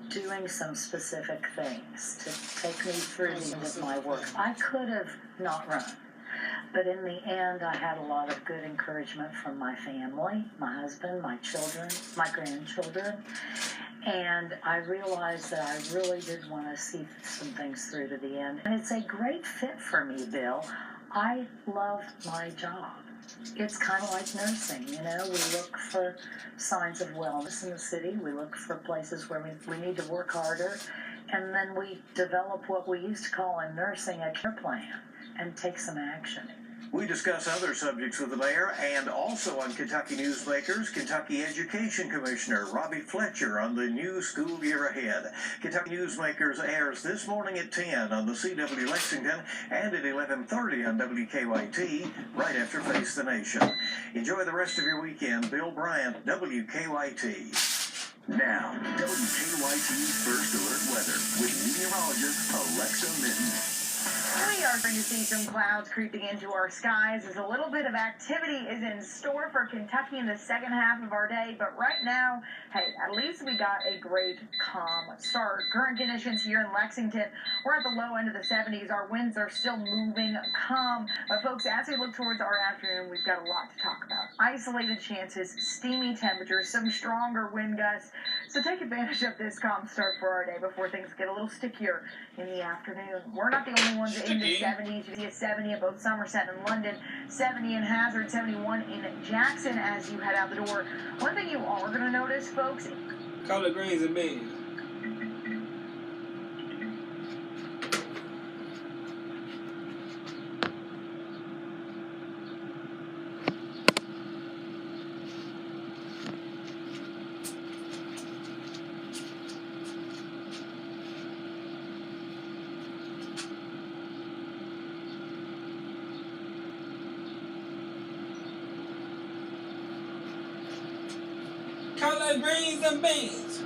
doing some specific things to take me through the end of my work. I could have not run. But in the end, I had a lot of good encouragement from my family, my husband, my children, my grandchildren. And I realized that I really did want to see some things through to the end. And it's a great fit for me, Bill. I love my job. It's kind of like nursing, We look for signs of wellness in the city. We look for places where we need to work harder. And then we develop what we used to call in nursing a care plan and take some action. We discuss other subjects with the mayor, and also on Kentucky Newsmakers, Kentucky Education Commissioner Robbie Fletcher on the new school year ahead. Kentucky Newsmakers airs this morning at 10 on the CW Lexington and at 11:30 on WKYT, right after Face the Nation. Enjoy the rest of your weekend. Bill Bryant, WKYT. Now, WKYT's First Alert Weather with meteorologist Alexa Minton. We are going to see some clouds creeping into our skies as a little bit of activity is in store for Kentucky in the second half of our day. But right now, hey, at least we got a great calm start. Current conditions here in Lexington, we're at the low end of the 70s. Our winds are still moving calm. But folks, as we look towards our afternoon, we've got a lot to talk about. Isolated chances, steamy temperatures, some stronger wind gusts. So take advantage of this calm start for our day before things get a little stickier in the afternoon. We're not the only ones in the 70s. You see a 70 in both Somerset and London, 70 in Hazard, 71 in Jackson as you head out the door. One thing you are going to notice, folks, Collard greens and beans. collard greens and beans.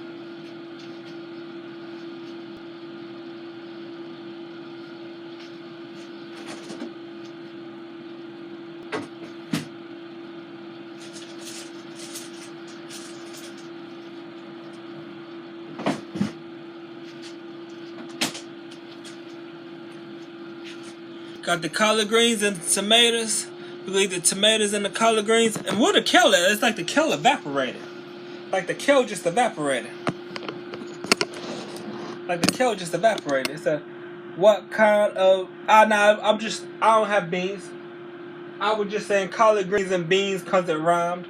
Got the collard greens and tomatoes. We leave the tomatoes and the collard greens. And what the kale is? It's like the kale evaporated. Like the kale just evaporated. Like the kale just evaporated. So, what kind of? I don't have beans. I was just saying collard greens and beans because it rhymed.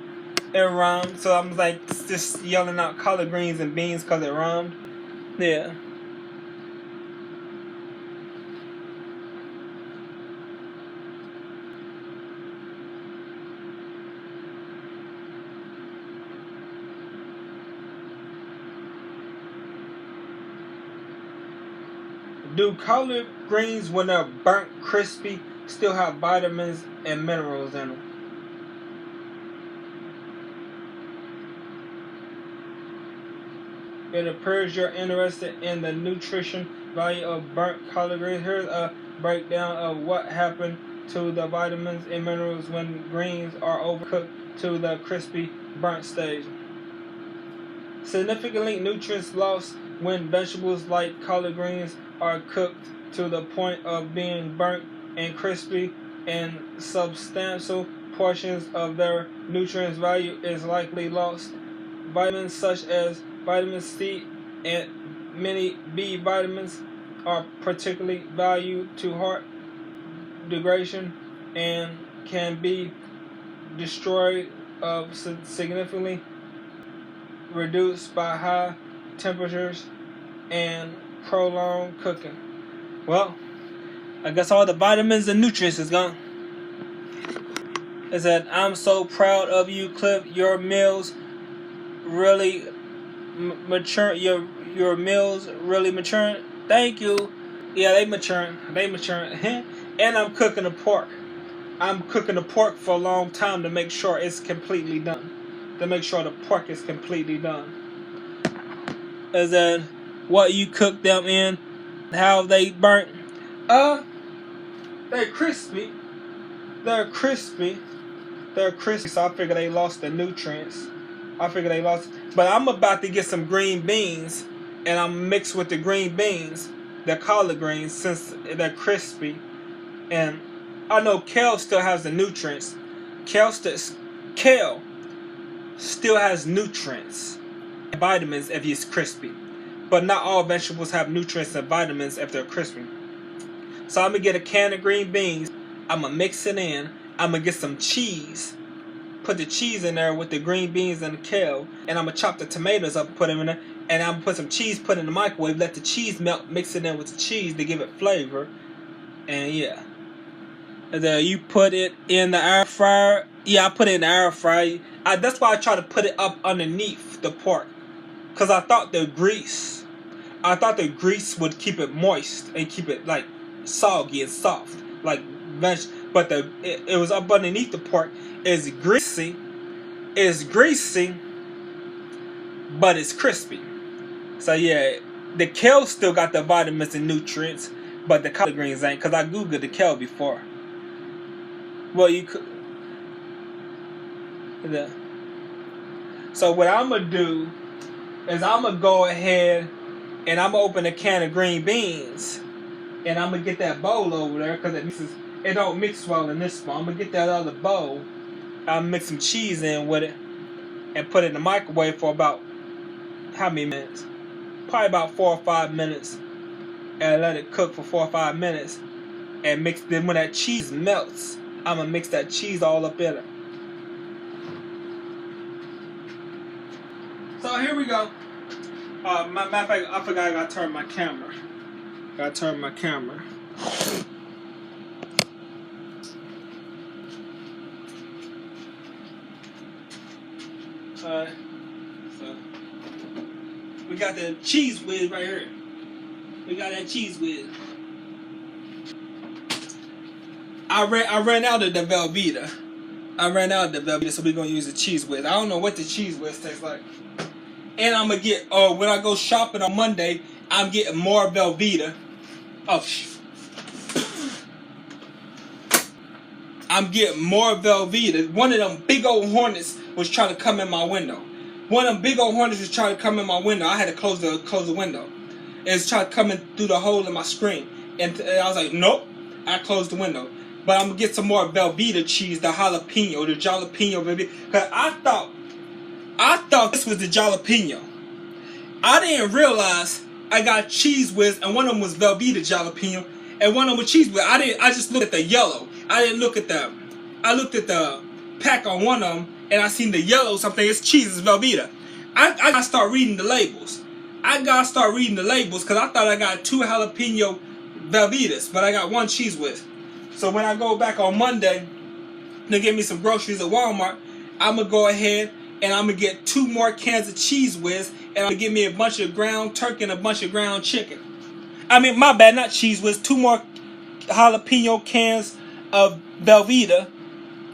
It rhymed. So I'm like just yelling out collard greens and beans because it rhymed. Yeah. Do collard greens, when they're burnt crispy, still have vitamins and minerals in them? It appears you're interested in the nutrition value of burnt collard greens. Here's a breakdown of what happened to the vitamins and minerals when greens are overcooked to the crispy burnt stage. Significantly, nutrients lost when vegetables like collard greens are cooked to the point of being burnt and crispy, and substantial portions of their nutrients value is likely lost. Vitamins such as vitamin C and many B vitamins are particularly valued to heart degradation and can be destroyed significantly reduced by high temperatures and prolonged cooking. Well, I guess all the vitamins and nutrients is gone. It said, I'm so proud of you, Cliff. Your meals really mature. Your meals really maturing. Thank you. Yeah, they maturing. They maturing. And I'm cooking the pork. I'm cooking the pork for a long time to make sure it's completely done. To make sure the pork is completely done. Is that what you cook them in? How they burnt? They're crispy. They're crispy. They're crispy. So I figure they lost the nutrients. But I'm about to get some green beans, and I'm mixed with the green beans, the collard greens, since they're crispy. And I know kale still has the nutrients. Kale still has nutrients and vitamins if it's crispy. But not all vegetables have nutrients and vitamins if they're crispy. So I'm going to get a can of green beans. I'm going to mix it in. I'm going to get some cheese. Put the cheese in there with the green beans and the kale. And I'm going to chop the tomatoes up and put them in there. And I'm going to put some cheese, put it in the microwave. Let the cheese melt. Mix it in with the cheese to give it flavor. And yeah. And then you put it in the air fryer. Yeah, I put it in the air fryer. That's why I try to put it up underneath the pork. Because I thought the grease would keep it moist and keep it like soggy and soft, like veg. But it was up underneath the pork. It's greasy, but it's crispy. So yeah, the kale still got the vitamins and nutrients, but the collard greens ain't. Cause I googled the kale before. Well, you could. Yeah. So what I'm gonna do is I'm gonna go ahead and I'm gonna open a can of green beans, and I'm gonna get that bowl over there because it don't mix well in this one. I'm gonna get that other bowl. I'll mix some cheese in with it and put it in the microwave for about how many minutes? Probably about 4 or 5 minutes, and let it cook for 4 or 5 minutes. And mix. Then when that cheese melts, I'm gonna mix that cheese all up in it. So here we go. Matter of fact, I forgot I gotta turn my camera. Alright. So we got the cheese whiz right here. We got that cheese whiz. I ran out of the Velveeta. I ran out of the Velveeta, so we're gonna use the Cheese Whiz. I don't know what the Cheese Whiz tastes like. And I'm gonna get, when I go shopping on Monday, I'm getting more Velveeta. Oh, I'm getting more Velveeta. One of them big old hornets was trying to come in my window. One of them big old hornets was trying to come in my window. I had to close the window. It was trying to come in through the hole in my screen. And I was like, nope. I closed the window. But I'm going to get some more Velveeta cheese, the jalapeno Velveeta. Because I thought this was the jalapeno. I didn't realize I got Cheese Whiz, and one of them was Velveeta jalapeno, and one of them was Cheese Whiz. I just looked at the yellow. I looked at the pack on one of them, and I seen the yellow something. It's cheese, it's Velveeta. I gotta start reading the labels. Because I thought I got 2 jalapeno Velveetas, but I got 1 Cheese Whiz. So when I go back on Monday to get me some groceries at Walmart, I'm gonna go ahead and I'm gonna get 2 more cans of Cheese Whiz, and I'm gonna get me a bunch of ground turkey and a bunch of ground chicken. I mean, my bad, not Cheese Whiz. 2 more jalapeno cans of Velveeta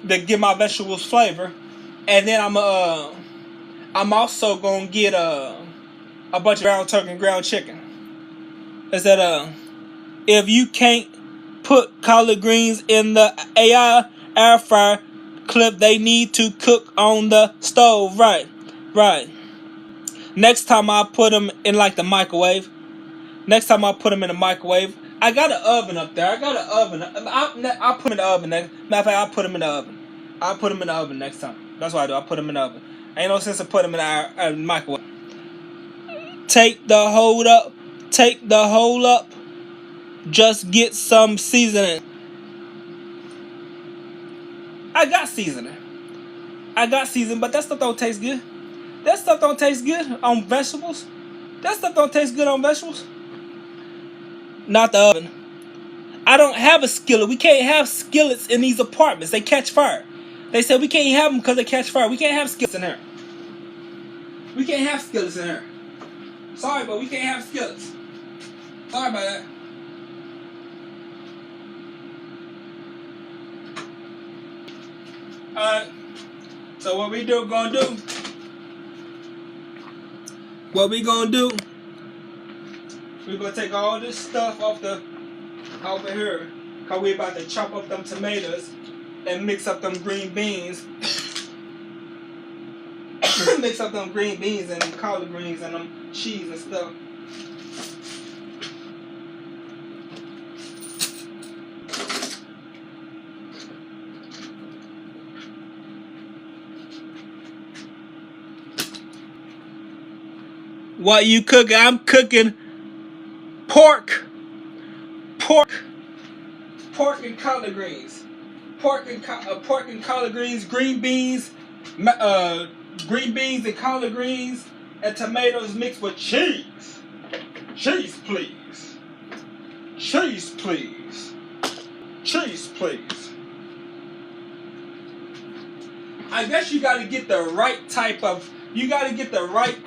to give my vegetables flavor, and then I'm also gonna get a bunch of ground turkey and ground chicken. Is that if you can't put collard greens in the air fryer clip, they need to cook on the stove. Right. Next time I put them in like the microwave. I got an oven up there. I'll put them in the oven. Matter of fact, I'll put them in the oven. I'll put them in the oven next time. That's what I do. I'll put them in the oven. Ain't no sense in putting them in the microwave. Take the hold up. Just get some seasoning. I got seasoning, but that stuff don't taste good. On vegetables. Not the oven. I don't have a skillet. We can't have skillets in these apartments. They catch fire. They said we can't have them because they catch fire. We can't have skillets in here. Sorry, but we can't have skillets. Sorry about that. Alright. So what we gonna do? We're gonna take all this stuff off of here, cause we about to chop up them tomatoes and mix up them green beans. Mix up them green beans and them collard greens and them cheese and stuff. What you cooking? I'm cooking pork and collard greens. Pork and collard greens, green beans and collard greens, and tomatoes mixed with cheese. Cheese, please. I guess you gotta get the right type of. You gotta get the right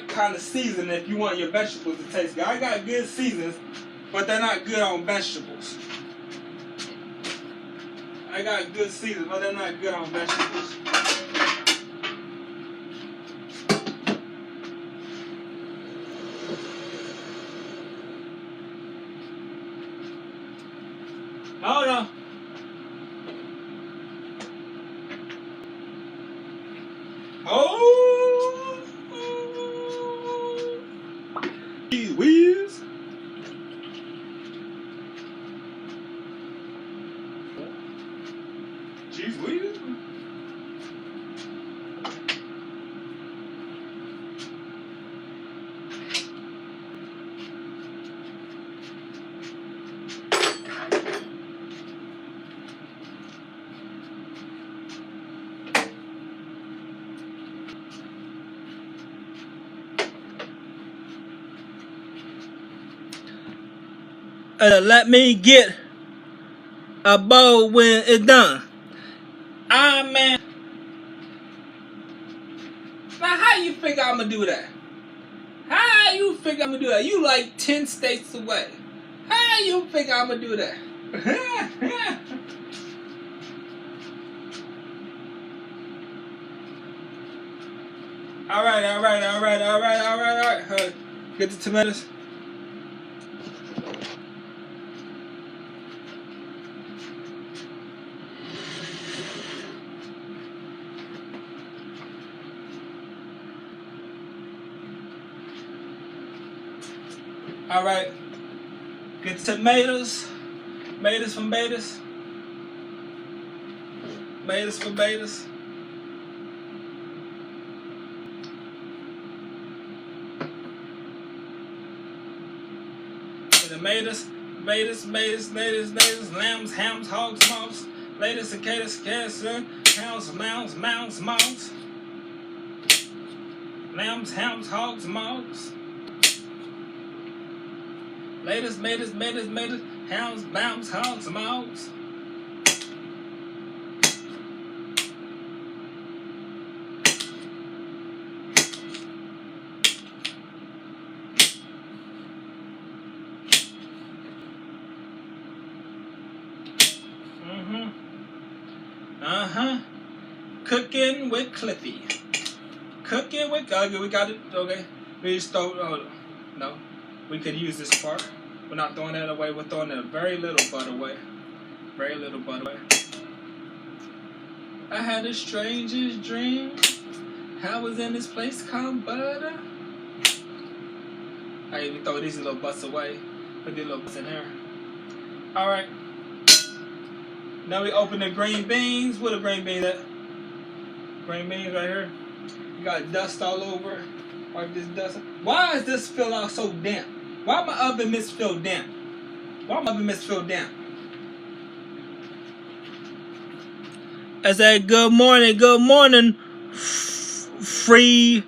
kind of seasoning if you want your vegetables to taste good. I got good seasonings, but they're not good on vegetables. Hold on. Oh, Cheese Whiz. Cheese Whiz. Let me get a bowl when it's done. Ah, man. Now, how you figure I'm gonna do that? You like 10 states away. How you think I'm gonna do that? All right. Get the tomatoes. All right. Get the tomatoes. Tomatoes from betas. Tomatoes for betas. Tomatoes, lambs, hams, hogs, mouse, latest, cicadas, hounds, mounds, mouse, lambs, hams, hogs, mouse, latest, hounds, bounds, hogs, mouse. Cooking with Cliffy. Cooking with we got it. Okay. We just throw. No. We could use this part. We're not throwing that away. We're throwing a very little butter away. Very little butter away. I had the strangest dream. I was in this place called butter. I even throw these little butts away. Put these little butts in here. Alright. Now we open the green beans. Where the green beans at? Green beans right here. You got dust all over. Wipe this dust. Why is this feel out so damp? Why my oven mitts feel damp? Why my oven mitts feel damp? I said good morning. Free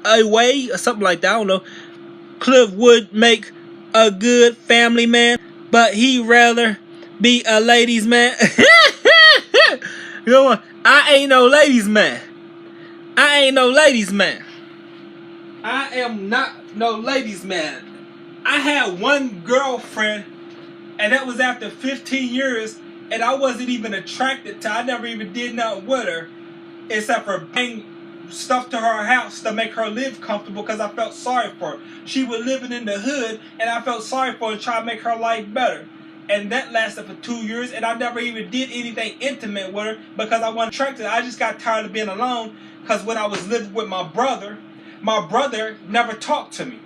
away or something like that. I don't know. Cliff would make a good family man, but he rather be a ladies man. You know what? I ain't no ladies man. I am not no ladies man. I had one girlfriend, and that was after 15 years, and I wasn't even attracted to her. I never even did nothing with her, except for bringing stuff to her house to make her live comfortable because I felt sorry for her. She was living in the hood, and I felt sorry for her to try to make her life better. And that lasted for 2 years, and I never even did anything intimate with her because I wasn't attracted. I just got tired of being alone because when I was living with my brother never talked to me.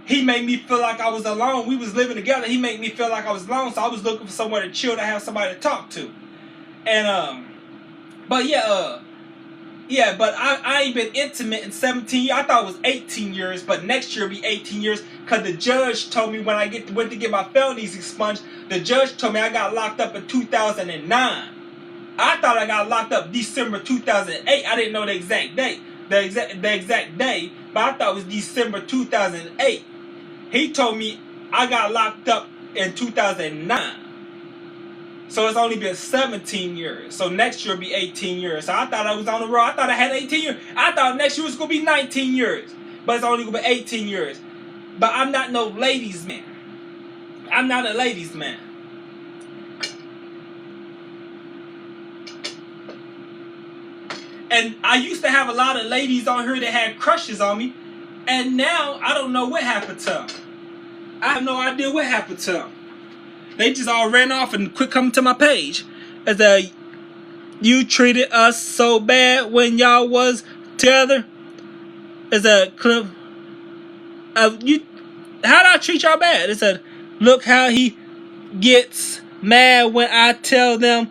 He made me feel like I was alone. We was living together. He made me feel like I was alone, so I was looking for somewhere to chill, to have somebody to talk to. And, but I ain't been intimate in 17 years. I thought it was 18 years, but next year will be 18 years because the judge told me when I went to get my felonies expunged, the judge told me I got locked up in 2009. I thought I got locked up December 2008. I didn't know the exact date, the exact day, but I thought it was December 2008. He told me I got locked up in 2009. So it's only been 17 years. So next year will be 18 years. So I thought I was on the road. I thought I had 18 years. I thought next year was going to be 19 years. But it's only going to be 18 years. But I'm not no ladies man. I'm not a ladies man. And I used to have a lot of ladies on here that had crushes on me. And now I don't know what happened to them. I have no idea what happened to them. They just all ran off and quit coming to my page. As you treated us so bad when y'all was together. As a clip. How did I treat y'all bad? It said, look how he gets mad when I tell the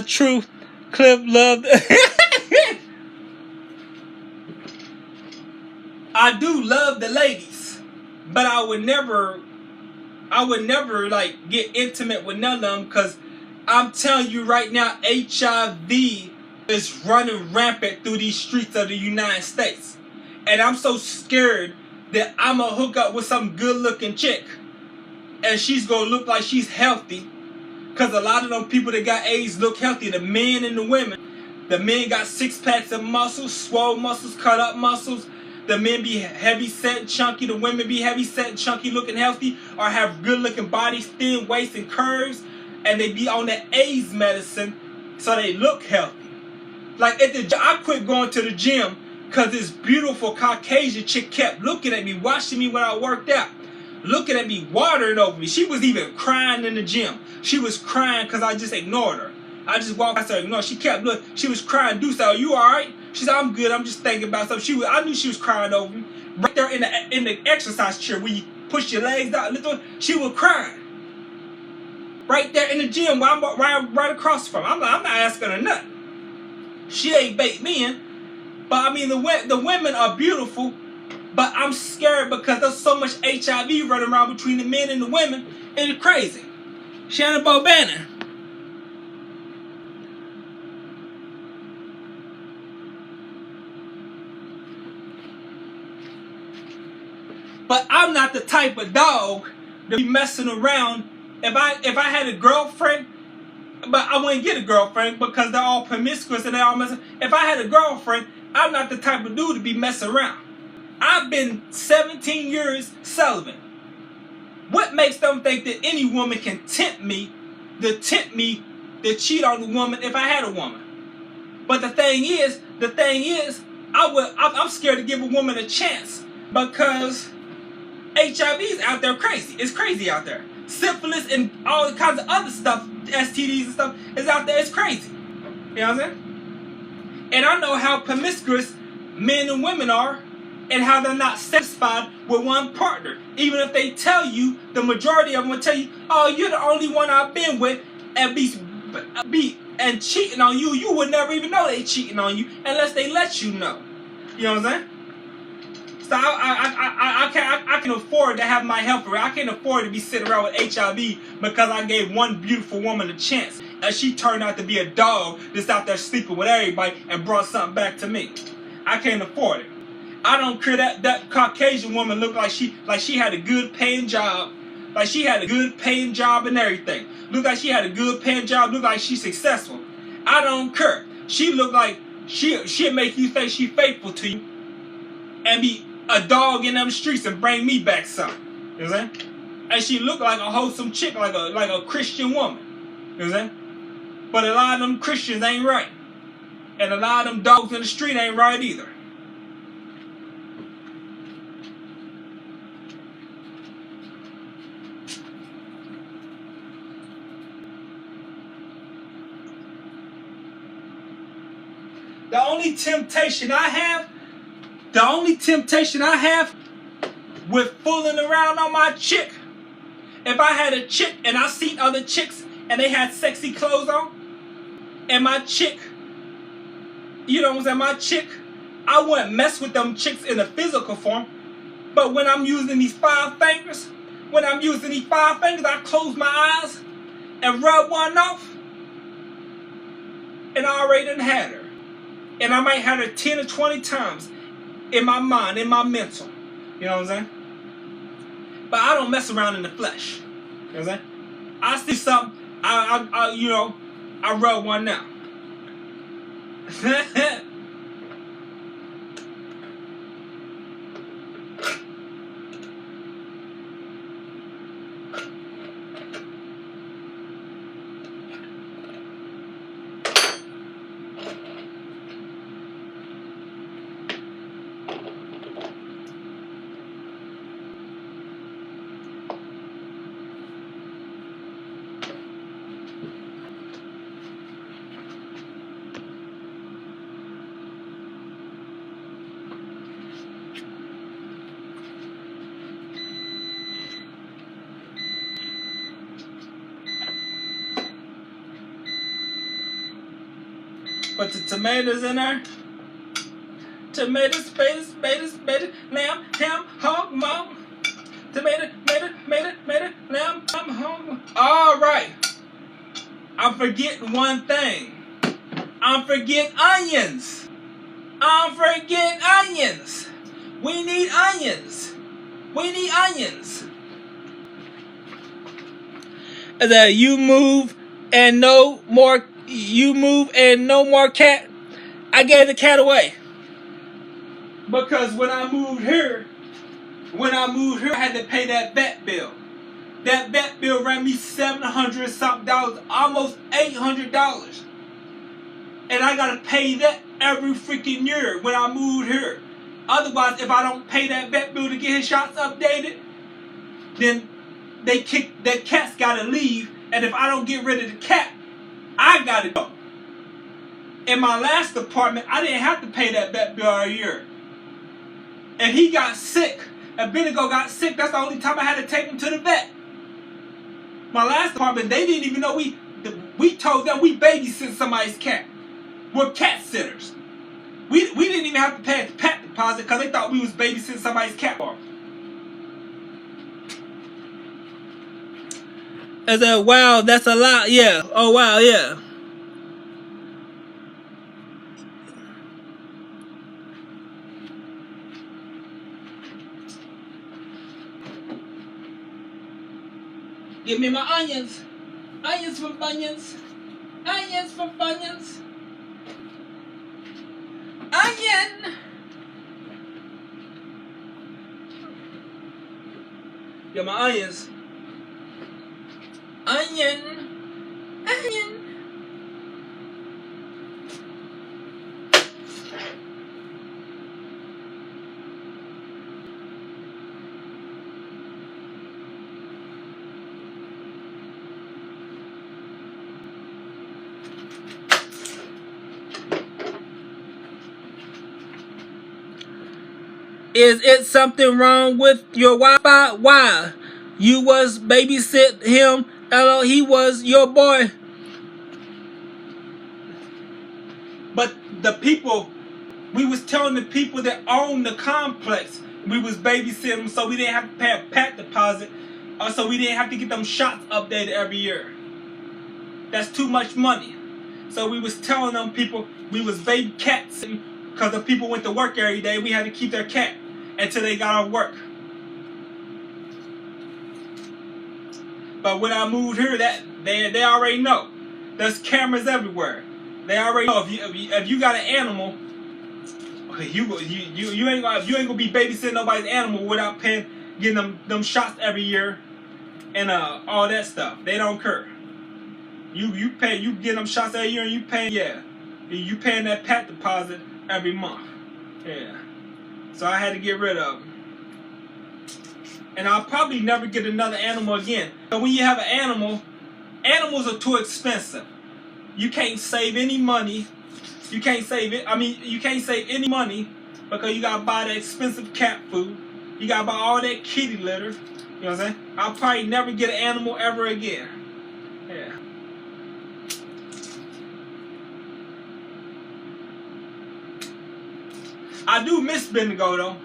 truth. Cliff loved. I do love the ladies, but I would never like get intimate with none of them because I'm telling you right now, HIV is running rampant through these streets of the United States. And I'm so scared that I'm going to hook up with some good looking chick and she's going to look like she's healthy because a lot of them people that got AIDS look healthy, the men and the women. The men got six packs of muscles, swole muscles, cut up muscles. the men be heavy set, chunky, the women be heavy set, chunky, looking healthy, or have good looking bodies, thin waist and curves, and they be on the AIDS medicine so they look healthy. Like I quit going to the gym because this beautiful Caucasian chick kept looking at me, watching me when I worked out, looking at me, watering over me. She was even crying in the gym. She was crying because I just ignored her. I just walked past her, ignored. She kept looking. She was crying. Deuce, are you all right? She said, I'm good. I'm just thinking about something. I knew she was crying over me. Right there in the exercise chair where you push your legs out, she was crying. Right there in the gym where I'm right across from. I'm not asking her nothing. She ain't bait me in. But I mean, the women are beautiful, but I'm scared because there's so much HIV running around between the men and the women. It's crazy. Shannon Bobannon. But I'm not the type of dog to be messing around. If I had a girlfriend, but I wouldn't get a girlfriend because they're all promiscuous and they're all messing. If I had a girlfriend, I'm not the type of dude to be messing around. I've been 17 years celibate. What makes them think that any woman can tempt me to cheat on the woman if I had a woman? But the thing is, I'm scared to give a woman a chance because HIV is out there crazy. It's crazy out there. Syphilis and all kinds of other stuff, STDs and stuff, is out there. It's crazy. You know what I'm saying? And I know how promiscuous men and women are and how they're not satisfied with one partner. Even if they tell you, the majority of them will tell you, oh, you're the only one I've been with, and be cheating on you. You would never even know they cheating on you unless they let you know. You know what I'm saying? So I can afford to have my health. I can't afford to be sitting around with HIV because I gave one beautiful woman a chance and she turned out to be a dog that's out there sleeping with everybody and brought something back to me. I can't afford it. I don't care that Caucasian woman looked like she had a good paying job. Like she had a good paying job and everything. Looked like she had a good paying job. Looked like she's successful. I don't care. She looked like she'll make you think she's faithful to you and be a dog in them streets and bring me back something. You know what I'm saying? And she looked like a wholesome chick, like a Christian woman. You know what I'm saying? But a lot of them Christians ain't right. And a lot of them dogs in the street ain't right either. The only temptation I have with fooling around on my chick, if I had a chick and I seen other chicks and they had sexy clothes on, and my chick, you know what I'm saying, my chick, I wouldn't mess with them chicks in a physical form, but when I'm using these five fingers, I close my eyes and rub one off, and I already done had her. And I might have her 10 or 20 times in my mind, in my mental. You know what I'm saying? But I don't mess around in the flesh. You know what I'm saying? I see something, I rub one now. Put the tomatoes in there. Tomatoes, potatoes, lamb, ham, hog, mom. Tomato, lamb, ham, hog. All right. I'm forgetting one thing. I'm forgetting onions. We need onions. That you move and no more cat. I gave the cat away. Because when I moved here, I had to pay that vet bill. That vet bill ran me $700 something, almost $800. And I gotta pay that every freaking year when I moved here. Otherwise, if I don't pay that vet bill to get his shots updated, then the cat's gotta leave. And if I don't get rid of the cat, I gotta go. In my last apartment, I didn't have to pay that vet bill a year. And he got sick. And Bendigo got sick. That's the only time I had to take him to the vet. My last apartment, they didn't even know we told them we babysit somebody's cat. We're cat sitters. We didn't even have to pay a pet deposit because they thought we was babysitting somebody's cat farm. I said, wow, that's a lot, yeah. Oh, wow, yeah. Give me my onions. Onions for Funyuns. Onions for Funyuns. Onion! Get my onions. Onion. Onion. Is it something wrong with your Wi-Fi? Why? You was babysit him. Hello, he was your boy. But the people, we was telling the people that own the complex, we was babysitting them so we didn't have to pay a pet deposit, so we didn't have to get them shots updated every year. That's too much money. So we was telling them people we was baby cats, because the people went to work every day, we had to keep their cat until they got off work. But when I moved here, that they already know. There's cameras everywhere. They already know if you got an animal, okay, you ain't gonna be babysitting nobody's animal without getting them shots every year and all that stuff. They don't care. You get them shots every year and you paying that pet deposit every month. Yeah. So I had to get rid of them. And I'll probably never get another animal again. But when you have an animal, animals are too expensive. You can't save any money. You can't save it. I mean, you can't save any money because you gotta buy that expensive cat food. You gotta buy all that kitty litter. You know what I'm saying? I'll probably never get an animal ever again. Yeah. I do miss Bendigo though.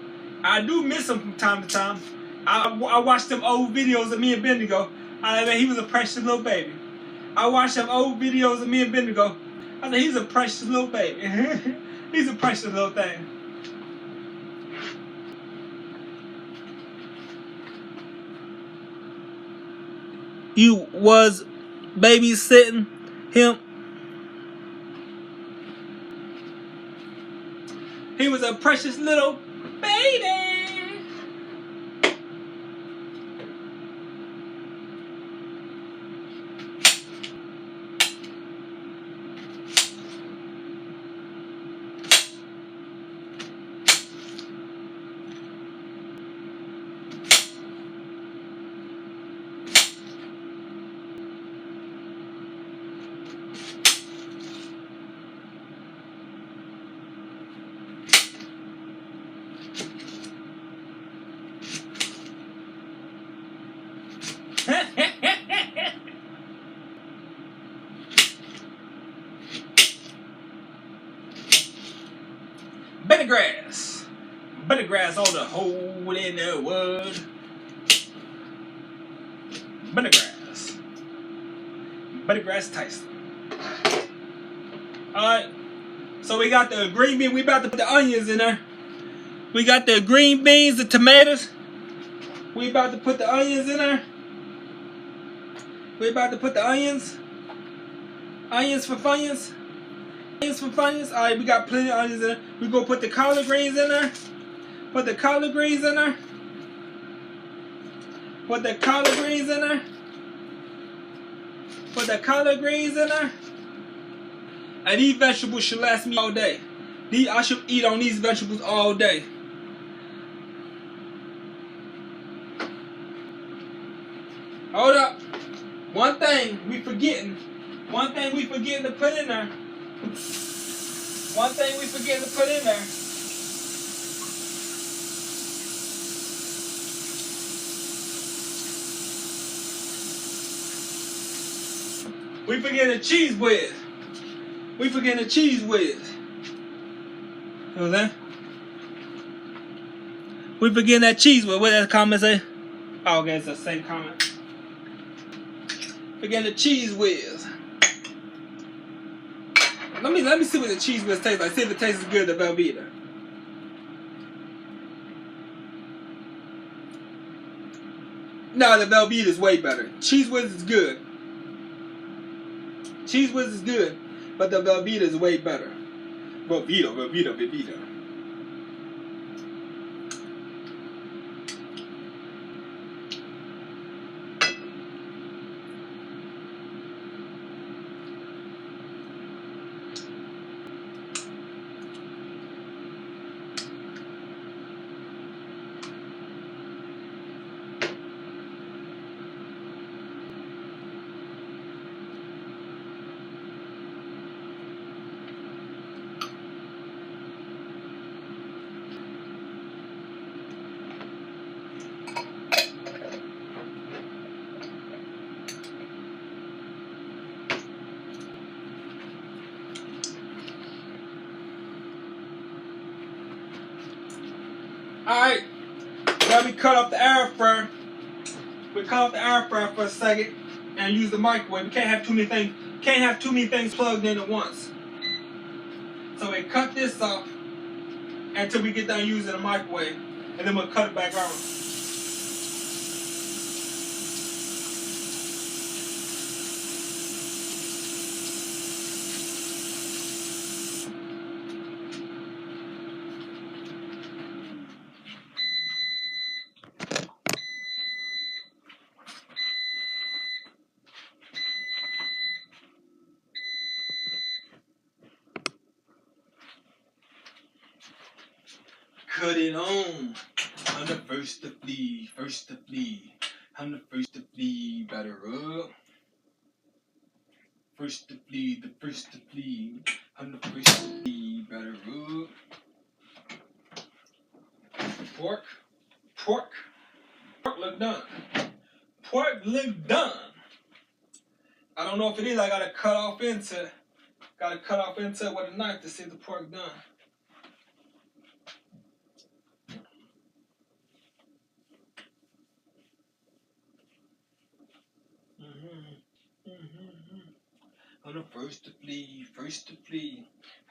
I do miss him from time to time. I watched them old videos of me and Bendigo. I mean, he was a precious little baby. I watched them old videos of me and Bendigo. I said, he's a precious little baby. He's a precious little thing. You was babysitting him. He was a precious little baby. Bennegrass. Bennegrass on the hole in the wood. Bennegrass. Bennegrass Tyson. Alright. So we got the green bean. We about to put the onions in there. We got the green beans, the tomatoes. We about to put the onions in there. We about to put the onions. Onions for Funyuns. Onions for Funyuns. Alright, we got plenty of onions in there. We gonna put the collard greens in there. Put the collard greens in there. Put the collard greens in there. Put the collard greens in there. And these vegetables should last me all day. I should eat on these vegetables all day. Hold up. One thing we forgetting to put in there. One thing we forgetting to put in there. We forgetting the cheese whiz. We forgetting the cheese whiz. You know what I'm saying? We forgetting that cheese whiz. What does that comment say? Oh, okay, it's the same comment. Forgetting the cheese whiz. Let me see what the cheese whiz tastes like. See if it tastes as good as the Velveeta. No, the Velveeta is way better. Cheese whiz is good. Cheese whiz is good, but the Velveeta is way better. Velveeta. Alright, now we cut off the air fryer. We cut off the air fryer for a second and use the microwave. We can't have too many things plugged in at once. So we cut this off until we get done using the microwave, and then we'll cut it back on. Cut it on. I'm the first to flee, I'm the first to flee, batter up. First to flee, I'm the first to flee, batter up. Pork look done. Pork look done. I don't know if it is. I gotta cut off into it with a knife to see if the pork done. I'm the first to flee,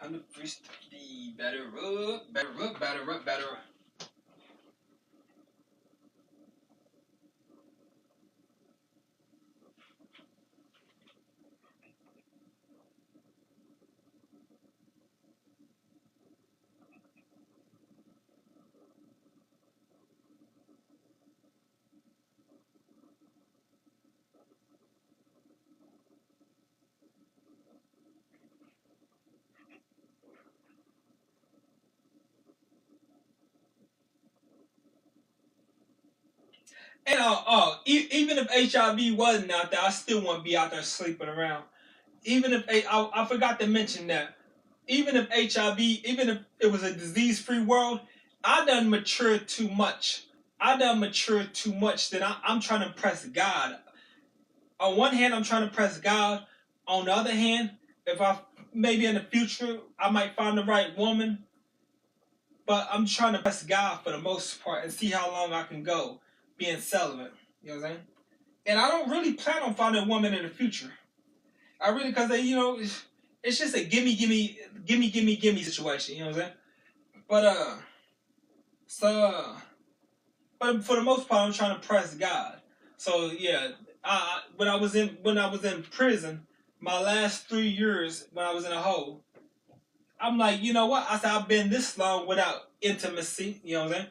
I'm the first to flee, batter up. And even if HIV wasn't out there, I still wouldn't be out there sleeping around. Even if I forgot to mention that, even if it was a disease-free world, I done matured too much. That I'm trying to impress God. On one hand, I'm trying to impress God. On the other hand, if maybe in the future I might find the right woman, but I'm trying to impress God for the most part and see how long I can go being celibate. You know what I'm saying? And I don't really plan on finding a woman in the future. I really, because it's just a gimme situation. You know what I'm saying? But for the most part, I'm trying to press God. So yeah, when I was in prison, my last 3 years when I was in a hole, I'm like, you know what? I said, I've been this long without intimacy. You know what I'm saying?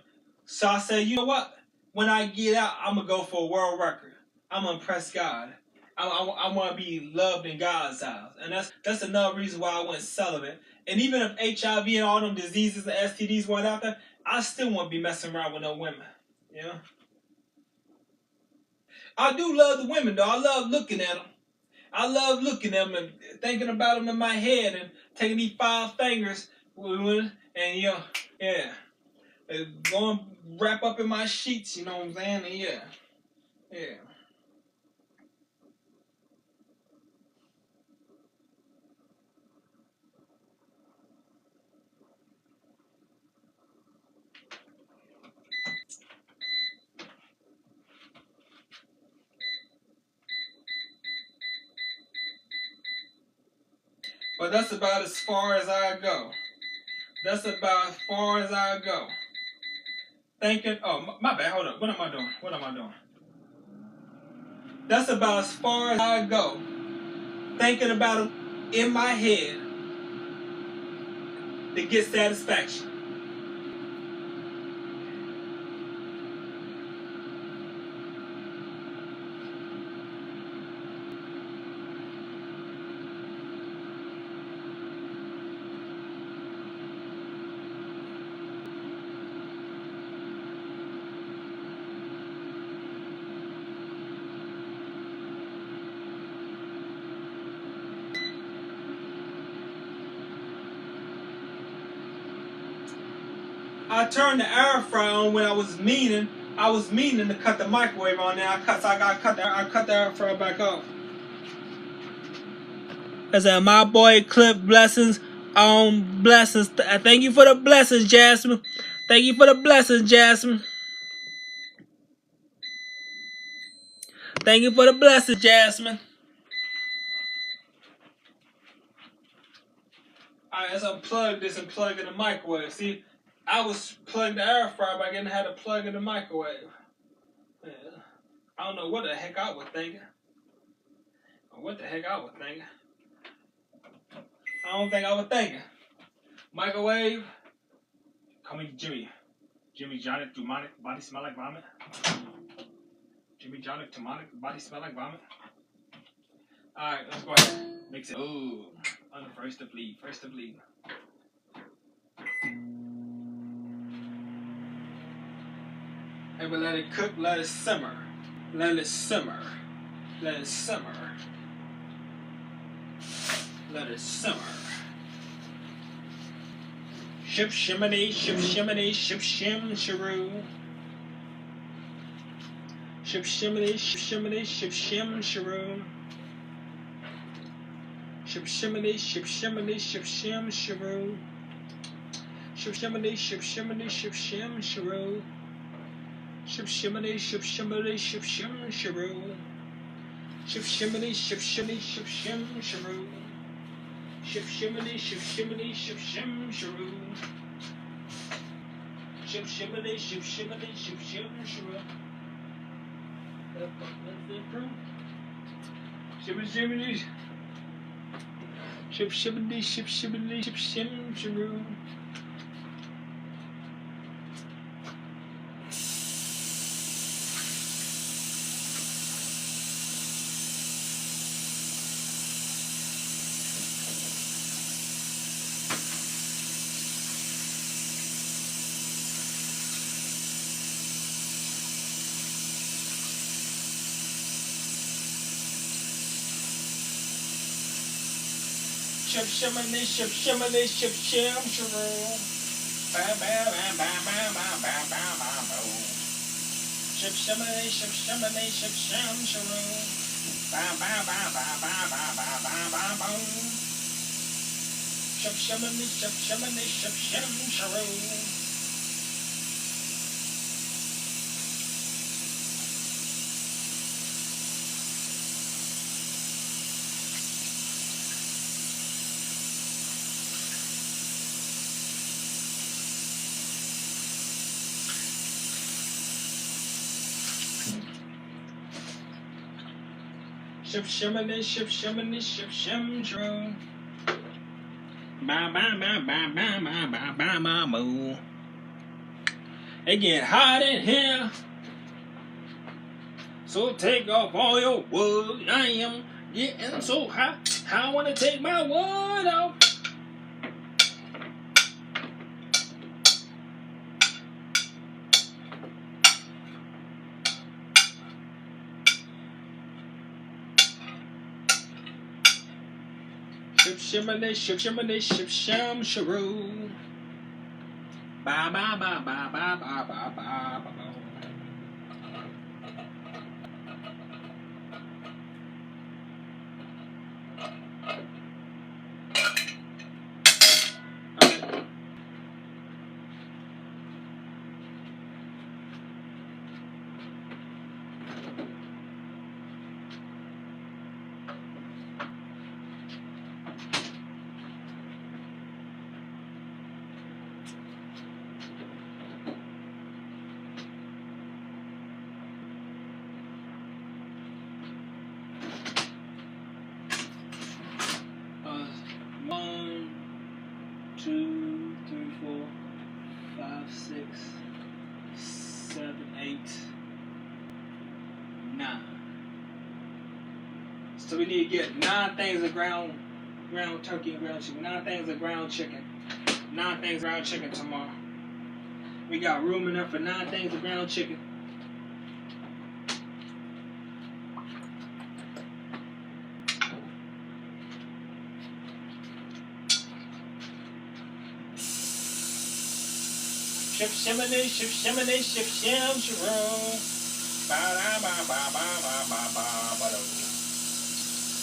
So I said, you know what? When I get out, I'm going to go for a world record. I'm going to impress God. I want to be loved in God's house. And that's another reason why I went celibate. And even if HIV and all them diseases and STDs weren't out there, I still won't be messing around with no women. You know? I do love the women, though. I love looking at them. I love looking at them and thinking about them in my head and taking these 5 fingers and, you know, yeah. And going wrap up in my sheets, you know what I'm saying? And yeah. Yeah. But that's about as far as I go. That's about as far as I go. Thinking, oh, my bad, hold up. What am I doing? What am I doing? That's about as far as I go. Thinking about them in my head to get satisfaction. I turned the air fryer on when I was meaning to cut the microwave on there. I cut the air fryer back off. I said, my boy Cliff, blessings on blessings. Thank you for the blessings, Jasmine. Thank you for the blessings, Jasmine. Thank you for the blessings, Jasmine. Alright, let's unplug this and plug in the microwave. See, I was plugging the air fryer back in and had to plug in the microwave. Yeah. I don't know what the heck I was thinking. I don't think I was thinking. Microwave. Call me Jimmy. Jimmy Johnny, demonic, body smell like vomit. Jimmy Johnny, demonic, body smell like vomit. Alright, let's go ahead. Mix it. Ooh, on the first to bleed. And we let it cook, let it simmer. Let it simmer. Ship shiminy, ship shiminy, ship shim sharoo. Ship shiminy, ship shiminy, ship shim sharoo. Ship shiminy, ship shiminy, ship shim sharoo. Ship shiminy, ship shiminy, ship shim sharoo. Ship shiminy, ship shiminy, ship shim sharoo. Ship shiminy, ship shiminy, ship shim sharoo. Ship shiminy, ship shiminy, ship shim sharoo. Ship shiminy, ship shiminy, ship shim sharoo. Ship shiminy, ship shiminy, ship shiminy, ship shim sharoo. Ship shiminy, ship shiminy, ship shim sharoo. Bam bam bam bam bam bam bam bam bam boom. Ship shiminy, ship shiminy, ship shim sharoo. Bam bam bam bam bam bam bam bam bam boom. Ship shiminy, ship shiminy, ship shim sharoo. Ship shiminy, ship shiminy, ship shim sharoo. It get hot in here, so take off all your wood. I am getting so hot, I wanna take my wood off. Ship shimmy, ship shimmy, ship sham sharoo. Ba ba ba ba ba ba ba ba ba. One, two, three, 4, 5, 6, 7, 8, 9. So we need to get 9 things of ground turkey and ground chicken. 9 things of ground chicken. 9 things of ground chicken tomorrow. We got room enough for 9 things of ground chicken. Ship shimmy, ship shimmy, ship sham shiroo. Ba da ba ba ba ba ba ba ba do.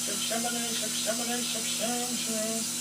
Ship shimmy, ship shimmy, ship sham shiroo.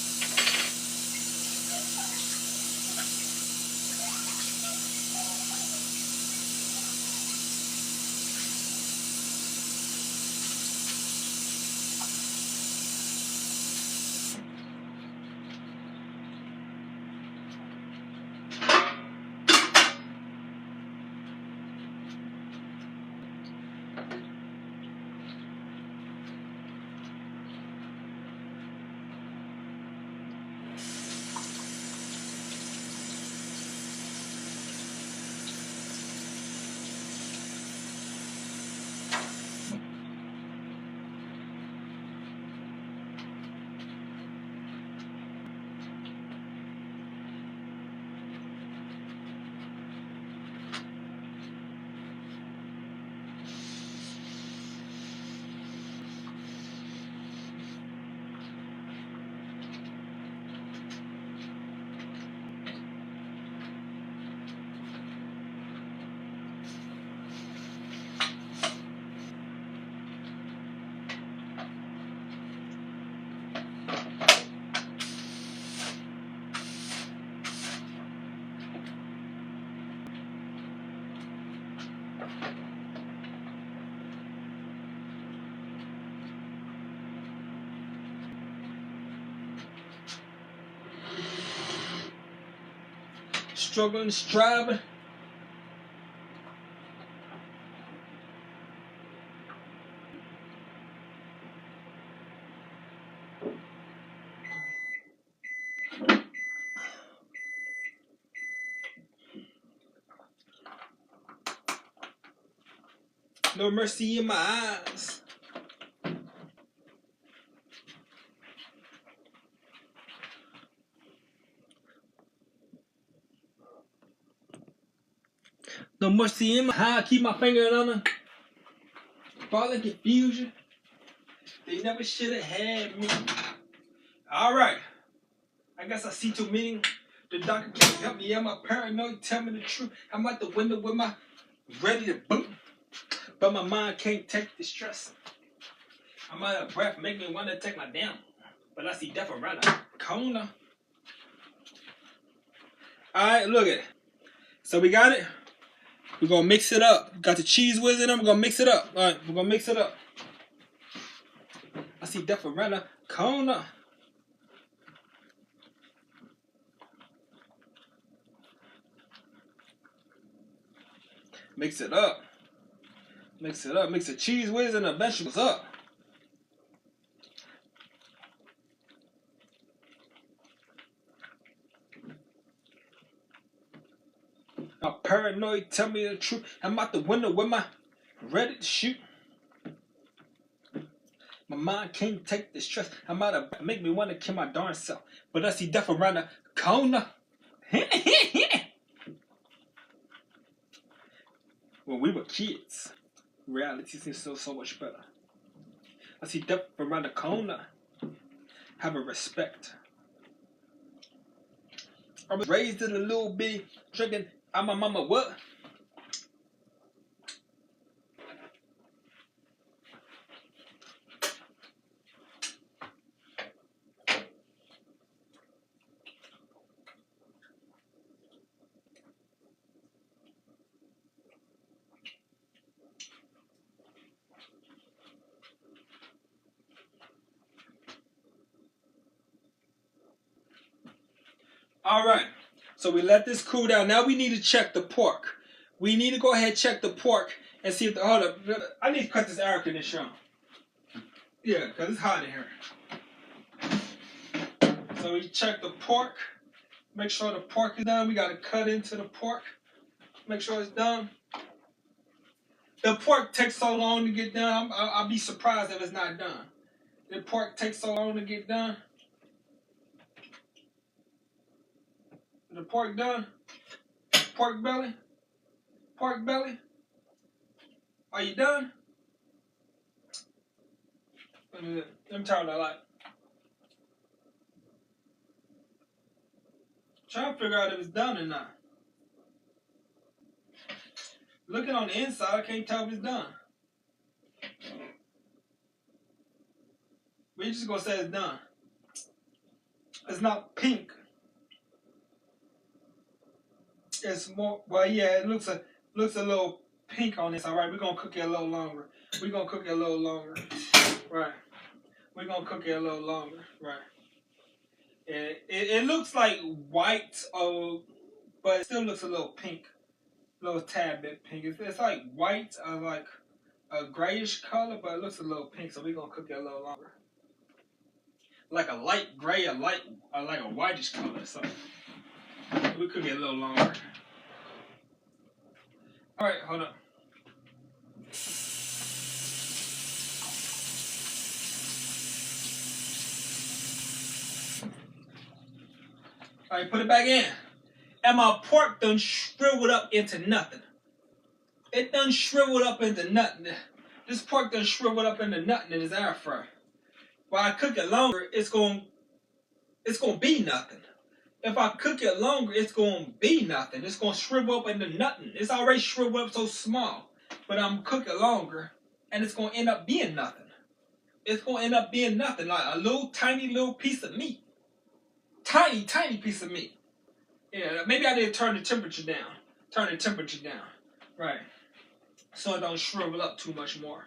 Struggling, striving. No mercy in my eyes. No mercy in my eye. Keep my finger on her. Falling confusion. They never should have had me. All right. I guess I see too many. The doctor can't help me. I'm a paranoid. Tell me the truth. I'm out the window with my ready to boot. But my mind can't take the stress. I'm out of breath. Make me want to take my damn. But I see death around the corner. All right, look at it. So we got it. We're going to mix it up. Got the cheese whiz in them. We're going to mix it up. All right, we're going to mix it up. I see death around the corner. Mix it up. Mix it up. Mix the cheese whiz and the vegetables up. paranoid, tell me the truth. I'm out the window with my ready to shoot. My mind can't take this stress. I'm out of make me want to kill my darn self. But I see death around the corner. When we were kids, reality seems so much better. I see death around the corner. Have a respect. I was raised in a little bit drinking. I'm my mama what? All right, so we let this cool down. Now we need to check the pork. We need to go ahead and check the pork and see if the, hold up. I need to cut this air conditioner on. Yeah, because it's hot in here. So we check the pork. Make sure the pork is done. We got to cut into the pork. Make sure it's done. The pork takes so long to get done. I'll be surprised if it's not done. The pork takes so long to get done. The pork done? Pork belly? Pork belly? Are you done? Let me turn that light. Trying to figure out if it's done or not. Looking on the inside, I can't tell if it's done. We're just gonna say it's done. It's not pink. It's more, well, yeah, it looks a little pink on this. All right, we're gonna cook it a little longer. Right. We're gonna cook it a little longer. Right. And it looks like white, but it still looks a little pink, a little tad bit pink. It's like white, like a grayish color, but it looks a little pink. So we're gonna cook it a little longer, like a light gray, like a whitish color or something. We cook it a little longer. All right, hold up. All right, put it back in. And my pork done shriveled up into nothing. It done shriveled up into nothing. This pork done shriveled up into nothing in this air fryer. While I cook it longer, it's gonna be nothing. If I cook it longer, it's gonna be nothing. It's gonna shrivel up into nothing. It's already shriveled up so small. But I'm cooking longer, and it's gonna end up being nothing. It's gonna end up being nothing, like a little tiny little piece of meat. Tiny piece of meat. Yeah, maybe I need to turn the temperature down. Right. So it don't shrivel up too much more.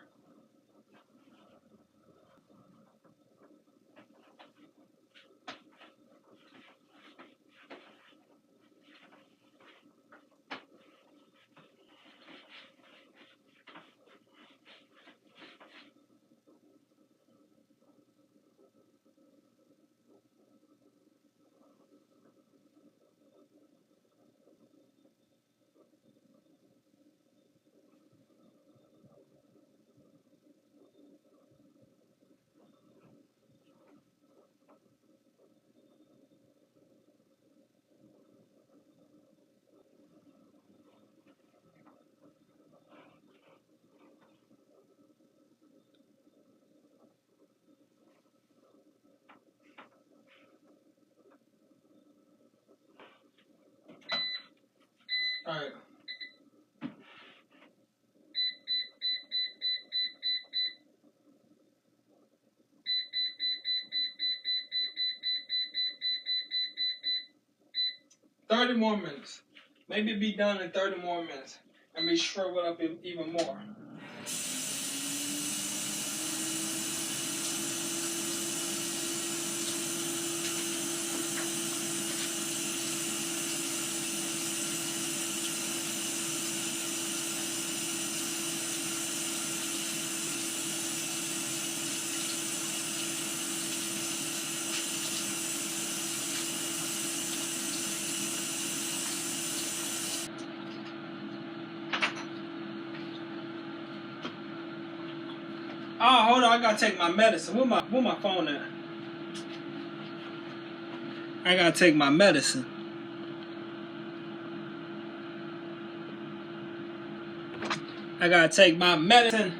All right. $30 more minutes. Maybe it'll be done in 30 more minutes. And be shriveled up even more. Oh, hold on, I gotta take my medicine. Where my phone at? I gotta take my medicine. I gotta take my medicine.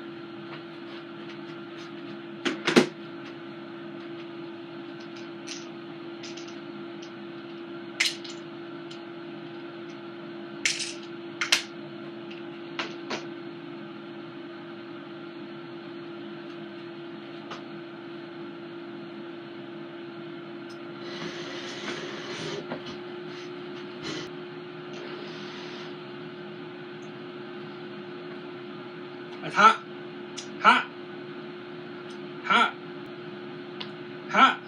It's hot. Hot. Hot. Hot.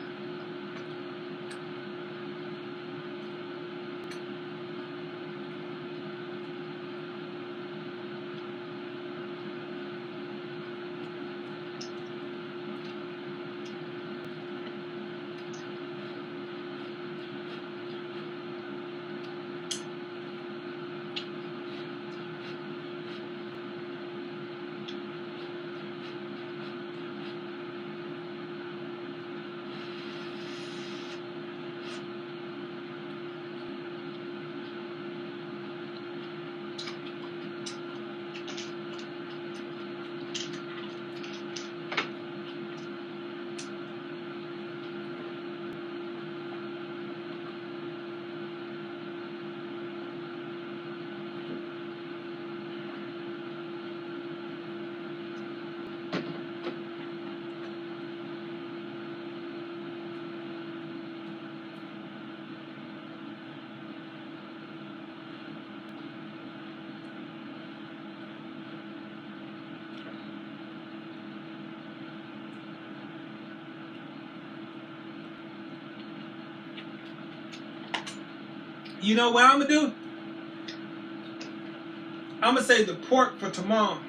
You know what I'm gonna do? I'm gonna save the pork for tomorrow.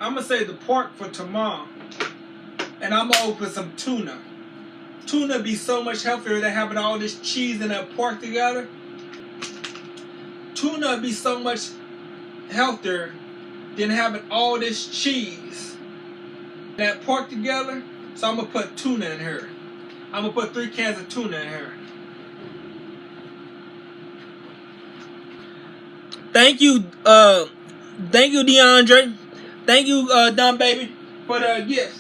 I'm gonna save the pork for tomorrow. And I'm gonna open some tuna. Tuna be so much healthier than having all this cheese and that pork together. Tuna be so much healthier than having all this cheese and that pork together. So I'm gonna put tuna in here. I'm gonna put 3 cans of tuna in here. Thank you, DeAndre. Thank you, Don Baby, for the gifts.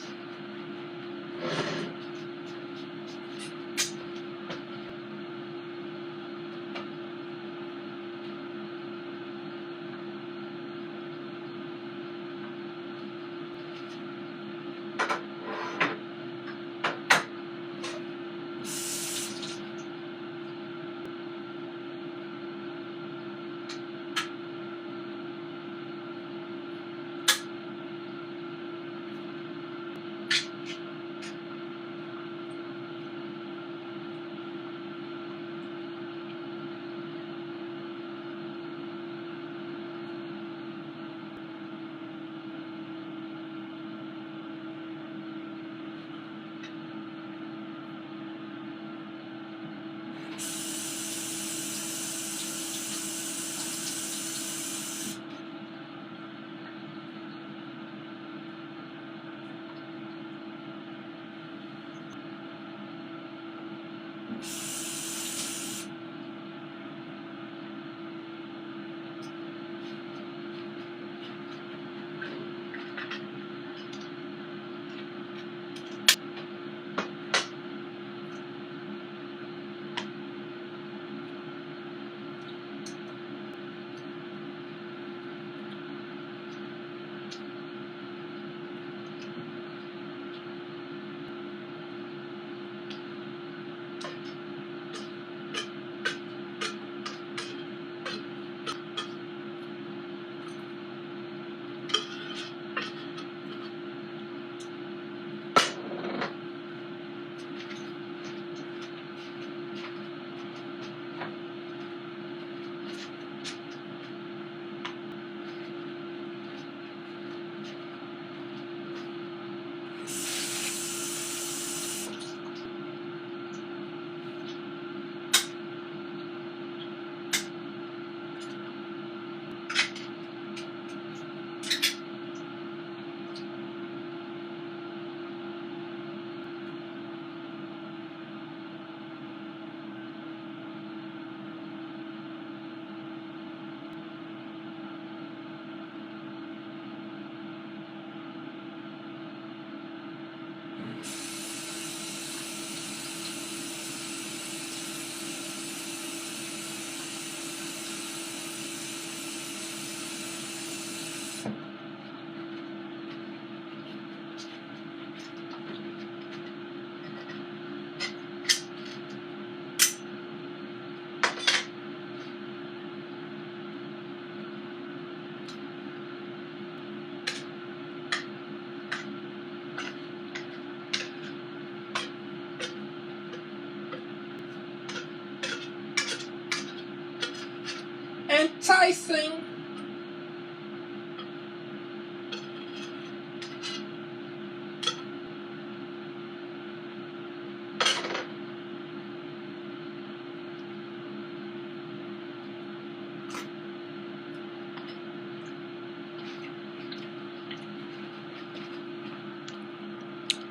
icing.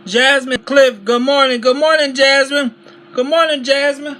Jasmine Cliff, good morning. Good morning, Jasmine. Good morning, Jasmine.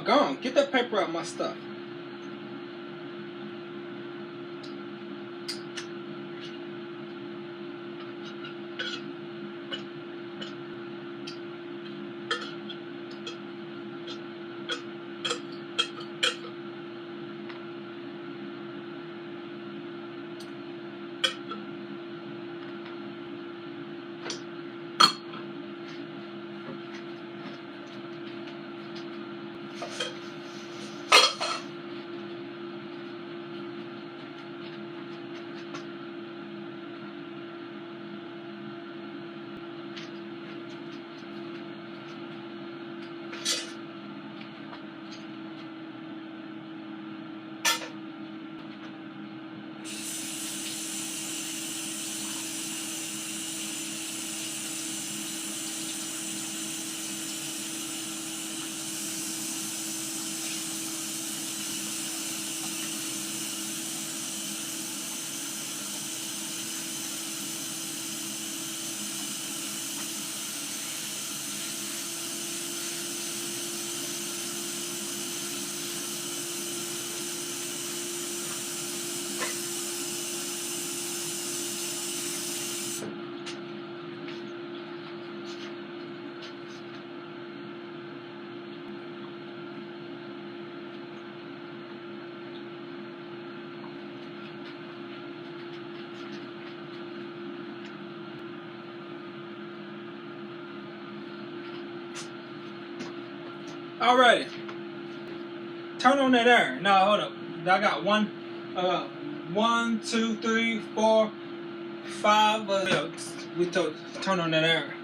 Go on. Get that paper out of my stuff. Alrighty. Turn on that air. No, hold up. I got 1, 2, 3, 4, 5. We turn on that air.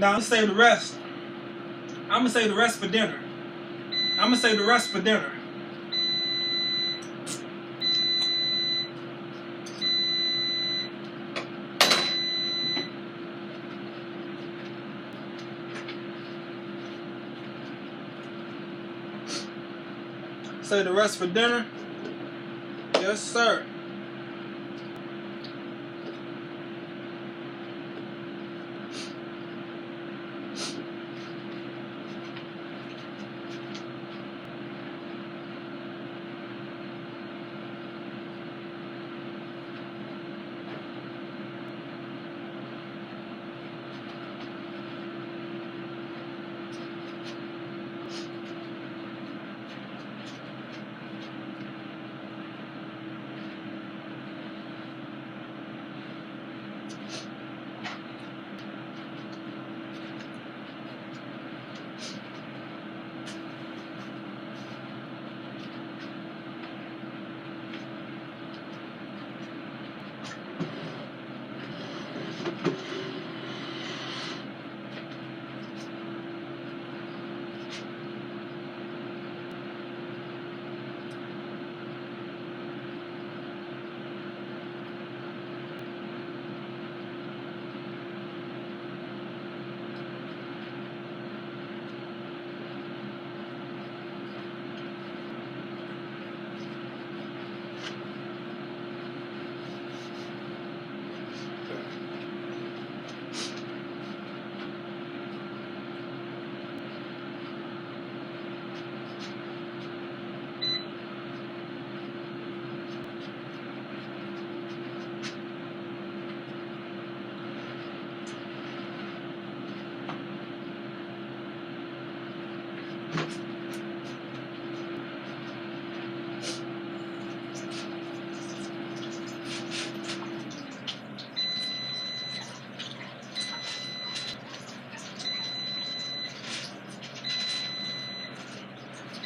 Now I'm gonna save the rest. I'm gonna save the rest for dinner. I'm gonna save the rest for dinner. Save the rest for dinner. Yes, sir.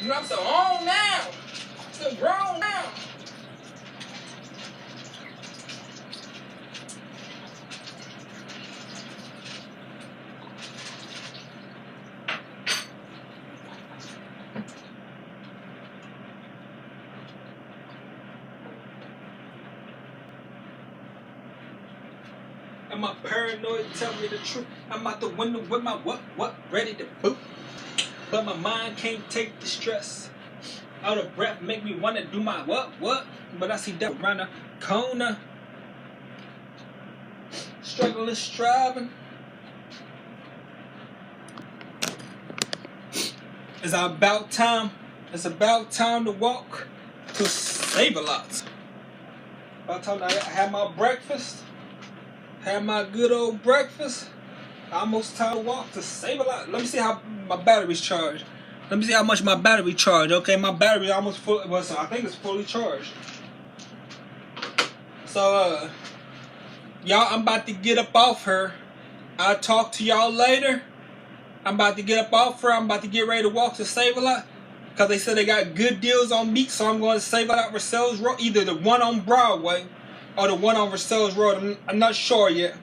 You know, I'm so on now. So grown now. Am I paranoid? Tell me the truth. I'm out the window with my what ready to boot. But my mind can't take the stress. Out of breath make me wanna do my what? But I see that around the corner. Struggling, striving. It's about time. It's about time to walk to Save-A-Lot. About time I had my breakfast. Had my good old breakfast. Almost time to walk to Save-A-Lot. Let me see how my battery's charged. Let me see how much my battery charged. Okay, my battery almost full. Well, so I think it's fully charged. So, y'all, I'm about to get up off her. I'll talk to y'all later. I'm about to get up off her. I'm about to get ready to walk to Save-A-Lot. Because they said they got good deals on meat. So I'm going to Save-A-Lot Versailles Road. Either the one on Broadway or the one on Versailles Road. I'm not sure yet.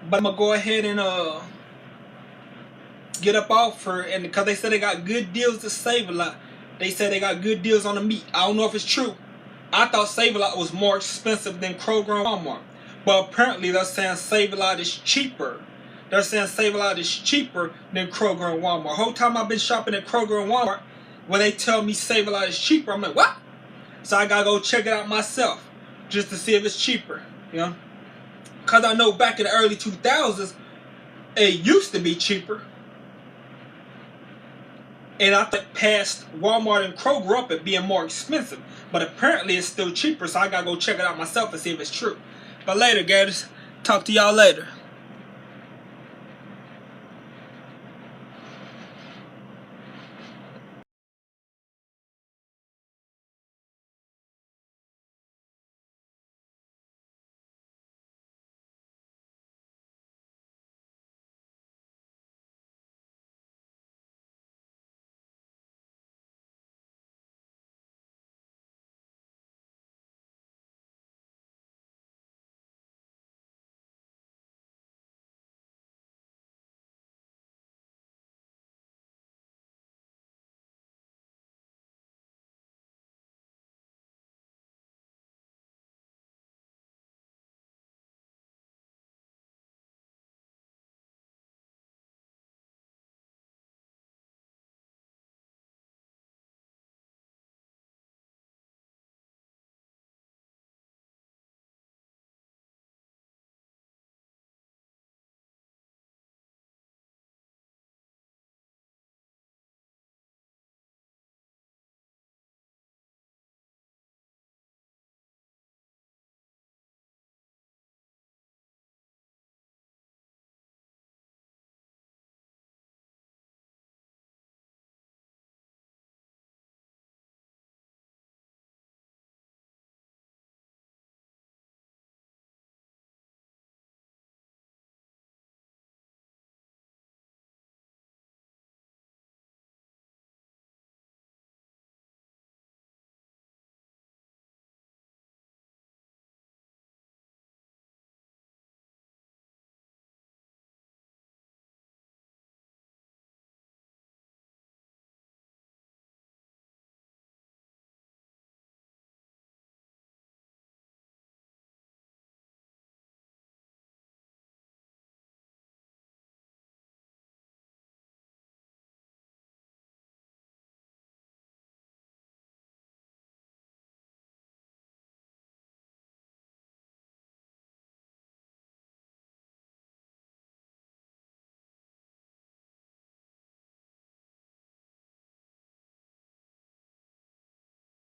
But I'm going to go ahead and get up off her. And because they said they got good deals to Save-A-Lot. They said they got good deals on the meat. I don't know if it's true. I thought Save-A-Lot was more expensive than Kroger and Walmart. But apparently they're saying Save-A-Lot is cheaper. They're saying Save-A-Lot is cheaper than Kroger and Walmart. Whole time I've been shopping at Kroger and Walmart, when they tell me Save-A-Lot is cheaper, I'm like, what? So I gotta go check it out myself, just to see if it's cheaper, you know? Because I know back in the early 2000s, it used to be cheaper. And I think past Walmart and Kroger up at being more expensive. But apparently it's still cheaper, so I gotta go check it out myself and see if it's true. But later, Gators. Talk to y'all later.